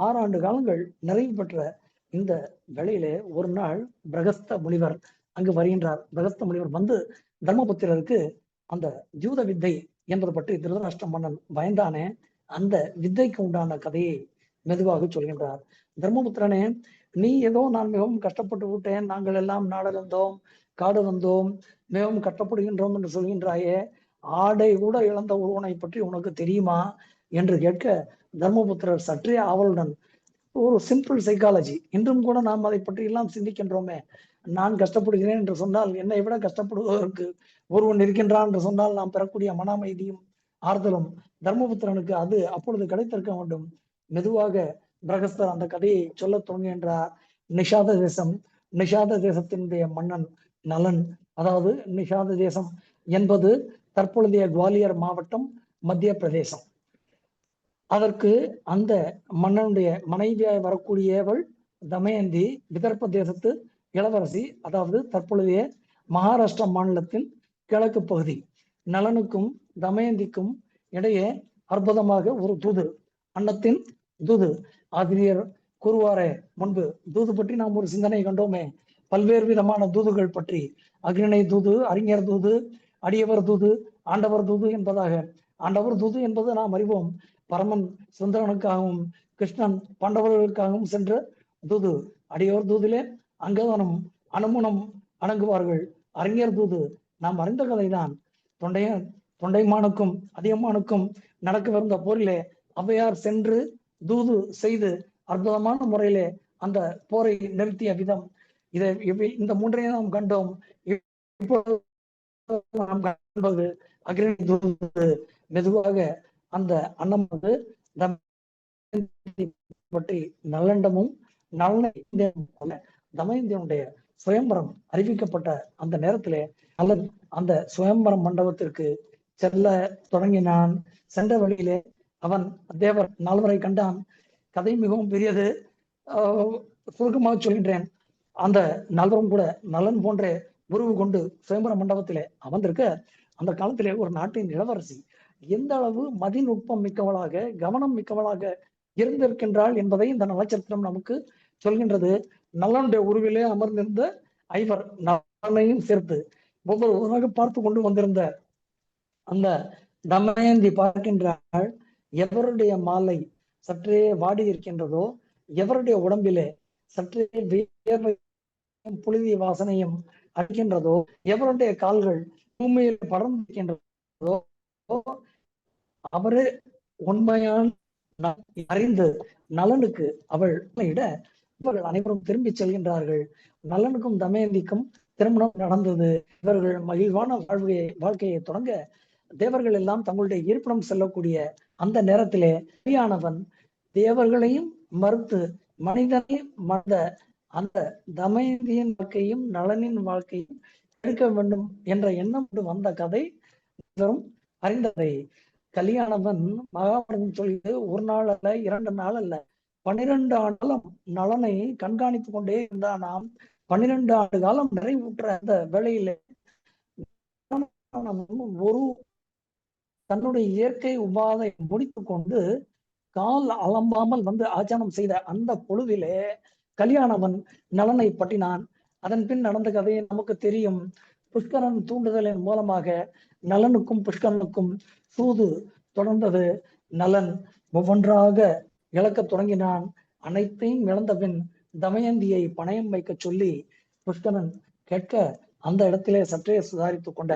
6 ஆண்டு காலங்கள் நிறைவு பெற்ற இந்த வேளையிலே ஒரு நாள் பிரகஸ்த முனிவர் அங்கு வருகின்றார். பிரகஸ்த முனிவர் வந்து தர்மபுத்திரருக்கு அந்த ஜூத வித்தை என்பது பற்றி திருதராஷ்டிர மன்னன் பயந்தானே, அந்த வித்தைக்கு உண்டான கதையை மெதுவாக சொல்கின்றார். தர்மபுத்திரனே, நீ ஏதோ நான் மிகவும் கஷ்டப்பட்டு விட்டேன், நாங்கள் எல்லாம் நாடறிந்தோம், காடு வந்தோம், மிகவும் கஷ்டப்படுகின்றோம் என்று சொல்கின்றாயே, ஆடை கூட இழந்த ஒருவனை பற்றி உனக்கு தெரியுமா என்று கேட்க, தர்மபுத்திரர் சற்றே ஆவலுடன், ஒரு சிம்பிள் சைக்காலஜி, இன்றும் கூட நாம் அதை பற்றி எல்லாம் சிந்திக்கின்றோமே, நான் கஷ்டப்படுகிறேன் என்று சொன்னால் என்னை விட கஷ்டப்படுவதற்கு ஒருவன் இருக்கின்றான் என்று சொன்னால் நாம் பெறக்கூடிய மன அமைதியும் ஆறுதலும் தர்மபுத்திரனுக்கு அது அப்பொழுது கிடைத்திருக்க வேண்டும். மெதுவாக பிரகஸ்தர் அந்த கதையை சொல்ல துவங்குகின்றார். நிஷாத தேசம், நிஷாத தேசத்தினுடைய மன்னன் நலன், அதாவது நிஷாத தேசம் என்பது தற்பொழுதைய குவாலியர் மாவட்டம், மத்திய பிரதேசம். அதற்கு அந்த மன்னனுடைய மனைவியாய் வரக்கூடியவள் தமயந்தி, விதர்ப்ப தேசத்து இளவரசி, அதாவது தற்பொழுதைய மகாராஷ்டிரா மாநிலத்தின் கிழக்கு பகுதி. நலனுக்கும் தமயந்திக்கும் இடையே அற்புதமாக ஒரு தூது, அன்னத்தின் தூது. ஆசிரியர் கூறுவாரே முன்பு, தூது பற்றி நாம் ஒரு சிந்தனை கண்டோமே, பல்வேறு விதமான தூதுகள் பற்றி, அக்னிணை தூது, அறிஞர் தூது, அடியவர் தூது, ஆண்டவர் தூது என்பதாக. ஆண்டவர் தூது என்பது நாம் அறிவோம், பரமன் சுந்தரனுக்காகவும் கிருஷ்ணன் பாண்டவர்களுக்காகவும் சென்ற தூது. அடியவர் தூதிலே அங்கதனும் அனுமனும் அடங்குவார்கள். அறிஞர் தூது நாம் அறிந்த கதைதான். தொண்டைமானுக்கும் அதியமானுக்கும் நடக்கவிருந்த போரிலே ஔவையார் சென்று தூது செய்து அற்புதமான முறையிலே அந்த போரை நிறுத்திய விதம், இந்த மூன்றையும் நாம் கண்டோம். இப்போது நாம் காண்பது அக்னி தூது. மெதுவாக அந்த அன்னம் வந்து பற்றி நல்லண்டமும் தமயந்தியனுடைய சுயம்பரம் அறிவிக்கப்பட்ட அந்த நேரத்திலே அல்லது அந்த சுயம்பரம் மண்டபத்திற்கு செல்ல தொடங்கினான். சென்ற வழியிலே அவன் தேவர் நால்வரை கண்டான். கதை மிகவும் பெரியது, சுருக்கமாக சொல்கின்றேன். அந்த நால்வரும் கூட நலன் போன்ற உருவு கொண்டு சுயம்பர மண்டபத்திலே அமர்ந்திருக்க, அந்த காலத்திலே ஒரு நாட்டின் இளவரசி எந்த அளவு மதிநுட்பம் மிக்கவளாக, கவனம் மிக்கவளாக இருந்திருக்கின்றாள் என்பதை இந்த நலச்சத்திரம் நமக்கு சொல்கின்றது. நலனுடைய உருவிலே அமர்ந்திருந்த ஐவர், நலனையும் சேர்த்து ஒவ்வொருவராக பார்த்து கொண்டு வந்திருந்த அந்த தமயந்தி பார்க்கின்றாள். எவருடைய மாலை சற்றே வாடி இருக்கின்றதோ, எவருடைய உடம்பிலே சற்றே புழுதி வாசனையும் அடிக்கின்றதோ, எவருடைய கால்கள் பூமியில் படர்ந்திருக்கின்றதோ, அவரே உண்மையான அறிந்து நலனுக்கு அவள் இட இவர்கள் அனைவரும் திரும்பி செல்கின்றார்கள். நலனுக்கும் தமயந்திக்கும் திருமணம் நடந்தது. இவர்கள் மகிழ்வான வாழ்க்கையை தொடங்க தேவர்கள் எல்லாம் தங்களுடைய இருப்பிடம் செல்லக்கூடிய அந்த நேரத்திலே கலியானவன் தேவர்களையும் மறுத்து மனிதனை மறந்த அந்த தமயந்தியின் வாழ்க்கையும் நலனின் வாழ்க்கையும் எடுக்க வேண்டும் என்ற எண்ணம் வந்த கதை அறிந்ததை. கலியானவன் மகாபாரதம் சொல்லிட்டு ஒரு நாள் அல்ல, 2 நாள் அல்ல, 12 ஆண்டுகளும் நலனை கண்காணித்து கொண்டே இருந்தானாம். 12 ஆண்டு காலம் நிறைவுற்ற அந்த வேளையிலே ஒரு தன்னுடைய இயற்கை உபாதை முடித்து கொண்டு கால் அலம்பாமல் வந்து ஆச்சரணம் செய்த அந்த பொழுதிலே கலியானவன் நலனை பற்றினான். அதன் பின் நடந்த கதையை நமக்கு தெரியும். புஷ்கரன் தூண்டுதலின் மூலமாக நலனுக்கும் புஷ்கரனுக்கும் சூது தொடர்ந்தது. நலன் ஒவ்வொன்றாக இழக்க தொடங்கினான். அனைத்தையும் இழந்த பின் தமயந்தியை பணயம் வைக்க சொல்லி புஷ்கரன் கேட்க, அந்த இடத்திலே சற்றே சுதாரித்து கொண்ட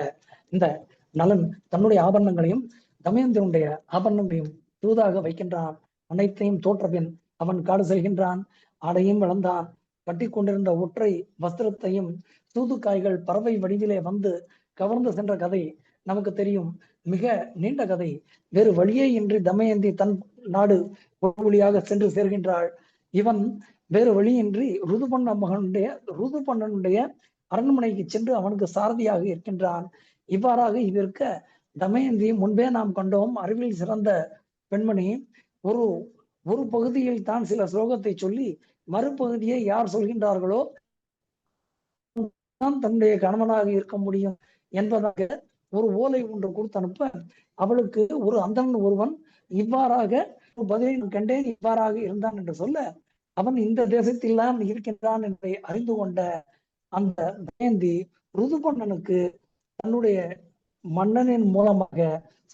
இந்த நலன் தன்னுடைய ஆபரணங்களையும் தமயந்தியனுடைய ஆபரணங்களையும் தூதாக வைக்கின்றான். அனைத்தையும் தோற்ற பின் அவன் காடு செல்கின்றான். ஆடையும் இழந்தான். கட்டி கொண்டிருந்த ஒற்றை வஸ்திரத்தையும் தூதுக்காய்கள் பறவை வடிவிலே வந்து கவர்ந்து சென்ற கதை நமக்கு தெரியும். மிக நீண்ட கதை. வேறு வழியே இன்றி தமயந்தி தன் நாடு வழியாக சென்று சேர்கின்றாள். இவன் வேறு வழியின்றி ருதுபண்ணனுடைய அரண்மனைக்கு சென்று அவனுக்கு சாரதியாக இருக்கின்றான். இவ்வாறாக இருக்க தமயந்தி முன்பே நாம் கண்டோம், அறிவில் சிறந்த பெண்மணி. ஒரு பகுதியில் தான் சில ஸ்லோகத்தை சொல்லி மறுபகுதியை யார் சொல்கின்றார்களோ தான் தன்னுடைய கணவனாக இருக்க முடியும் என்பதாக ஒரு ஓலை ஒன்று கொடுத்து அனுப்ப, அவளுக்கு ஒரு அந்தணன் ஒருவன் இவ்வாறாக பதிலை கண்டேன், இவ்வாறாக இருந்தான் என்று சொல்ல, அவன் இந்த தேசத்தில் தான் இருக்கின்றான் என்பதை அறிந்து கொண்ட அந்த தமயந்தி ருதுபண்ணனுக்கு தன்னுடைய மன்னனின் மூலமாக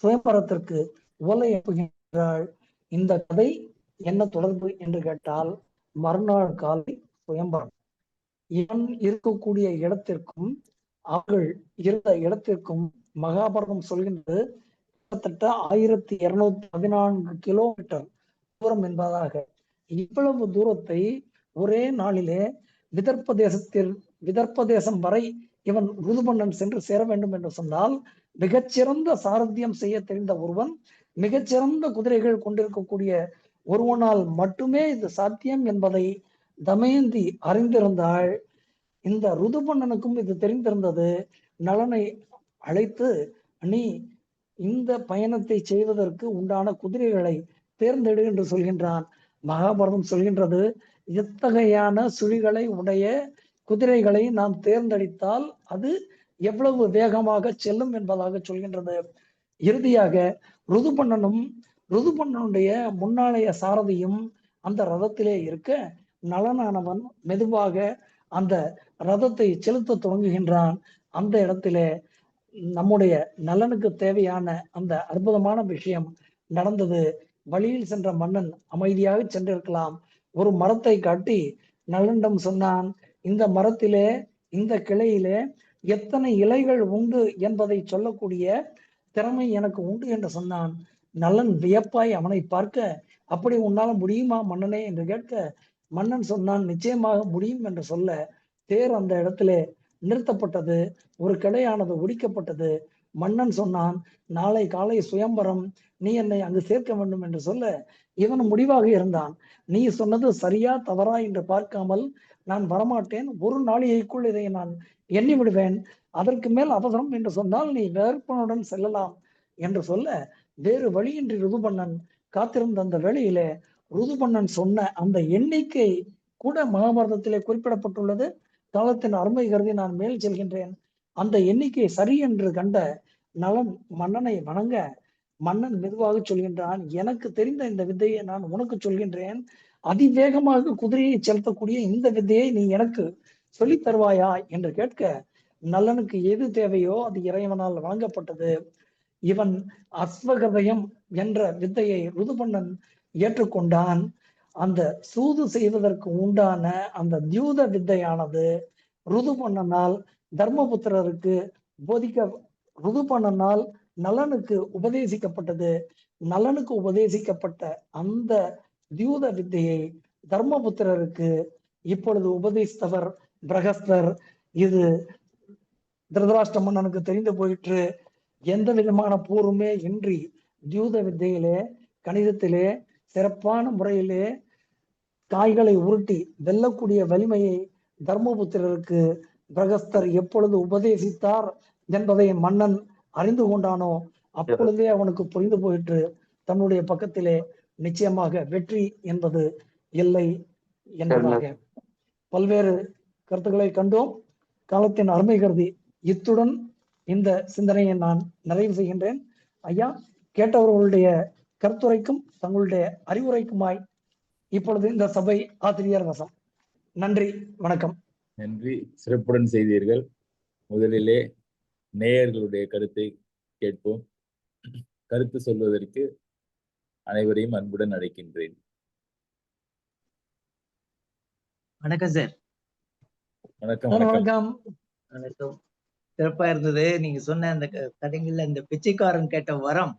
சுயம்பரத்திற்கு ஓலை அனுப்புகின்றாள். இந்த கதை என்ன தொடர்பு என்று கேட்டால், மறுநாள் காலை சுயம்பரம். இவன் இருக்கக்கூடிய இடத்திற்கும் அவர்கள் இருந்த இடத்திற்கும் மகாபாரதம் சொல்கின்றது கிட்டத்தட்ட 1214 கிலோமீட்டர் தூரம் என்பதாக. இவ்வளவு தூரத்தை ஒரே நாளிலே விதர்ப்ப தேசம் வரை இவன் ருதுபண்ணன் சென்று சேர வேண்டும் என்று சொன்னால், மிகச்சிறந்த சாரத்தியம் செய்ய தெரிந்த ஒருவன், மிகச்சிறந்த குதிரைகள் கொண்டிருக்கக்கூடிய ஒருவனால் மட்டுமே இது சாத்தியம் என்பதை தமயந்தி அறிந்திருந்தாள். இந்த ருதுபண்ணனுக்கும் இது தெரிந்திருந்தது. நலனை அழைத்து, நீ இந்த பயணத்தை செய்வதற்கு உண்டான குதிரைகளை தேர்ந்தெடு என்று சொல்கின்றான். மகாபாரதம் சொல்கின்றது, எத்தகையான சுழிகளை உடைய குதிரைகளை நாம் தேர்ந்தெடுத்தால் அது எவ்வளவு வேகமாக செல்லும் என்பதாக சொல்கின்றது. இறுதியாக ருதுபண்ணனுடைய முன்னாளைய சாரதியும் அந்த ரதத்திலே இருக்க, நலனானவன் மெதுவாக அந்த ரதத்தை செலுத்த துவங்குகின்றான். அந்த இடத்திலே நம்முடைய நலனுக்கு தேவையான அந்த அற்புதமான விஷயம் நடந்தது. வழியில் சென்ற மன்னன் அமைதியாக சென்றிருக்கலாம். ஒரு மரத்தை காட்டி நலனிடம் சொன்னான், இந்த மரத்திலே இந்த கிளையிலே எத்தனை இலைகள் உண்டு என்பதை சொல்லக்கூடிய திறமை எனக்கு உண்டு என்று சொன்னான். நலன் வியப்பாய் அவனை பார்க்க, அப்படி உன்னால முடியுமா மன்னனே என்று கேட்க, மன்னன் சொன்னான், நிச்சயமாக முடியும் என்று சொல்ல, தேர் அந்த இடத்திலே நிறுத்தப்பட்டது. ஒரு கிளையானது ஒடிக்கப்பட்டது. மன்னன் சொன்னான், நாளை காலை சுயம்பரம், நீ என்னை அங்கு சேர்க்க வேண்டும் என்று சொல்ல, இவன் முடிவாக இருந்தான். நீ சொன்னது சரியா தவறா என்று பார்க்காமல் நான் வரமாட்டேன், ஒரு நாளிகைக்குள் இதை நான் எண்ணி விடுவேன், அதற்கு மேல் அவசரம் என்று சொன்னால் நீ வேற்பனுடன் செல்லலாம் என்று சொல்ல, வேறு வழியின்றி ருதுபண்ணன் காத்திருந்த அந்த வேளையிலே ருதுபண்ணன் சொன்ன அந்த எண்ணிக்கை கூட மகாபாரதத்திலே குறிப்பிடப்பட்டுள்ளது. காலத்தின் அருமை கருதி நான் மேல் செல்கின்றேன். அந்த எண்ணிக்கை சரி என்று கண்ட நலன் மன்னனை வணங்க, மன்னன் மெதுவாக சொல்கின்றான், எனக்கு தெரிந்த இந்த வித்தையை நான் உனக்கு சொல்கின்றேன். அதிவேகமாக குதிரையை செலுத்தக்கூடிய இந்த வித்தையை நீ எனக்கு சொல்லி தருவாயா என்று கேட்க, நலனுக்கு எது தேவையோ அது இறைவனால் வழங்கப்பட்டது. இவன் அஸ்வகதயம் என்ற வித்தையை ருதுபண்ணன் ஏற்றுக்கொண்டான். அந்த சூது செய்வதற்கு உண்டான அந்த தியூத வித்தையானது ருதுபண்ணனால் தர்மபுத்திரருக்கு ருதுபண்ணனால் நலனுக்கு உபதேசிக்கப்பட்டது. நலனுக்கு உபதேசிக்கப்பட்ட அந்த தியூத வித்தையை தர்மபுத்திரருக்கு இப்பொழுது உபதேசித்தவர் பிரகஸ்தர். இது திருதராஷ்டிர மன்னனுக்கு தெரிந்து போயிற்று. எந்த விதமான போருமே இன்றி தியூத வித்தையிலே, கணிதத்திலே சிறப்பான முறையிலே காய்களை உருட்டி வெல்லக்கூடிய வலிமையை தர்மபுத்திரருக்கு பிரகஸ்தர் எப்பொழுது உபதேசித்தார் என்பதை மன்னன் அறிந்து கொண்டானோ அப்பொழுதே அவனுக்கு புரிந்து போயிற்று, தன்னுடைய பக்கத்திலே நிச்சயமாக வெற்றி என்பது இல்லை என்பதாக. பல்வேறு கருத்துக்களை கண்டோம். காலத்தின் அருமை கருதி இத்துடன் இந்த சிந்தனையை நான் நிறைவு செய்கின்றேன். ஐயா, கேட்டவர்களுடைய கருத்துரைக்கும் தங்களுடைய அறிவுரைக்குமாய் இப்பொழுது இந்த சபை ஆசிரியர் வசம். நன்றி, வணக்கம். நன்றி, சிறப்புடன் செய்தீர்கள். முதலிலே நேயர்களுடைய கருத்தை கேட்போம். கருத்து சொல்வதற்கு அனைவரையும் அன்புடன் அழைக்கின்றேன். வணக்கம் சார். வணக்கம். வணக்கம். வணக்கம். சிறப்பா இருந்தது. நீங்க சொன்ன அந்த கதைகள்ல இந்த பிச்சைக்காரன் கேட்ட வரம்,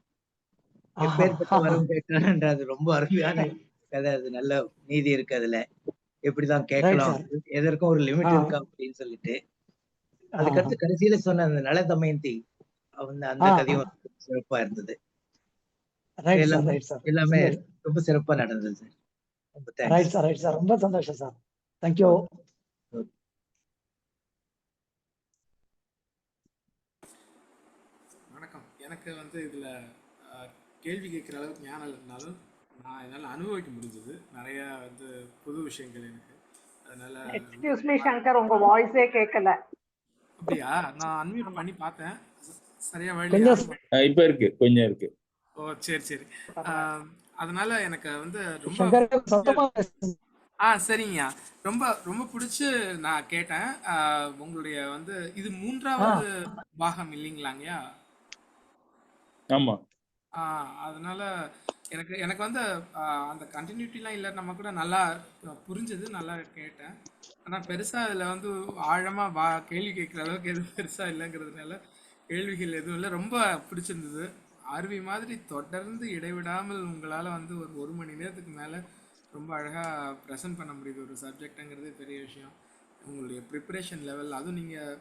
எப்பேற்பட்ட வரம் கேட்டான், அது ரொம்ப அருமையான கதை. அது நல்ல நீதி இருக்கு அதுல. எப்படிதான் கேட்கலாம், எதற்கும் ஒரு லிமிட் இருக்கா அப்படின்னு சொல்லிட்டு. அதுக்கடுத்து கடைசியில சொன்ன அந்த நல தமயந்தி அந்த கதையும் சிறப்பா இருந்தது. எல்லாமே ரொம்ப சிறப்பா நடந்தது சார். ரொம்ப தேங்க்ஸ். ரொம்ப சந்தோஷம் சார். தேங்க்யூ. வணக்கம். எனக்கு இதுல கேள்வி கேட்கிற அளவுக்கு ஞானம் இருந்தாலும் நான் என்னால் அனுபவிக்க முடிஞ்சது நிறைய புது விஷயங்கள் எனக்கு. அதனால எக்ஸ்கியூஸ் மீ சங்கர், உங்க வாய்ஸே கேட்கல. அப்படியா? நான் அன்மியூட் பண்ணி பார்த்தேன். சரியா வழி இப்ப இருக்கு, கொஞ்சம் இருக்கு. ஓ சரி சரி. அதனால எனக்கு ரொம்ப சரிங்கய்யா, ரொம்ப ரொம்ப பிடிச்சு நான் கேட்டேன். உங்களுடைய இது 3வது பாகம் இல்லைங்களாங்கய்யா? ஆமா. அதனால எனக்கு எனக்கு வந்து அந்த கண்டினியூட்டிலாம் இல்லைன்னா கூட நல்லா புரிஞ்சது, நல்லா கேட்டேன். ஆனால் பெருசாக அதில் வந்து ஆழமாக கேள்வி கேட்குற அளவுக்கு எதுவும் பெருசாக இல்லைங்கிறதுனால கேள்விகள் எதுவும் இல்லை. ரொம்ப பிடிச்சிருந்தது. அருவி மாதிரி தொடர்ந்து இடைவிடாமல் உங்களால் வந்து ஒரு மணி நேரத்துக்கு மேலே ரொம்ப அழகாக ப்ரெசென்ட் பண்ண முடியுது ஒரு சப்ஜெக்டுங்கிறது பெரிய விஷயம். உங்களுடைய ப்ரிப்பரேஷன் லெவல், அதுவும் நீங்கள்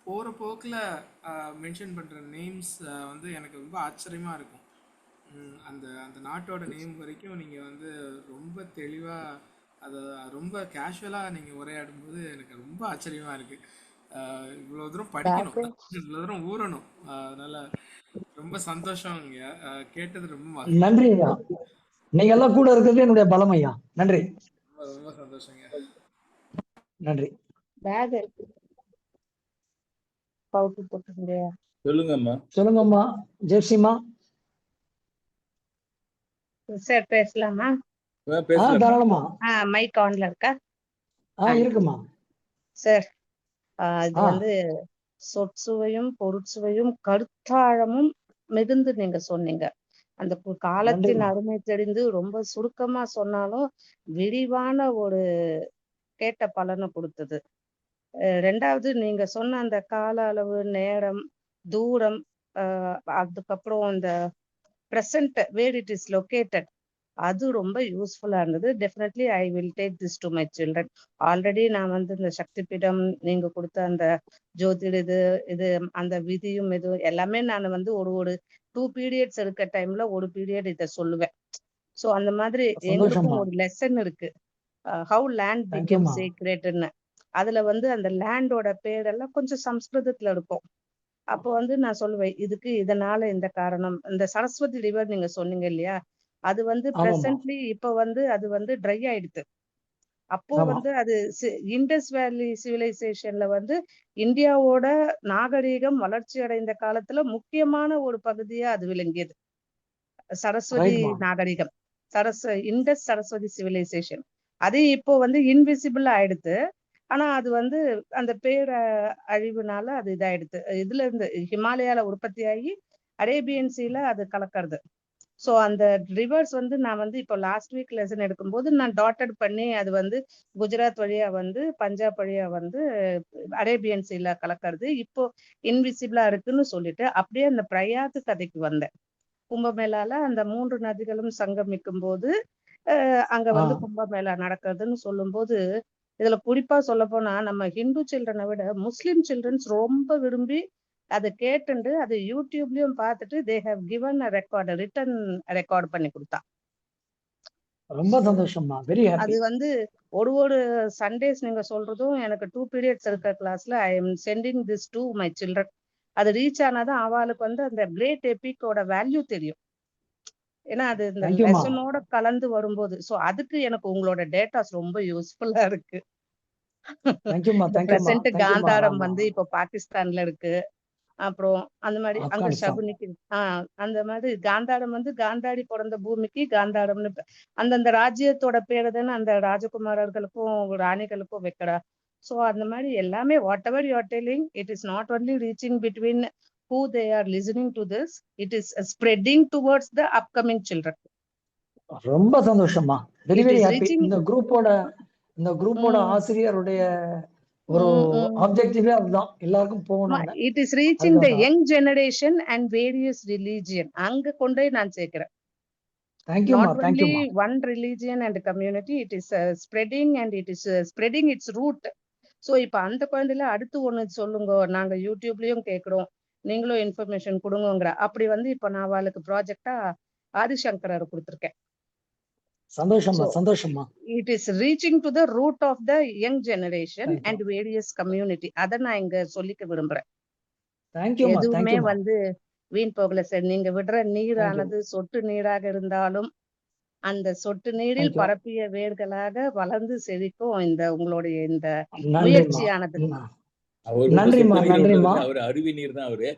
போகிற போக்கில் மென்ஷன் பண்ணுற நேம்ஸ் வந்து எனக்கு ரொம்ப ஆச்சரியமாக இருக்கும். அந்த அந்த நாட்டோட நேம் வரைக்கும் நீங்கள் வந்து ரொம்ப தெளிவாக அதை ரொம்ப கேஷுவலாக நீங்கள் உரையாடும்போது எனக்கு ரொம்ப ஆச்சரியமாக இருக்குது. இவ்வளோ தூரம் படிக்கணும், இவ்வளோ தூரம் ஊறணும். அதனால் ரொம்ப சந்தோஷம். இங்கே கேட்டது ரொம்ப மகிழ்ச்சி. நன்றி ஐயா, நீங்க எல்லாம் கூட இருக்கிறது என்னுடைய பலம் ஐயா. நன்றி, ரொம்ப ரொம்ப சந்தோஷங்க. நன்றி. சொல்லுங்கம்மா. சொல்லுங்கம்மா ஜெர்சிமா. சார் பேசலாமா? பேசலாம். தாராளமா. மைக் ஆன்ல இருக்கா? இருக்குமா சார், இது வந்து சொற்சுவையும் பொருட்சுவையும் கருத்தாழமும் மிகுந்து நீங்க சொன்னீங்க. அந்த காலத்தின் அருமை தெரிந்து ரொம்ப சுருக்கமா சொன்னாலும் விரிவான ஒரு கேட்ட பலனை கொடுத்தது. ரெண்டாவது, நீங்க சொன்ன அந்த கால அளவு, நேரம், தூரம், அதுக்கப்புறம் இந்த present where it is located, அது ரொம்ப யூஸ்ஃபுல்லா இருந்தது. Definitely I will take this to my children. Already நான் வந்து இந்த சக்தி பீடம், நீங்க கொடுத்த அந்த ஜோதிட இது அந்த விதியும் இது எல்லாமே நான் வந்து ஒரு 2 பீரியட்ஸ் இருக்க டைம்ல ஒரு பீரியட் இதை சொல்லுவேன். ஸோ அந்த மாதிரி எங்களுக்கும் ஒரு லெசன் இருக்கு, ஹவு லேண்ட் பிகேம் சீக்ரெட்னு. அதுல வந்து அந்த லேண்டோட பேரெல்லாம் கொஞ்சம் சம்ஸ்கிருதத்துல இருக்கும். அப்போ வந்து நான் சொல்லுவேன், இதுக்கு இதனால இந்த காரணம். இந்த சரஸ்வதி ரிவர் நீங்க சொன்னீங்க இல்லையா, அது வந்து பிரசன்ட்லி இப்ப வந்து அது வந்து ட்ரை ஆயிடுது. அப்போ வந்து அது இண்டஸ் வேலி சிவிலைசேஷன்ல வந்து இந்தியாவோட நாகரீகம் வளர்ச்சி அடைந்த காலத்துல முக்கியமான ஒரு பகுதியா அது விளங்கியது. சரஸ்வதி நாகரிகம், இண்டஸ் சரஸ்வதி சிவிலைசேஷன். அது இப்போ வந்து இன்விசிபிள் ஆயிடுது. ஆனா அது வந்து அந்த பேர அழிவுனால அது இதாயிடுது. இதுல இருந்து ஹிமாலயால உற்பத்தி ஆகி அரேபியன் சீல அது கலக்கிறது. ஸோ அந்த ரிவர்ஸ் வந்து நான் வந்து இப்போ லாஸ்ட் வீக் லெசன் எடுக்கும்போது நான் டாட்டட் பண்ணி அது வந்து குஜராத் வழியா வந்து பஞ்சாப் வழியா வந்து அரேபியன் சீல கலக்கிறது இப்போ இன்விசிபிளா இருக்குன்னு சொல்லிட்டு அப்படியே அந்த பிரயாத்து கதைக்கு வந்தேன். கும்பமேளால அந்த 3 நதிகளும் சங்கமிக்கும் போது அங்க வந்து கும்பமேளா நடக்குதுன்னு சொல்லும் போது, இதுல குறிப்பா சொல்ல போனா நம்ம ஹிந்து சில்ட்ரனை விட முஸ்லிம் சில்ட்ரன்ஸ் ரொம்ப விரும்பி அதை கேட்டுண்டு அது யூடியூப்லயும் பார்த்துட்டு they have given a record, written record பண்ணி கொடுத்தா. ரொம்ப சந்தோஷமா, வெரி ஹாப்பி. அது வந்து ஒரு சண்டேஸ் நீங்க சொல்றதும் எனக்கு 2 பீரியட்ஸ் இருக்க கிளாஸ்ல I am sending this to my children. அது ரீச் ஆனாதான் அவளுக்கு வந்து அந்த கிரேட் எபிக்கோட வேல்யூ தெரியும். ஏன்னா அது இந்த லெசனோட கலந்து வரும்போது. சோ அதுக்கு எனக்கு உங்களோட டேட்டாஸ் ரொம்ப யூஸ்ஃபுல்லா இருக்கு. பிரசன்ட் காந்தாரம் வந்து இப்போ பாகிஸ்தான்ல இருக்கு. அப்புறம் அந்த மாதிரி அங்க ஷபுனிக்கு அந்த மாதிரி காந்தாரம் வந்து காந்தாடி பிறந்த பூமிக்கு காந்தாரம்னு அந்தந்த ராஜ்யத்தோட பேரு தானே அந்த ராஜகுமாரர்களுக்கும் ராணிகளுக்கும் வைக்கிறா. சோ அந்த மாதிரி எல்லாமே what ever you are telling, it is not only reaching between who they are listening to this, it is spreading towards the upcoming children. ரொம்ப சந்தோஷமா, வெரி வெரி ஹாப்பி. இந்த குரூப்போட ஆசிரியருடைய ஒரு ஆப்ஜெக்டிவே அதுதான், எல்லாருக்கும் போகணும். It is reaching the young generation and various religion. அங்க கொண்டே நான் சேர்க்கிறேன். Not only one religion and community, it is spreading and it is spreading its root. So இப்ப அந்த குழந்தைல அடுத்து ஒண்ணு சொல்லுங்க, நாங்க யூடியூப்லயும் கேட்கிறோம், நீங்களும் இன்ஃபர்மேஷன் கொடுங்கிற அப்படி வந்து இப்ப நான் அவளுக்கு ப்ராஜெக்டா ஆதிசங்கரர் கொடுத்திருக்கேன். சந்தோஷமா சந்தோஷமா. It is reaching to the root of the young generation and various community. அத நான் இங்க சொல்லிக்க விரும்புறேன். எதுவுமே வந்து வீண் போகல சார். நீங்க விடுற நீரானது சொட்டு நீராக இருந்தாலும் அந்த சொட்டு நீரில் பரப்பிய வேர்களாக வளர்ந்து செழிக்கும் இந்த உங்களுடைய இந்த முயற்சியானது. அவர் அருவி நீர் தான் அவரு.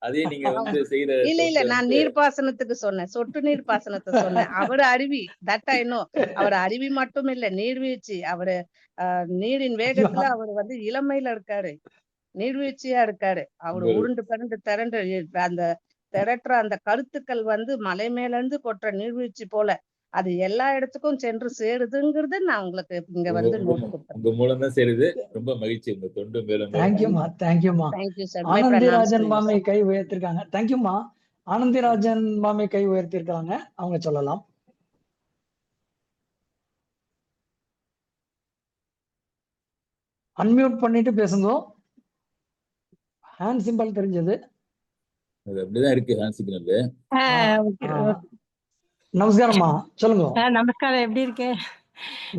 அதே நீங்க வந்து செய்யற இல்ல நான் நீர்ப்பாசனத்துக்கு சொன்னேன், சொட்டு நீர் பாசனத்தை சொன்னேன். அவர் அருவி, தட் ஐ நோ. அவர் அருவி மட்டும் இல்ல, நீர்வீழ்ச்சி. அவரு நீரின் வேகத்துல அவர் வந்து இளமையில இருக்காரு, நீர்வீழ்ச்சியா இருக்காரு. அவர் உருண்டு பரண்டு திரண்டு அந்த திரட்டுற அந்த கருத்துக்கள் வந்து மலை மேல இருந்து கொட்டுற நீர்வீழ்ச்சி போல அது எல்லா இடத்துக்கும் சென்று சேருதுங்கிறது நான் உங்களுக்கு இங்க வந்து நோட் கொடுத்தேன். உங்க மூலம் தான் சேருது. ரொம்ப மகிழ்ச்சி. உங்க தொண்டு மேலும் தேங்க்யூமா, தேங்க்யூமா. Thank you sir. ஆனந்திராஜன் மாமி கை உயர்த்திருக்காங்க. தேங்க்யூமா. ஆனந்திராஜன் மாமி கை உயர்த்திருக்காங்க, அவங்க சொல்லலாம். அன்மியூட் பண்ணிட்டு பேசுங்க. ஹேண்ட் சிம்பல் தெரிஞ்சது. அது அப்படிதான் இருக்கு ஹேண்ட் சிக்னல். நமஸ்காரம்மா, சொல்லுங்க. நமஸ்காரம். எப்படி இருக்கேன்?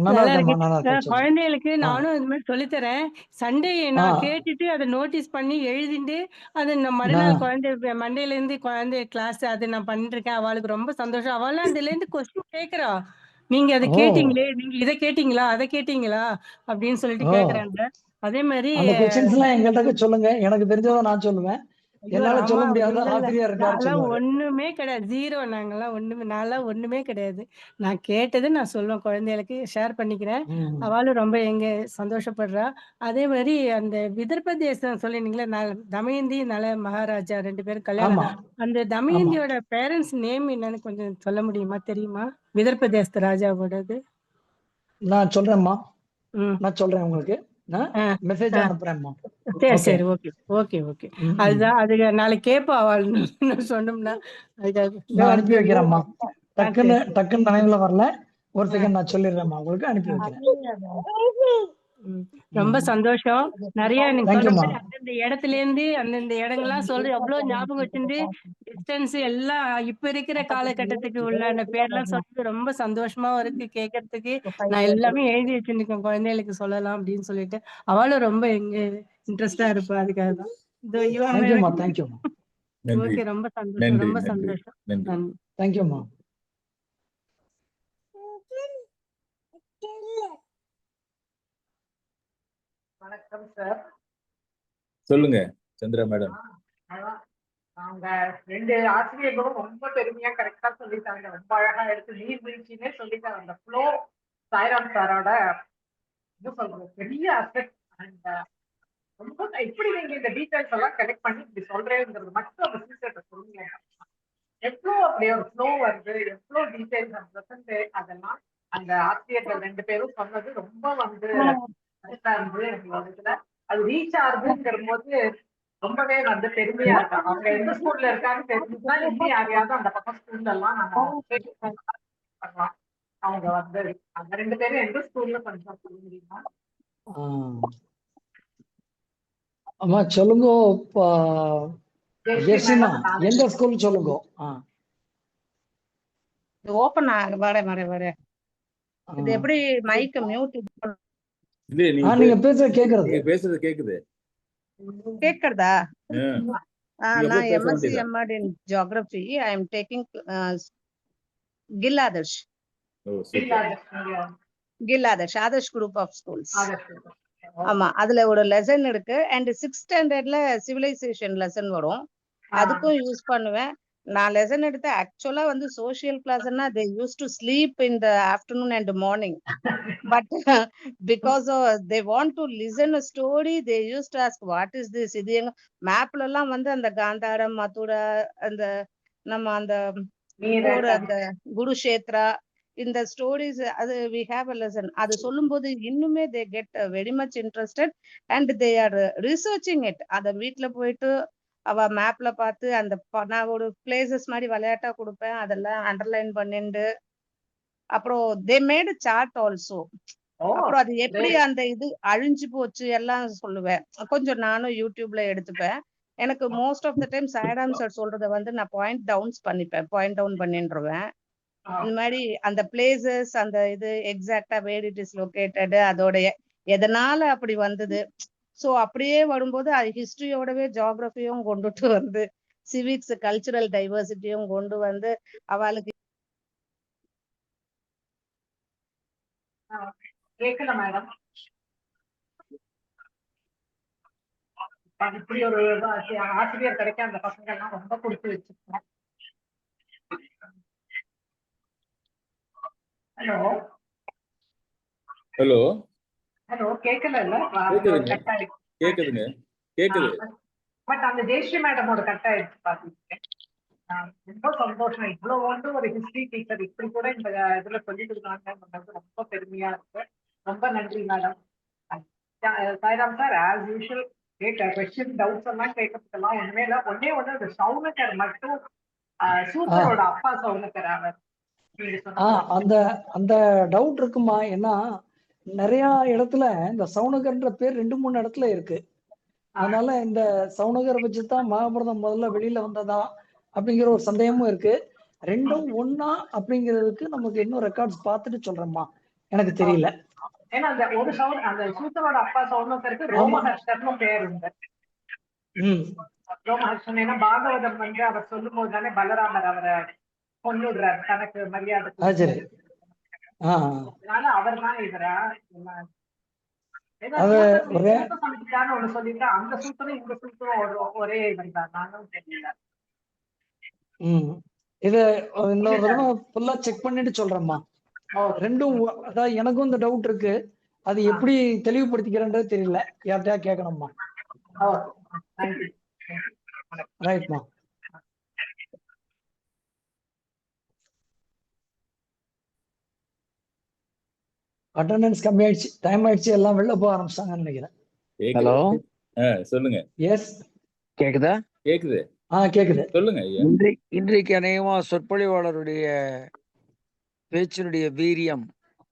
நல்லா இருக்கேம்மா, நல்லா இருக்கேன். குழந்தைகளுக்கு நானும் இது மாதிரி சொல்லித்தரேன். சண்டே நான் கேட்டுட்டு அதை நோட்டீஸ் பண்ணி எழுதிட்டு அதை நான் மறுநாள் குழந்தை மண்டேல இருந்து குழந்தை கிளாஸ் அதை நான் பண்ணிட்டு இருக்கேன். அவளுக்கு ரொம்ப சந்தோஷம். அவளும் அதுல இருந்து கொஸ்டின் கேக்குறா. நீங்க அதை கேட்டீங்களே, நீங்க இதை கேட்டீங்களா, அதை கேட்டீங்களா அப்படின்னு சொல்லிட்டு கேக்குறாங்க. அதே மாதிரி அந்த क्वेश्चंस எல்லாம் எங்கள்கிட்ட சொல்லுங்க, எனக்கு தெரிஞ்சதை நான் சொல்லுவேன். என்னால சொல்ல முடியாத ஆசிரியர் இருக்காரு சொல்லுவாரு. ஒண்ணுமே கிடையாது, ஜீரோ. நாங்கெல்லாம் ஒண்ணுமே, நான்லாம் ஒண்ணுமே கிடையாது. நான் கேட்டது நான் சொல்லுவேன், குழந்தைகளுக்கு ஷேர் பண்ணிக்கிறேன். அவளும் ரொம்ப எங்க சந்தோஷப்படுறா. அதே மாதிரி அந்த விதர்ப தேசம் சொல்லினீங்களே, தமயந்தி நல மகாராஜா 2 பேரும் கல்யாணம். அந்த தமயந்தியோட பேரண்ட்ஸ் நேம் என்னன்னு கொஞ்சம் சொல்ல முடியுமா, தெரியுமா? விதர்ப தேச ராஜாவோடது நான் சொல்றேன்மா, நான் சொல்றேன் உங்களுக்கு. மெசேஜ் அனுப்புறேன்மா. சரி சரி, ஓகே ஓகே ஓகே. அதுதான் அது நாளைக்கு கேட்பா அவள் சொன்னோம்னா. நான் அனுப்பி வைக்கிறேன்மா. டக்குன்னு நினைவுல வரல, ஒரு செகண்ட் நான் சொல்லிடுறேன்மா, உங்களுக்கு அனுப்பி வைக்கிறேன். ரொம்ப சந்தோஷம். நிறைய அந்தந்த இடத்துல இருந்து அந்தந்த இடங்கள்லாம் சொல்லி எவ்வளவு ஞாபகம் வச்சிருந்து டிஸ்டன்ஸ் எல்லாம் இப்ப இருக்கிற காலகட்டத்துக்கு உள்ள அந்த பேர்லாம் சொல்றது ரொம்ப சந்தோஷமாவும் இருக்கு கேட்கறதுக்கு. நான் எல்லாமே எழுதி வச்சிருக்கேன், குழந்தைகளுக்கு சொல்லலாம் அப்படின்னு சொல்லிட்டு. அவளும் ரொம்ப எங்க இன்ட்ரெஸ்டா இருப்பா. அதுக்காக தான். ஓகே, ரொம்ப சந்தோஷம், ரொம்ப சந்தோஷம். நன்றி. தேங்க்யூமா. வணக்கம் சார். சொல்லுங்க சந்திரா மேடம். நாங்க 2 ஆசிரியர்களும் ரொம்ப பெருமையா கரெக்டா சொல்லிட்டாங்க. ரொம்ப அழகா எடுத்து நீர்வீழ்ச்சின்னே சொல்லிட்டாங்க. அந்த ஃப்ளோ சாய்ராம் சாரோட என்ன சொல்றது பெரிய அஸ்பெக்ட். அண்ட் ரொம்ப எப்படி நீங்க இந்த டீடைல்ஸ் எல்லாம் கலெக்ட் பண்ணி இப்படி சொல்றேங்கிறது மட்டும் அந்த சீக்கிரத்தை சொல்லுங்க. எவ்வளோ அப்படி ஒரு ஃப்ளோ வருது, எவ்வளோ டீடைல்ஸ் அந்த ப்ரெசன்ட், அதெல்லாம் அந்த ஆசிரியர்கள் 2 பேரும் சொன்னது ரொம்ப வந்து அது ரீச் ஆகுதுங்கிற போது ரொம்பவே வந்து பெருமையா இருக்கும். அவங்க எந்த ஸ்கூல்ல இருக்காங்க தெரிஞ்சுன்னா இன்னும் யாரையாவது அந்த பக்கம் ஸ்கூல்ல எல்லாம் நம்ம அவங்க வந்து அந்த 2 பேரும் எந்த ஸ்கூல்ல கொஞ்சம் சொல்ல முடியுமா? அம்மா சொல்லுங்க. எந்த ஸ்கூல் சொல்லுங்க. ஓபன் வர இது எப்படி மைக் மியூட் நீங்க பேசுறது கேக்குது. கேக்குறதா? நான் MSc MEd in geography. I am taking கில் Adarsh Adarsh group of schools. ஆமா, அதுல ஒரு லெசன் இருக்கு. அண்ட் 6th ஸ்டாண்டர்ட்ல சிவிலைசேஷன் லெசன் வரும், அதுக்கும் யூஸ் பண்ணுவேன். நான் லெசன் எடுத்த ஆக்சுவலா வந்து social கிளாஸ்னா they used to sleep in the afternoon and morning, but because they want to listen a story, they used to ask what is this. இது எங்க மேப்ல எல்லாம் வந்து அந்த காந்தாரம், மதுரா, அந்த நம்ம அந்த அந்த குருஷேத்ரா, இந்த ஸ்டோரிஸ், அது we have a lesson. அது சொல்லும்போது இன்னுமே they get very much interested and they are researching it. அத வீட்டுல போயிட்டு அவ மேப்ல பார்த்து அந்த நான் ஒரு பிளேசஸ் மாதிரி விளையாட்டா கொடுப்பேன், அதெல்லாம் அண்டர்லைன் பண்ணிட்டு அப்புறம் they made a chart also. அப்புறம் அது எப்படி அந்த இது அழிஞ்சு போச்சு எல்லாம் சொல்லுவேன். கொஞ்சம் நானும் யூடியூப்ல எடுத்துப்பேன். எனக்கு most of the time Sairam sir சொல்றத வந்து நான் பாயிண்ட் டவுன் பண்ணிடுவேன். இந்த மாதிரி அந்த பிளேசஸ், அந்த இது எக்ஸாக்டா வேர் இட் இஸ் லொகேட்டட், அதோட எதனால அப்படி வந்தது. சோ அப்படியே வரும்போது அது ஹிஸ்டரியோடவே ஜியோகிராஃபியும் கொண்டுட்டு வந்து சிவிக்ஸ் கல்ச்சுரல் டைவர்சிட்டியும் கொண்டு வந்து அவளுக்கு கேட்கல மேடம். இப்படி ஒரு ஆசிரியர் கிடைக்க அந்த பசங்க எல்லாம் ரொம்ப கொடுத்து வச்சிருக்கோம். ஹலோ ஹலோ ஹலோ கேட்கல? கேக்குதுங்க, கேக்குது. பட் அந்த ஜெயஸ்ரீ மேடமோட கட் ஆயிடுச்சு பாத்தீங்க. ரொம்ப சந்தோஷம். இவ்வளவு வந்து ஒரு ஹிஸ்டரி டீச்சர் இப்படி கூட இந்த இதுல சொல்லிட்டு இருக்காங்கன்றது ரொம்ப பெருமையா இருக்கு. ரொம்ப நன்றி madam. Sairam sir, as usual கேட்ட கொஸ்டின் டவுட்ஸ் எல்லாம் கேட்கறதுக்கெல்லாம் ஒண்ணுமே இல்லை. ஒன்னே ஒண்ணு, இந்த சவுனக்கர் மட்டும் சூப்பரோட அப்பா சவுனக்கர் அவர் நீங்க சொன்ன அந்த அந்த டவுட் இருக்குமா? ஏன்னா நிறைய இடத்துல இந்த சவுனகர்ன்ற பேர் 2-3 இடத்துல இருக்கு. அதனால இந்த சவுனகரை வச்சுதான் மகாபாரதம் முதல்ல வெளியில வந்ததா அப்படிங்கிற ஒரு சந்தேகமும் இருக்கு. ரெண்டும் ஒன்னா அப்படிங்கிறதுக்கு நமக்கு இன்னும் ரெக்கார்ட்ஸ் பார்த்துட்டு சொல்றேம்மா, எனக்கு தெரியல. ஏன்னா அந்த ஒரு அந்த சூத்தரோட அப்பா சவுனக்கருக்கு ரோமஹர்ஷர்னு பேர் உண்டு. ரோமஹர்ஷன் ஏன்னா பாகவதம் வந்து அவர் சொல்லும் போது தானே பலராமர் அவரை கொண்டுடுறார் தனக்கு மரியாதை. அதனால அவர் தான் இவரா சமைச்சான்னு ஒண்ணு சொல்லிட்டு அந்த சூத்திரம் இந்த சூத்திரம் ஒரே இவர் தான். நானும் தெரியல. இது இன்னொரு தடவை ஃபுல்லா செக் பண்ணிட்டு சொல்றேம்மா. ரெண்டும் அதாவது எனக்கும் இந்த டவுட் இருக்கு. அது எப்படி தெளிவுபடுத்திக்கிறேன்றது தெரியல. யார்கிட்டயா கேட்கணும்மா. ரைட்மா. அட்டெண்டன்ஸ் கம்மி ஆயிடுச்சு, டைம் ஆயிடுச்சு, எல்லாம் வெளில போக ஆரம்பிச்சாங்கன்னு நினைக்கிறேன். ஹலோ, சொல்லுங்க. எஸ், கேக்குதா? கேக்குது. கேக்குது. சொல்லுங்க. இன்றைக்கு அநேகமா சொற்பொழிவாளருடைய பேச்சினுடைய வீரியம்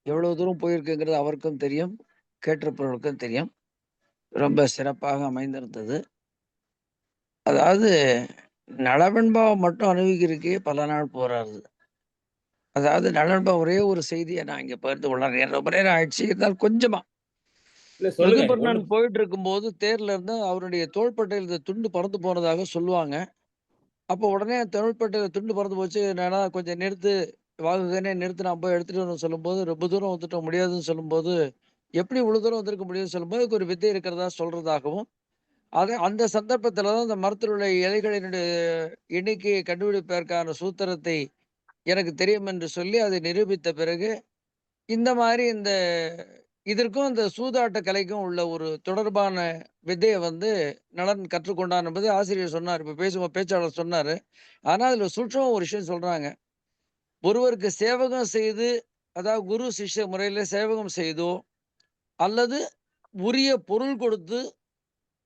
எவ்வளவு தூரம் போயிருக்குங்கிறது அவருக்கும் தெரியும், கேட்டிருப்பவர்களுக்கும் தெரியும். ரொம்ப சிறப்பாக அமைந்திருந்தது. அதாவது நலவெண்பாவை மட்டும் அனுபவிக்கிறதுக்கே பல நாள் போறாரு. அதாவது நலன்பா ஒரே ஒரு செய்தியை நான் இங்க பகிர்ந்து கொள்ளறேன். ரொம்ப நேரம் ஆயிடுச்சு, இருந்தாலும் கொஞ்சமா. ரிதுபர்ணன் போயிட்டு இருக்கும்போது தேர்ல இருந்து அவருடைய தோள்பட்டையில் இந்த துண்டு பறந்து போனதாக சொல்லுவாங்க. அப்போ உடனே தோள்பட்டையில துண்டு பறந்து போச்சு, என்னன்னா கொஞ்சம் நிறுத்து, வாகுகனே நிறுத்து, நான் போய் எடுத்துட்டு வரணும்னு சொல்லும்போது, ரொம்ப தூரம் வந்துட்ட முடியாதுன்னு சொல்லும்போது, எப்படி இவ்வளவு தூரம் வந்திருக்க முடியும்னு சொல்லும்போது ஒரு வித்தை இருக்கிறதா சொல்றதாகவும், அந்த சந்தர்ப்பத்துல தான் இந்த மரத்தில் உள்ள இலைகளினுடைய எண்ணிக்கையை கண்டுபிடிப்பதற்கான சூத்திரத்தை எனக்கு தெரியும் என்று சொல்லி அதை நிரூபித்த பிறகு, இந்த மாதிரி இதற்கும் இந்த சூதாட்ட கலைக்கும் உள்ள ஒரு தொடர்பான வித்தையை நலன் கற்றுக்கொண்டான் என்பது ஆசிரியர் சொன்னார். இப்ப பேச்சாளர் சொன்னாரு. ஆனா அதுல சூட்சமா ஒரு விஷயம் சொல்றாங்க. ஒருவருக்கு சேவகம் செய்து, அதாவது குரு சிஷ்ய முறையில சேவகம் செய்தோ அல்லது உரிய பொருள் கொடுத்து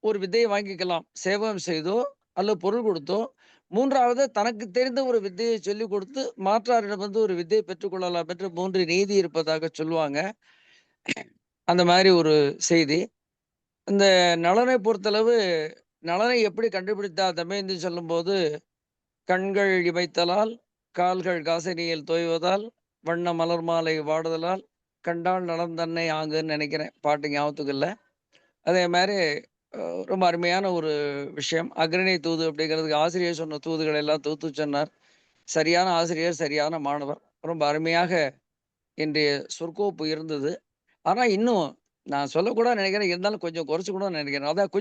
ஒரு வித்தையை வாங்கிக்கலாம். சேவகம் செய்தோ அல்லது பொருள் கொடுத்தோ, மூன்றாவது தனக்கு தெரிந்த ஒரு வித்தையை சொல்லிக் கொடுத்து மாற்றாரிடம் ஒரு வித்தையை பெற்றுக்கொள்ளலாம் என்று 3 நீதி இருப்பதாக சொல்லுவாங்க. அந்த மாதிரி ஒரு செய்தி. இந்த நலனை பொறுத்தளவு, நலனை எப்படி கண்டுபிடித்தா தமயந்தி சொல்லும்போது, கண்கள் இமைத்தலால், கால்கள் காசினியில் தோய்வதால், வண்ண மலர் மாலை வாடுதலால், கண்டால் நலம் தன்னை ஆங்குன்னு நினைக்கிறேன், பாட்டு ஞாபகத்துக்கு இல்லை. அதே மாதிரி ரொம்ப அருமையான ஒரு விஷயம். அக்ரணி தூது அப்படிங்கிறதுக்கு ஆசிரியர் சொன்ன தூதுகளை எல்லாம் தூத்து சொன்னார். சரியான ஆசிரியர், சரியான மாணவர். ரொம்ப அருமையாக இன்றைய சொற்கோப்பு இருந்தது. ஆனா இன்னும் நான் சொல்லக்கூட நினைக்கிறேன், இருந்தாலும் கொஞ்சம் குறைச்சு கூட நினைக்கிறேன். அதான்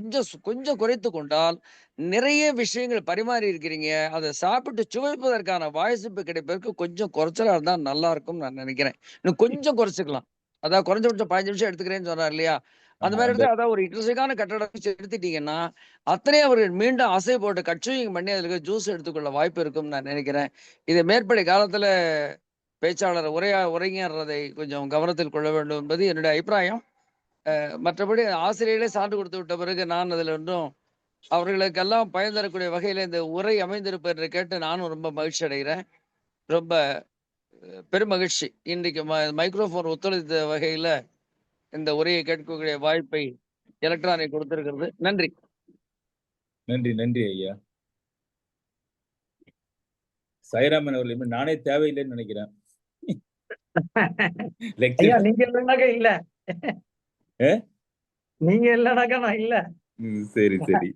கொஞ்சம் குறைத்து கொண்டால் நிறைய விஷயங்கள் பரிமாறி இருக்கிறீங்க, அதை சாப்பிட்டு சுவைப்பதற்கான வாய்ப்பு கிடைப்பதற்கு கொஞ்சம் குறைச்சலா இருந்தா நல்லா இருக்கும் நான் நினைக்கிறேன். இன்னும் கொஞ்சம் குறைச்சிக்கலாம். அதாவது குறைஞ்சபட்சம் 15 நிமிஷம் எடுத்துக்கிறேன்னு சொன்னார் இல்லையா, அந்த மாதிரி எடுத்து அதாவது ஒரு இன்ட்ரெஸ்டிங்கான கட்டடம் எடுத்துட்டீங்கன்னா அத்தனை அவர்கள் மீண்டும் அசை போட்டு கட்சியும் பண்ணி அதுக்கு ஜூஸ் எடுத்துக்கொள்ள வாய்ப்பு இருக்கும்னு நான் நினைக்கிறேன். இதை மேற்படி காலத்துல பேச்சாளர் உரையாடுறதை கொஞ்சம் கவனத்தில் கொள்ள வேண்டும் என்பது என்னுடைய அபிப்பிராயம். மற்றபடி ஆசிரியர்களே சான்று கொடுத்து விட்ட பிறகு நான் அதில் ஒன்றும் அவர்களுக்கெல்லாம் பயன் தரக்கூடிய வகையில் இந்த உரை அமைந்திருப்பதை கேட்டு நானும் ரொம்ப மகிழ்ச்சி அடைகிறேன். ரொம்ப பெருமகிழ்ச்சி. இன்றைக்கு மைக்ரோஃபோன் ஒத்துழைத்த வகையில் இந்த உரையை கேட்கக்கூடிய வாய்ப்பை எலக்ட்ரானிக் கொடுத்திருக்கிறது. நன்றி. நன்றி. நன்றி ஐயா. சாய்ராமன் அவர்கள் நானே தேவையில்லைன்னு நினைக்கிறேன். நீங்க இல்லைனாக்கா இல்ல, நீங்க இல்லைனாக்கா நான் இல்ல. சரி சரி.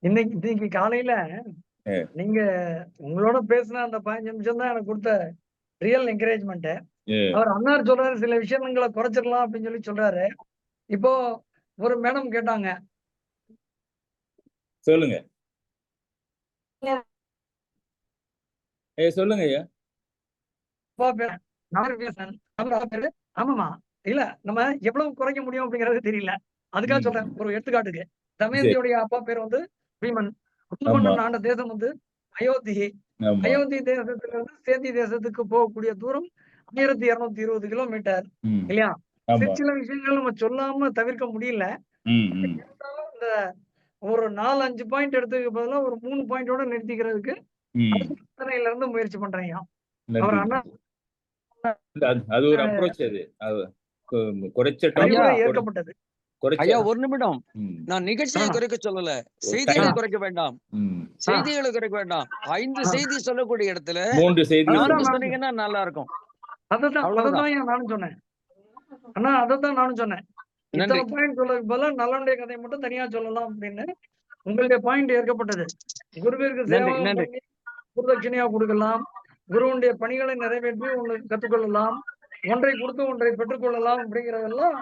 இன்னைக்கு காலையில நீங்க உங்களோட பேசின அந்த 15 நிமிஷம் தான் எனக்கு கொடுத்த ரியல் என்கரேஜ்மெண்ட். அவர் அண்ணார் சொல்றாரு சில விஷயங்களை குறைச்சிடலாம் அப்படின்னு சொல்றாரு. இப்போ ஒரு மேடம் கேட்டாங்க, சொல்லுங்க. சொல்லுங்க ஐயா. ஆமாமா, இல்ல நம்ம எவ்வளவு குறைக்க முடியும் அப்படிங்கறது தெரியல, அதுக்காக சொல்றேன். ஒரு எடுத்துக்காட்டுக்கு தமயந்தியுடைய அப்பா பேர் பீமன். ஆண்ட தேசம் அயோத்தி. ஆமா. அயோத்தி தேசத்துல இருந்து சேத்தி தேசத்துக்கு போகக்கூடிய தூரம் 1220 கிலோமீட்டர் ம். இல்லையா? ஆமா. சில விஷயங்கள் நம்ம சொல்லாம தவிர்க்க முடியல. ம். ம். இருந்தாலும் இந்த ஒரு 4-5 பாயிண்ட் எடுத்துக்க பதிலா ஒரு 3 பாயிண்டோட நிறுத்திக்கிறதுக்கு ம். அடுத்த சிந்தனையில இருந்து முயற்சி பண்றேன். நன்றி. அவர் அண்ணா அது ஒரு அப்ரோச். அது குறைச்ச ஐயா, அறிவுரை டாபிக் ஏற்கப்பட்டது. குறைச்ச. ஐயா ஒரு நிமிடம். ம். நான் நிகழ்ச்சியை ஆ. குறைக்க சொல்லல, ஒரு செய்திகளை time. குறைக்க வேண்டாம். ம். செய்திகளை குறைக்க வேண்டாம். 5 செய்தி சொல்லக்கூடிய இடத்துல 3 செய்தி அதுதான் 4 நான் சொன்னீங்கன்னா நல்லா இருக்கும். அவ்வளவுதான் அவ்வளவுதான். நானும் சொன்னேன். அண்ணா அதைத்தான் நானும் சொன்னேன். நன்றி. இத்தனை பாயிண்ட் சொல்றதுக்கு பதிலா நல்லவனுடைய கதையை மட்டும் தனியா சொல்லலாம் அப்படின்னு உங்களுடைய பாயிண்ட் ஏற்கப்பட்டது. குருவிற்கு நன்றி, சேவை நன்றி. பண்ணி குருதட்சணையா கொடுக்கலாம். குருவுடைய பணிகளை நிறைவேற்றி ஒன்று கற்றுக்கொள்ளலாம். ஒன்றை கொடுத்து ஒன்றை பெற்றுக்கொள்ளலாம் அப்படிங்கறதெல்லாம்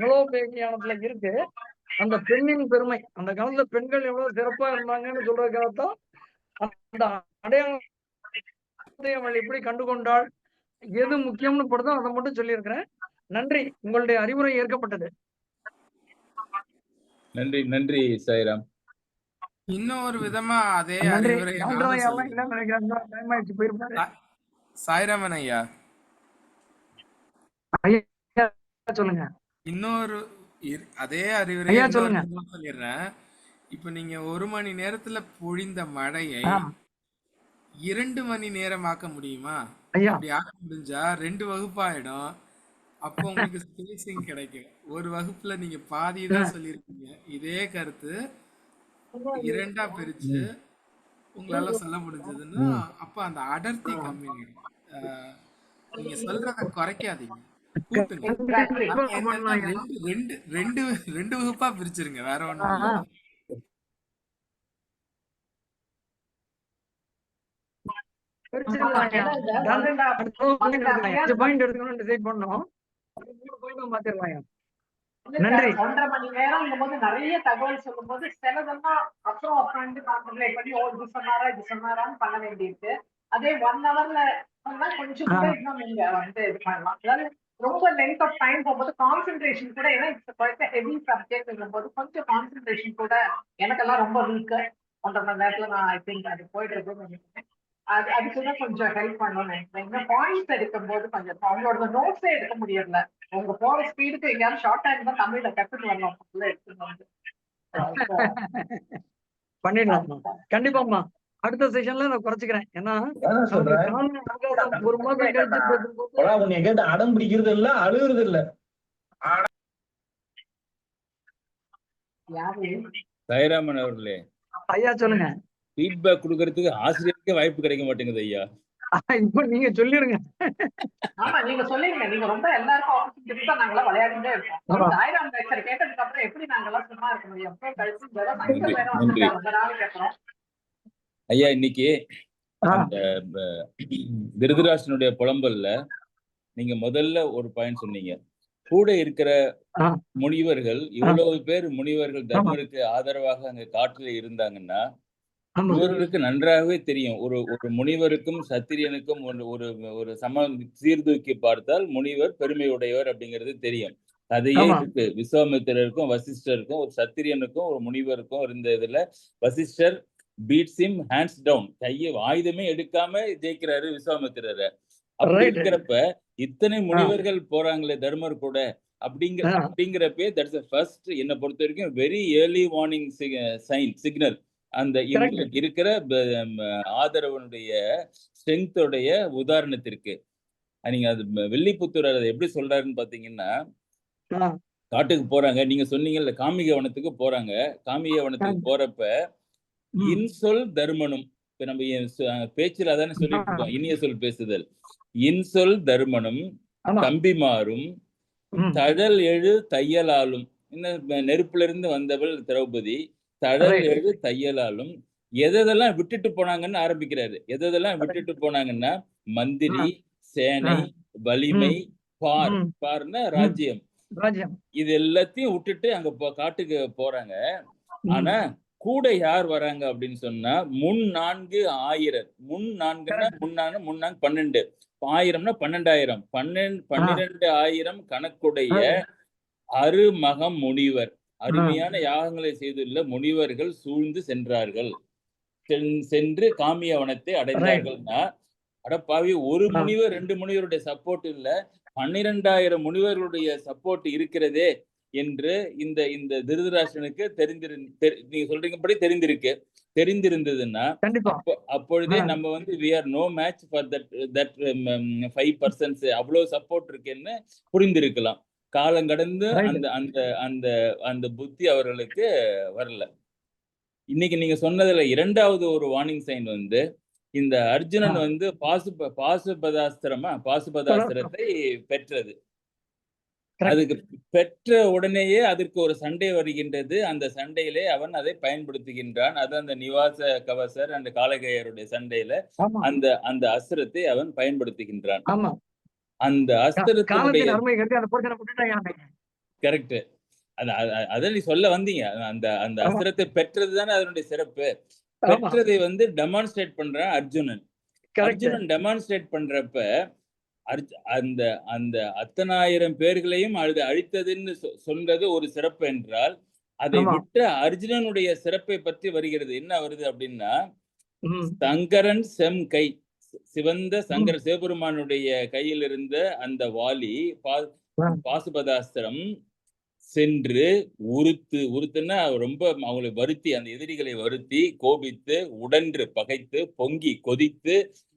நிலோபேக்கியானத்துல இருக்கு. அந்த பெண்ணின் பெருமை, அந்த காலத்துல பெண்கள் எவ்வளவு சிறப்பா இருந்தாங்கன்னு சொல்றதுக்காகத்தான் அந்த அடையாளத்தை அவள் எப்படி கண்டு கொண்டாள், எது முக்கியம்னு படுதோ அதை மட்டும் சொல்லியிருக்கிறேன். நன்றி, உங்களுடைய அறிவுரை ஏற்கப்பட்டது. நன்றி. நன்றி சாய்ராம். இன்னொரு விதமா அதே நன்றி. அறிவுரையை நானும் எல்லாம் சொல்லிக்கிறேன். இல்லைன்னு நினைக்கிறேன். டைம் ஆயிடுச்சு, போயிருப்பாரு. சாய்ராமன் ஐயா, ஐயா சொல்லுங்க. இன்னொரு அதே அறிவுரை ஐயா சொல்லுங்க. சொல்லிடுறேன். இப்ப நீங்க 1 மணி நேரத்துல பொழிந்த மழையை ஆம். 2 மணி நேரமாக்க முடியுமா? ஐயா அப்படி ஆக்க முடிஞ்சா 2 வகுப்பாயிடும். அப்போ உங்களுக்கு ஸ்பேசிங் கிடைக்கும். ஒரு வகுப்புல நீங்க பாதி தான் சொல்லியிருக்கீங்க. இதே கருத்து 2ஆ பிரிச்சு உங்களால சொல்ல முடிஞ்சதுன்னா அப்ப அந்த அடர்த்தி கம்மியாயிடும். நீங்க சொல்றத குறைக்காதீங்க, கூட்டுங்க. ஆனா என்னன்னா ரெண்டு வகுப்பா பிரிச்சிருங்க, வேற ஒண்ணும் இல்ல. பாயிண்ட் எடுக்கணும்னு டிசைட் பண்ணோம். மாத்திரலாம். நன்றி. 1.5 மணி நேரம் போது நிறைய தகவல் சொல்லும் போது சிலதெல்லாம் அப்புறம் உட்காந்து கான்சென்ட்ரேட் பண்ணி இது சொன்னாரான்னு பண்ண வேண்டியிருக்கு. அதே 1 ஹவர்ல கொஞ்சம் கூட இன்னும் நீங்க இது பண்ணலாம். அதாவது ரொம்ப லென்த் ஆஃப் டைம் போகும்போது கான்சென்ட்ரேஷன் கூட, ஏன்னா இட்ஸ் ஹெவி சப்ஜெக்ட் போது கொஞ்சம் கான்சென்ட்ரேஷன் கூட எனக்கெல்லாம் ரொம்ப வீக்கு. 1.5 மணி நேரத்துல நான் ஐ திங்க் அது போயிட்டு இருக்குன்னு அதுக்குள்ள கொஞ்சம் ஹெல்ப் பண்ணணும்னு நினைக்கிறேன். இன்னும் பாயிண்ட்ஸ் எடுக்கும் போது கொஞ்சம் அவங்களோட நோட்ஸே எடுக்க முடியல. உங்க போற ஸ்பீடுக்கு எங்கேயாவது ஷார்ட் டைம் தான் தமிழ்ல கத்துட்டு வரலாம். எடுத்துட்டு வந்து பண்ணிடலாம்மா, கண்டிப்பாம்மா. அடுத்த செஷன்ல நான் குறைச்சிக்கிறேன். ஏன்னா ஒரு மாதம் கழிச்சு அடம் பிடிக்கிறது இல்ல, அழுகுறது இல்ல. சாய்ராமன் அவர்களே, ஐயா சொல்லுங்க. ஃபீட்பேக் கொடுக்கறதுக்கு ஆசிரியருக்கே வாய்ப்பு கிடைக்க மாட்டேங்குது ஐயா. இப்ப நீங்க சொல்லிடுங்க. ஆமா, நீங்க சொல்லிருங்க. நீங்க ரொம்ப எல்லாருக்கும் ஆப்பர்ச்சுனிட்டி தான். நாங்களாம் விளையாடிட்டே இருக்கோம். சாய்ராம் லெக்சர் கேட்டதுக்கு அப்புறம் எப்படி நாங்கெல்லாம் சும்மா இருக்க முடியும்? கேட்கிறோம் ஐயா. இன்னைக்கு அந்த திருதராஷ்டிரனுடைய புலம்பல்ல நீங்க முதல்ல ஒரு பாயிண்ட் சொன்னீங்க. கூட இருக்கிற முனிவர்கள், இவ்வளவு பேர் முனிவர்கள் தர்மருக்கு ஆதரவாக அங்க காட்டுல இருந்தாங்கன்னா இவர்களுக்கு நன்றாகவே தெரியும். ஒரு முனிவருக்கும் சத்திரியனுக்கும் ஒரு சம சீர்தூக்கி பார்த்தால் முனிவர் பெருமையுடையவர் அப்படிங்கிறது தெரியும். கதையே இருக்கு. விஸ்வாமித்திரருக்கும் வசிஷ்டருக்கும், ஒரு சத்திரியனுக்கும் ஒரு முனிவருக்கும் இருந்த இதுல Vasishtha beats him hands down, ஆயுதமே எடுக்காம ஜெயிக்கிறாரு விஸ்வாமித்திரரை. அப்படி இருக்கிறப்ப இத்தனை முனிவர்கள் போறாங்களே தர்மர் கூட அப்படிங்கிறப்பே தட்ஸ் தி ஃபர்ஸ்ட், என்னை பொறுத்த வரைக்கும் வெரி ஏர்லி வார்னிங் சிக்னல். அந்த இருக்கிற ஆதரவனுடைய ஸ்ட்ரென்த்தோடைய உதாரணத்திற்கு நீங்க அது வெள்ளிப்புத்தூர் அதை எப்படி சொல்றாருன்னு பாத்தீங்கன்னா, காட்டுக்கு போறாங்க. நீங்க சொன்னீங்கல்ல, காமிக வனத்துக்கு போறாங்க. காமிக வனத்துக்கு போறப்ப இன்சொல் தர்மனும், இப்ப நம்ம பேச்சுல அதானே சொல்லிட்டு இருக்கோம், இனிய சொல் பேசுதல். இன்சொல் தர்மனும் கம்பிமாறும் தழல் எழு தையலாலும், இன்னும் நெருப்புல இருந்து வந்தவள் திரௌபதி, தழல் எழு தையலாலும் எதெல்லாம் விட்டுட்டு போனாங்கன்னு ஆரம்பிக்கிறாரு. எதெல்லாம் விட்டுட்டு போனாங்கன்னா மந்திரி, சேனை, வலிமை, பார்னா ராஜ்யம், இது எல்லாத்தையும் விட்டுட்டு அங்க காட்டுக்கு போறாங்க. ஆனா கூட யார் வராங்க அப்படின்னு சொன்னா முன் 4,000. முன் 4ன்னா முன் 12, 1000னா 12,000, 12,000 கணக்குடைய அருமகம் முனிவர், அருமையான யாகங்களை செய்துள்ள முனிவர்கள் சூழ்ந்து சென்றார்கள். சென்று காமிய வனத்தை அடைந்தார்கள்னா, அடப்பாவி ஒரு முனிவர் 2 முனிவருடைய சப்போர்ட் இல்ல, 12,000 முனிவர்களுடைய சப்போர்ட் இருக்கிறதே என்று இந்த இந்த திருதராஷ்டிரனுக்கு நீங்க சொல்றீங்கபடி தெரிந்திருந்ததுன்னா, அப்பொழுதே நம்ம வந்து we are no match for that 5% அவ்வளவு சப்போர்ட் இருக்குன்னு புரிந்திருக்கலாம். காலம் கடந்து அந்த அந்த அந்த அந்த புத்தி அவர்களுக்கு வரல. இன்னைக்கு நீங்க சொன்னதுல 2வது ஒரு வார்னிங் சைன் வந்து இந்த அர்ஜுனன் வந்து பாசுபதாஸ்திரத்தை பெற்றது. அதுக்கு பெற்ற உடனேயே அதற்கு ஒரு சண்டை வருகின்றது. அந்த சண்டையிலே அவன் அதை பயன்படுத்துகின்றான். அது அந்த நிவாச கவசர் அந்த காலகேயருடைய சண்டையில அந்த அந்த அஸ்திரத்தை அவன் பயன்படுத்துகின்றான். அந்த அஸ்திரத்தினுடைய கரெக்ட். அத நீ சொல்ல வந்தீங்க. அந்த அந்த அஸ்திரத்தை பெற்றதுதானே அதனுடைய சிறப்பு. பெற்றதை வந்து டெமான்ஸ்ட்ரேட் பண்றான் அர்ஜுனன். அர்ஜுனன் டெமான்ஸ்ட்ரேட் பண்றப்ப அந்த அந்த அத்தனாயிரம் பேர்களையும் அழித்ததுன்னு சொல்றது ஒரு சிறப்பு என்றால், அதை விட்டு அர்ஜுனனுடைய சிறப்பை பற்றி வருகிறது. என்ன வருது அப்படின்னா, சங்கரன் செம்கை, சிவந்த சங்கர சிவபெருமானுடைய கையில் இருந்த அந்த வாலி பாசுபதாஸ்திரம் சென்று உறுத்துன்னா ரொம்ப அவங்களை வருத்தி, அந்த எதிரிகளை வருத்தி, கோபித்து, உடன்று பகைத்து, பொங்கி கொதித்து,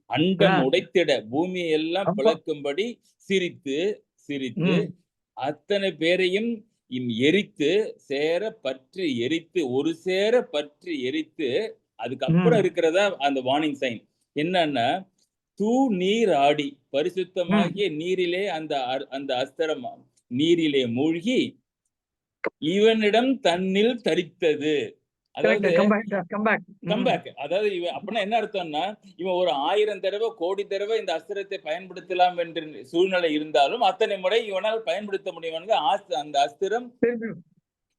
அண்டம் உடைத்திட, பூமியை எல்லாம் பிளக்கும்படி சிரித்து அத்தனை பேரையும் எரித்து சேர பற்றி எரித்து, ஒரு சேர பற்றி எரித்து, அதுக்கப்புறம் இருக்கிறதா அந்த வார்னிங் சைன் என்னன்னா, தூ நீர் ஆடி, பரிசுத்தமாகிய நீரிலே அந்த அந்த அஸ்திரம் நீரிலே மூழ்கி இவனிடம் தன்னில் தரித்தது. அதாவது கம்பேக். அதாவது அப்படின்னா என்ன அர்த்தம்னா, இவன் ஒரு 1000 தடவை 1,000,000 தடவை இந்த அஸ்திரத்தை பயன்படுத்தலாம் என்று சூழ்நிலை இருந்தாலும் அத்தனை முறை இவனால் பயன்படுத்த முடியும். அந்த அஸ்திரம்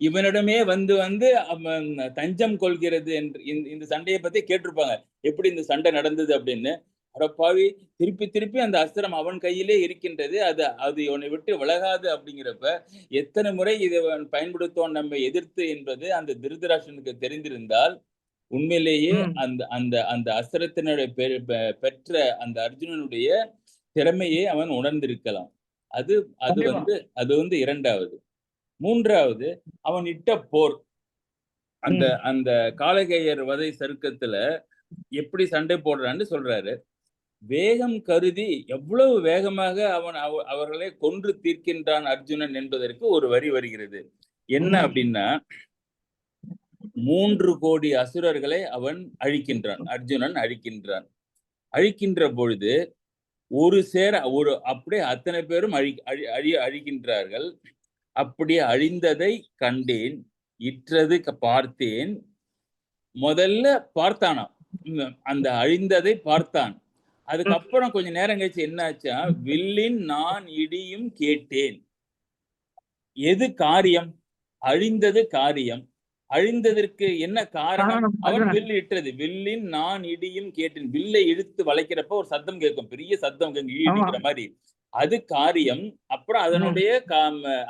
இவனிடமே வந்து தஞ்சம் கொள்கிறது என்று இந்த சண்டையை பத்தி கேட்டிருப்பாங்க. எப்படி இந்த சண்டை நடந்தது அப்படின்னு. அடப்பாவி, திருப்பி அந்த அஸ்திரம் அவன் கையிலே இருக்கின்றது. அது இவனை விட்டு விலகாது. அப்படிங்கிறப்ப எத்தனை முறை இதை பயன்படுத்துவோம் நம்ம எதிர்த்து என்பது அந்த திருதராஷ்டிரனுக்கு தெரிந்திருந்தால், உண்மையிலேயே அந்த அந்த அந்த அஸ்திரத்தினுடைய பெற்ற அந்த அர்ஜுனனுடைய திறமையை அவன் உணர்ந்திருக்கலாம். அது வந்து 2வது. 3வது, அவன் இட்ட போர். அந்த அந்த காலகேயர் வதை சருக்கத்துல எப்படி சண்டை போடுறான்னு சொல்றாரு. வேகம் கருதி எவ்வளவு வேகமாக அவர்களை கொன்று தீர்க்கின்றான் அர்ஜுனன் என்பதற்கு ஒரு வரி வருகிறது. என்ன அப்படின்னா, 3 கோடி அசுரர்களை அவன் அழிக்கின்றான், அர்ஜுனன் அழிக்கின்றான். அழிக்கின்ற பொழுது அப்படியே அத்தனை பேரும் அழிக்கின்றார்கள். அப்படி அழிந்ததை கண்டேன், இற்றது பார்த்தேன். முதல்ல பார்த்தானாம், அந்த அழிந்ததை பார்த்தான். அதுக்கப்புறம் கொஞ்ச நேரம் கழிச்சு என்ன ஆச்சா, வில்லின் நான் இடியும் கேட்டேன். எது காரியம்? அழிந்தது காரியம். அழிந்ததற்கு என்ன காரணம்? அவன் வில் இட்டது. வில்லின் நான் இடியும் கேட்டேன். வில்லை இழுத்து வளைக்கிறப்ப ஒரு சத்தம் கேட்கும், பெரிய சத்தம் இடிக்கிற மாதிரி. அது காரியம். அப்புறம் அதனுடைய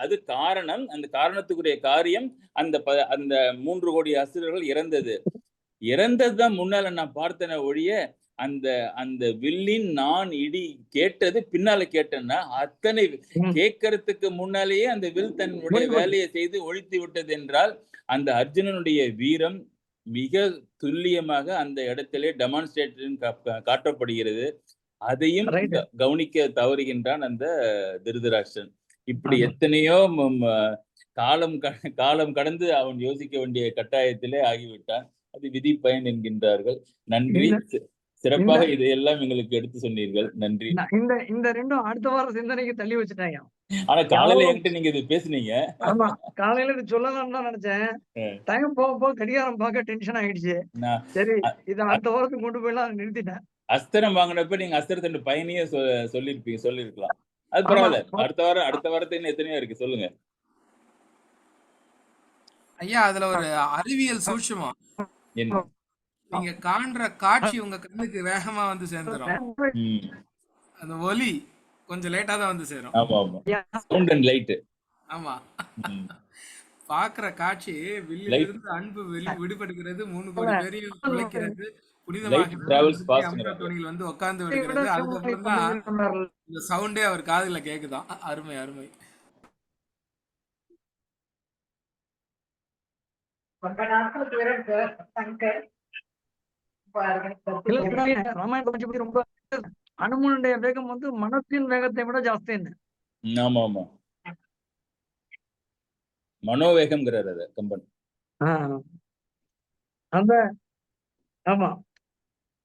அது காரணம். அந்த காரணத்துக்குரிய காரியம் அந்த 3 கோடி அசுரர்கள் இறந்ததுதான் முன்னால நான் பார்த்தன ஒழிய, அந்த அந்த வில்லின் நான் இடி கேட்டது பின்னால கேட்டேன்னா, அத்தனை கேட்கறதுக்கு முன்னாலேயே அந்த வில் தன்னுடைய வேலையை செய்து ஒழித்து விட்டது என்றால், அந்த அர்ஜுனனுடைய வீரம் மிக துல்லியமாக அந்த இடத்திலே டெமான்ஸ்ட்ரேஷன் காட்டப்படுகிறது. அதையும் கவனிக்க தவறுகின்றான் அந்த திருதராஷ்டிரன். இப்படி எத்தனையோ காலம் கடந்து அவன் யோசிக்க வேண்டிய கட்டாயத்திலே ஆகிவிட்டான். அது விதி பயன் என்கின்றார்கள். நன்றி, சிறப்பாக இதையெல்லாம் எங்களுக்கு எடுத்து சொன்னீர்கள். நன்றி. இந்த 2 அடுத்த வாரம் சிந்தனைக்கு தள்ளி வச்சுட்டாங்க. ஆனா காலையில என்கிட்ட நீங்க இது பேசுனீங்க. ஆமா, காலையில இது சொல்லலாம்னு தான் நினைச்சேன். டைம் போக கடிகாரம் பார்க்க டென்ஷன் ஆயிடுச்சு. சரி, இது அடுத்த வாரத்துக்கு கொண்டு போயெல்லாம் நிறுத்திட்டேன். அஸ்திரம் வாங்கினப்ப நீங்க அஸ்திரத்தின் பயனையே சொல்லிருக்கலாம். அது பரவாயில்ல. அடுத்த வாரத்துல இன்னும் எத்தனையோ இருக்கு, சொல்லுங்க ஐயா. அதுல ஒரு அறிவியல் சூட்சுமம். என்ன? நீங்க காண்ற காட்சி உங்க கண்ணுக்கு வேகமா வந்து சேர்ந்துரும். அந்த ஒலி கொஞ்சம் லேட்டா தான் வந்து சேரும். ஆமா ஆமா, சவுண்ட் அண்ட் லைட். ஆமா, பாக்குற காட்சி வில்லிலிருந்து அன்பு விடுபடுகிறது, 3 கோடி பேரையும் துளைக்கிறது, புனிதமாக அமுத துணியில் வந்து உட்கார்ந்து விடுகிறது. அதுக்கப்புறம் தான் இந்த சவுண்டே அவர் காதுல கேக்குதான். அருமை அருமை. ரொம்ப நாட்களுக்கு ராமாயணத்தை பற்றி ரொம்ப அனுமனுடைய வேகம் வந்து மனத்தின் வேகத்தை விட ஜாஸ்தி என்ன. ஆமா ஆமா, மனோவேகம்ங்கிறார் அத கம்பன். அந்த ஆமா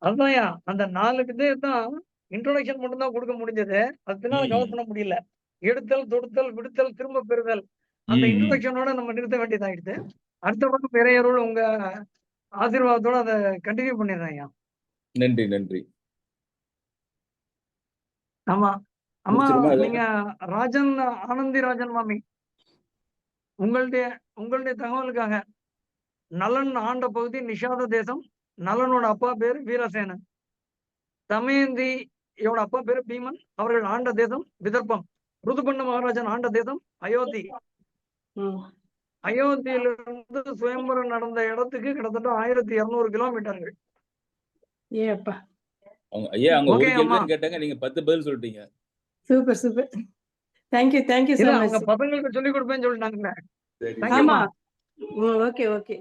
அதுதான்யா, அந்த 4 தான் இன்ட்ரோடக்ஷன் மட்டும் தான் கொடுக்க முடிஞ்சது. அது பின்னால கவர் பண்ண முடியல. எடுத்தல், தொடுத்தல், விடுத்தல், திரும்ப பெறுதல், அந்த இன்ட்ரோடக்ஷனோட நம்ம நிறுத்த வேண்டியதாயிடுது. அடுத்த பக்கம் பிறையருள் உங்க ஆசீர்வாதத்தோட அதை கண்டினியூ பண்ணிடுறேன். நன்றி நன்றி. ஆமா அம்மா, நீங்க ராஜன், ஆனந்தி ராஜன் மாமி, உங்களுடைய தகவலுக்காக, நலன் ஆண்ட பகுதி நிஷாத தேசம். நலனோட அப்பா பேரு வீரசேனன். தமயந்தியோட அப்பா பேரு பீமன். அவர்கள் ஆண்ட தேசம் விதர்ப்பம். ருதுபண்ண மகாராஜன் ஆண்ட தேசம் அயோத்தி. அயோத்தியிலிருந்து சுயம்பரம் நடந்த இடத்துக்கு கிட்டத்தட்ட 1200 கிலோமீட்டர்கள். ஐயா அவங்க ஒரு கேள்வி கேட்டாங்க, நீங்க 10 பதில் சொல்லிட்டீங்க. Super super. Thank you so much. அவங்க பசங்களுக்கு சொல்லி கொடுப்பேன்னு சொல்லிட்டாங்க. ஆமா, ஓகே ஓகே.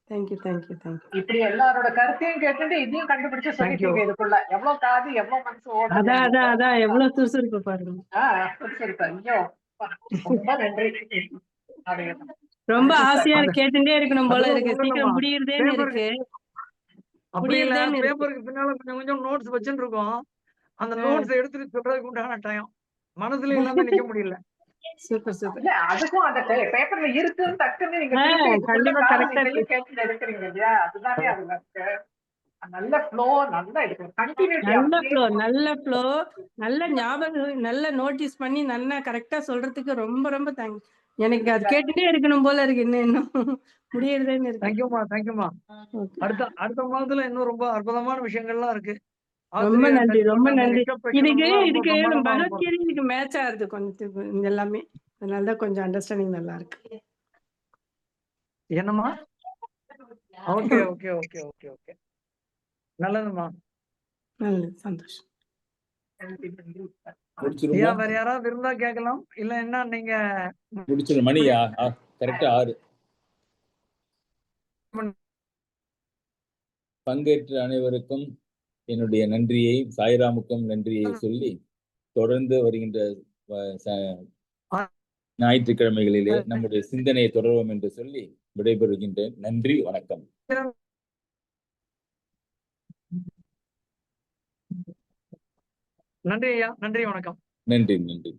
Thank you. இப்படி எல்லாரோட கருத்தையும் கேட்டுட்டு இதையும் கண்டுபிடிச்சு சொல்லிட்டீங்க. இதுக்குள்ள எவ்வளவு காது எவ்வளவு மனசு ஓடுது. அதான் எவ்வளவு சுறுசுறுப்பு பாருங்க. சுறுசுறுப்பு. ஐயோ, ரொம்ப நன்றி. ரொம்ப ஆசையா கேட்டுட்டே இருக்கணும் போல இருக்கு. சீக்கிரம் முடியறதேன்னு இருக்கு. அப்படி இல்ல, பேப்பருக்கு பின்னால கொஞ்சம் நோட்ஸ் வச்சுட்டு இருக்கோம். அந்த நோட்ஸ் எடுத்துட்டு சொல்றதுக்கு உண்டான டைம் மனசுல இல்லாம நிக்க முடியல. சூப்பர். அதுக்கும் அந்த பேப்பர்ல இருக்கு, டக்குன்னு நீங்க கண்டிப்பா கரெக்டா கேட்டு எடுக்கிறீங்க இல்லையா? அதுதானே அது நல்ல ஃப்ளோ, நல்ல ஃப்ளோ, நல்ல ஞாபகம், நல்ல நோட்டீஸ் பண்ணி நல்லா கரெக்டா சொல்றதுக்கு ரொம்ப ரொம்ப தேங்க்ஸ். எனக்கு அது கேட்டுட்டே இருக்கணும் போல இருக்கு. இன்னும் முடியறதேன்னு இருக்கு. தேங்க்யூமா. அடுத்த மாதத்துல இன்னும் ரொம்ப அற்புதமான விஷயங்கள்லாம் இருக்கு. ரொம்ப நன்றி. இதுக்கு பகவத்கீதை இதுக்கு மேட்ச் ஆகுது கொஞ்சம் எல்லாமே. அதனாலதான் கொஞ்சம் அண்டர்ஸ்டாண்டிங் நல்லா இருக்கு. என்னம்மா? ஓகே. நல்லதுமா, நல்லது, சந்தோஷம். வேற யாராவது இருந்தா கேட்கலாம். இல்ல என்ன நீங்க முடிச்சிடலாம். மணியா கரெக்டா 6. பங்கேற்ற அனைவருக்கும் என்னுடைய நன்றியை, சாய்ராமுக்கும் நன்றியை சொல்லி, தொடர்ந்து வருகின்ற ஞாயிற்றுக்கிழமைகளிலே நம்முடைய சிந்தனையை தொடர்வோம் என்று சொல்லி விடைபெறுகின்றேன். நன்றி, வணக்கம். நன்றி ஐயா. நன்றி, வணக்கம். நன்றி. நன்றி.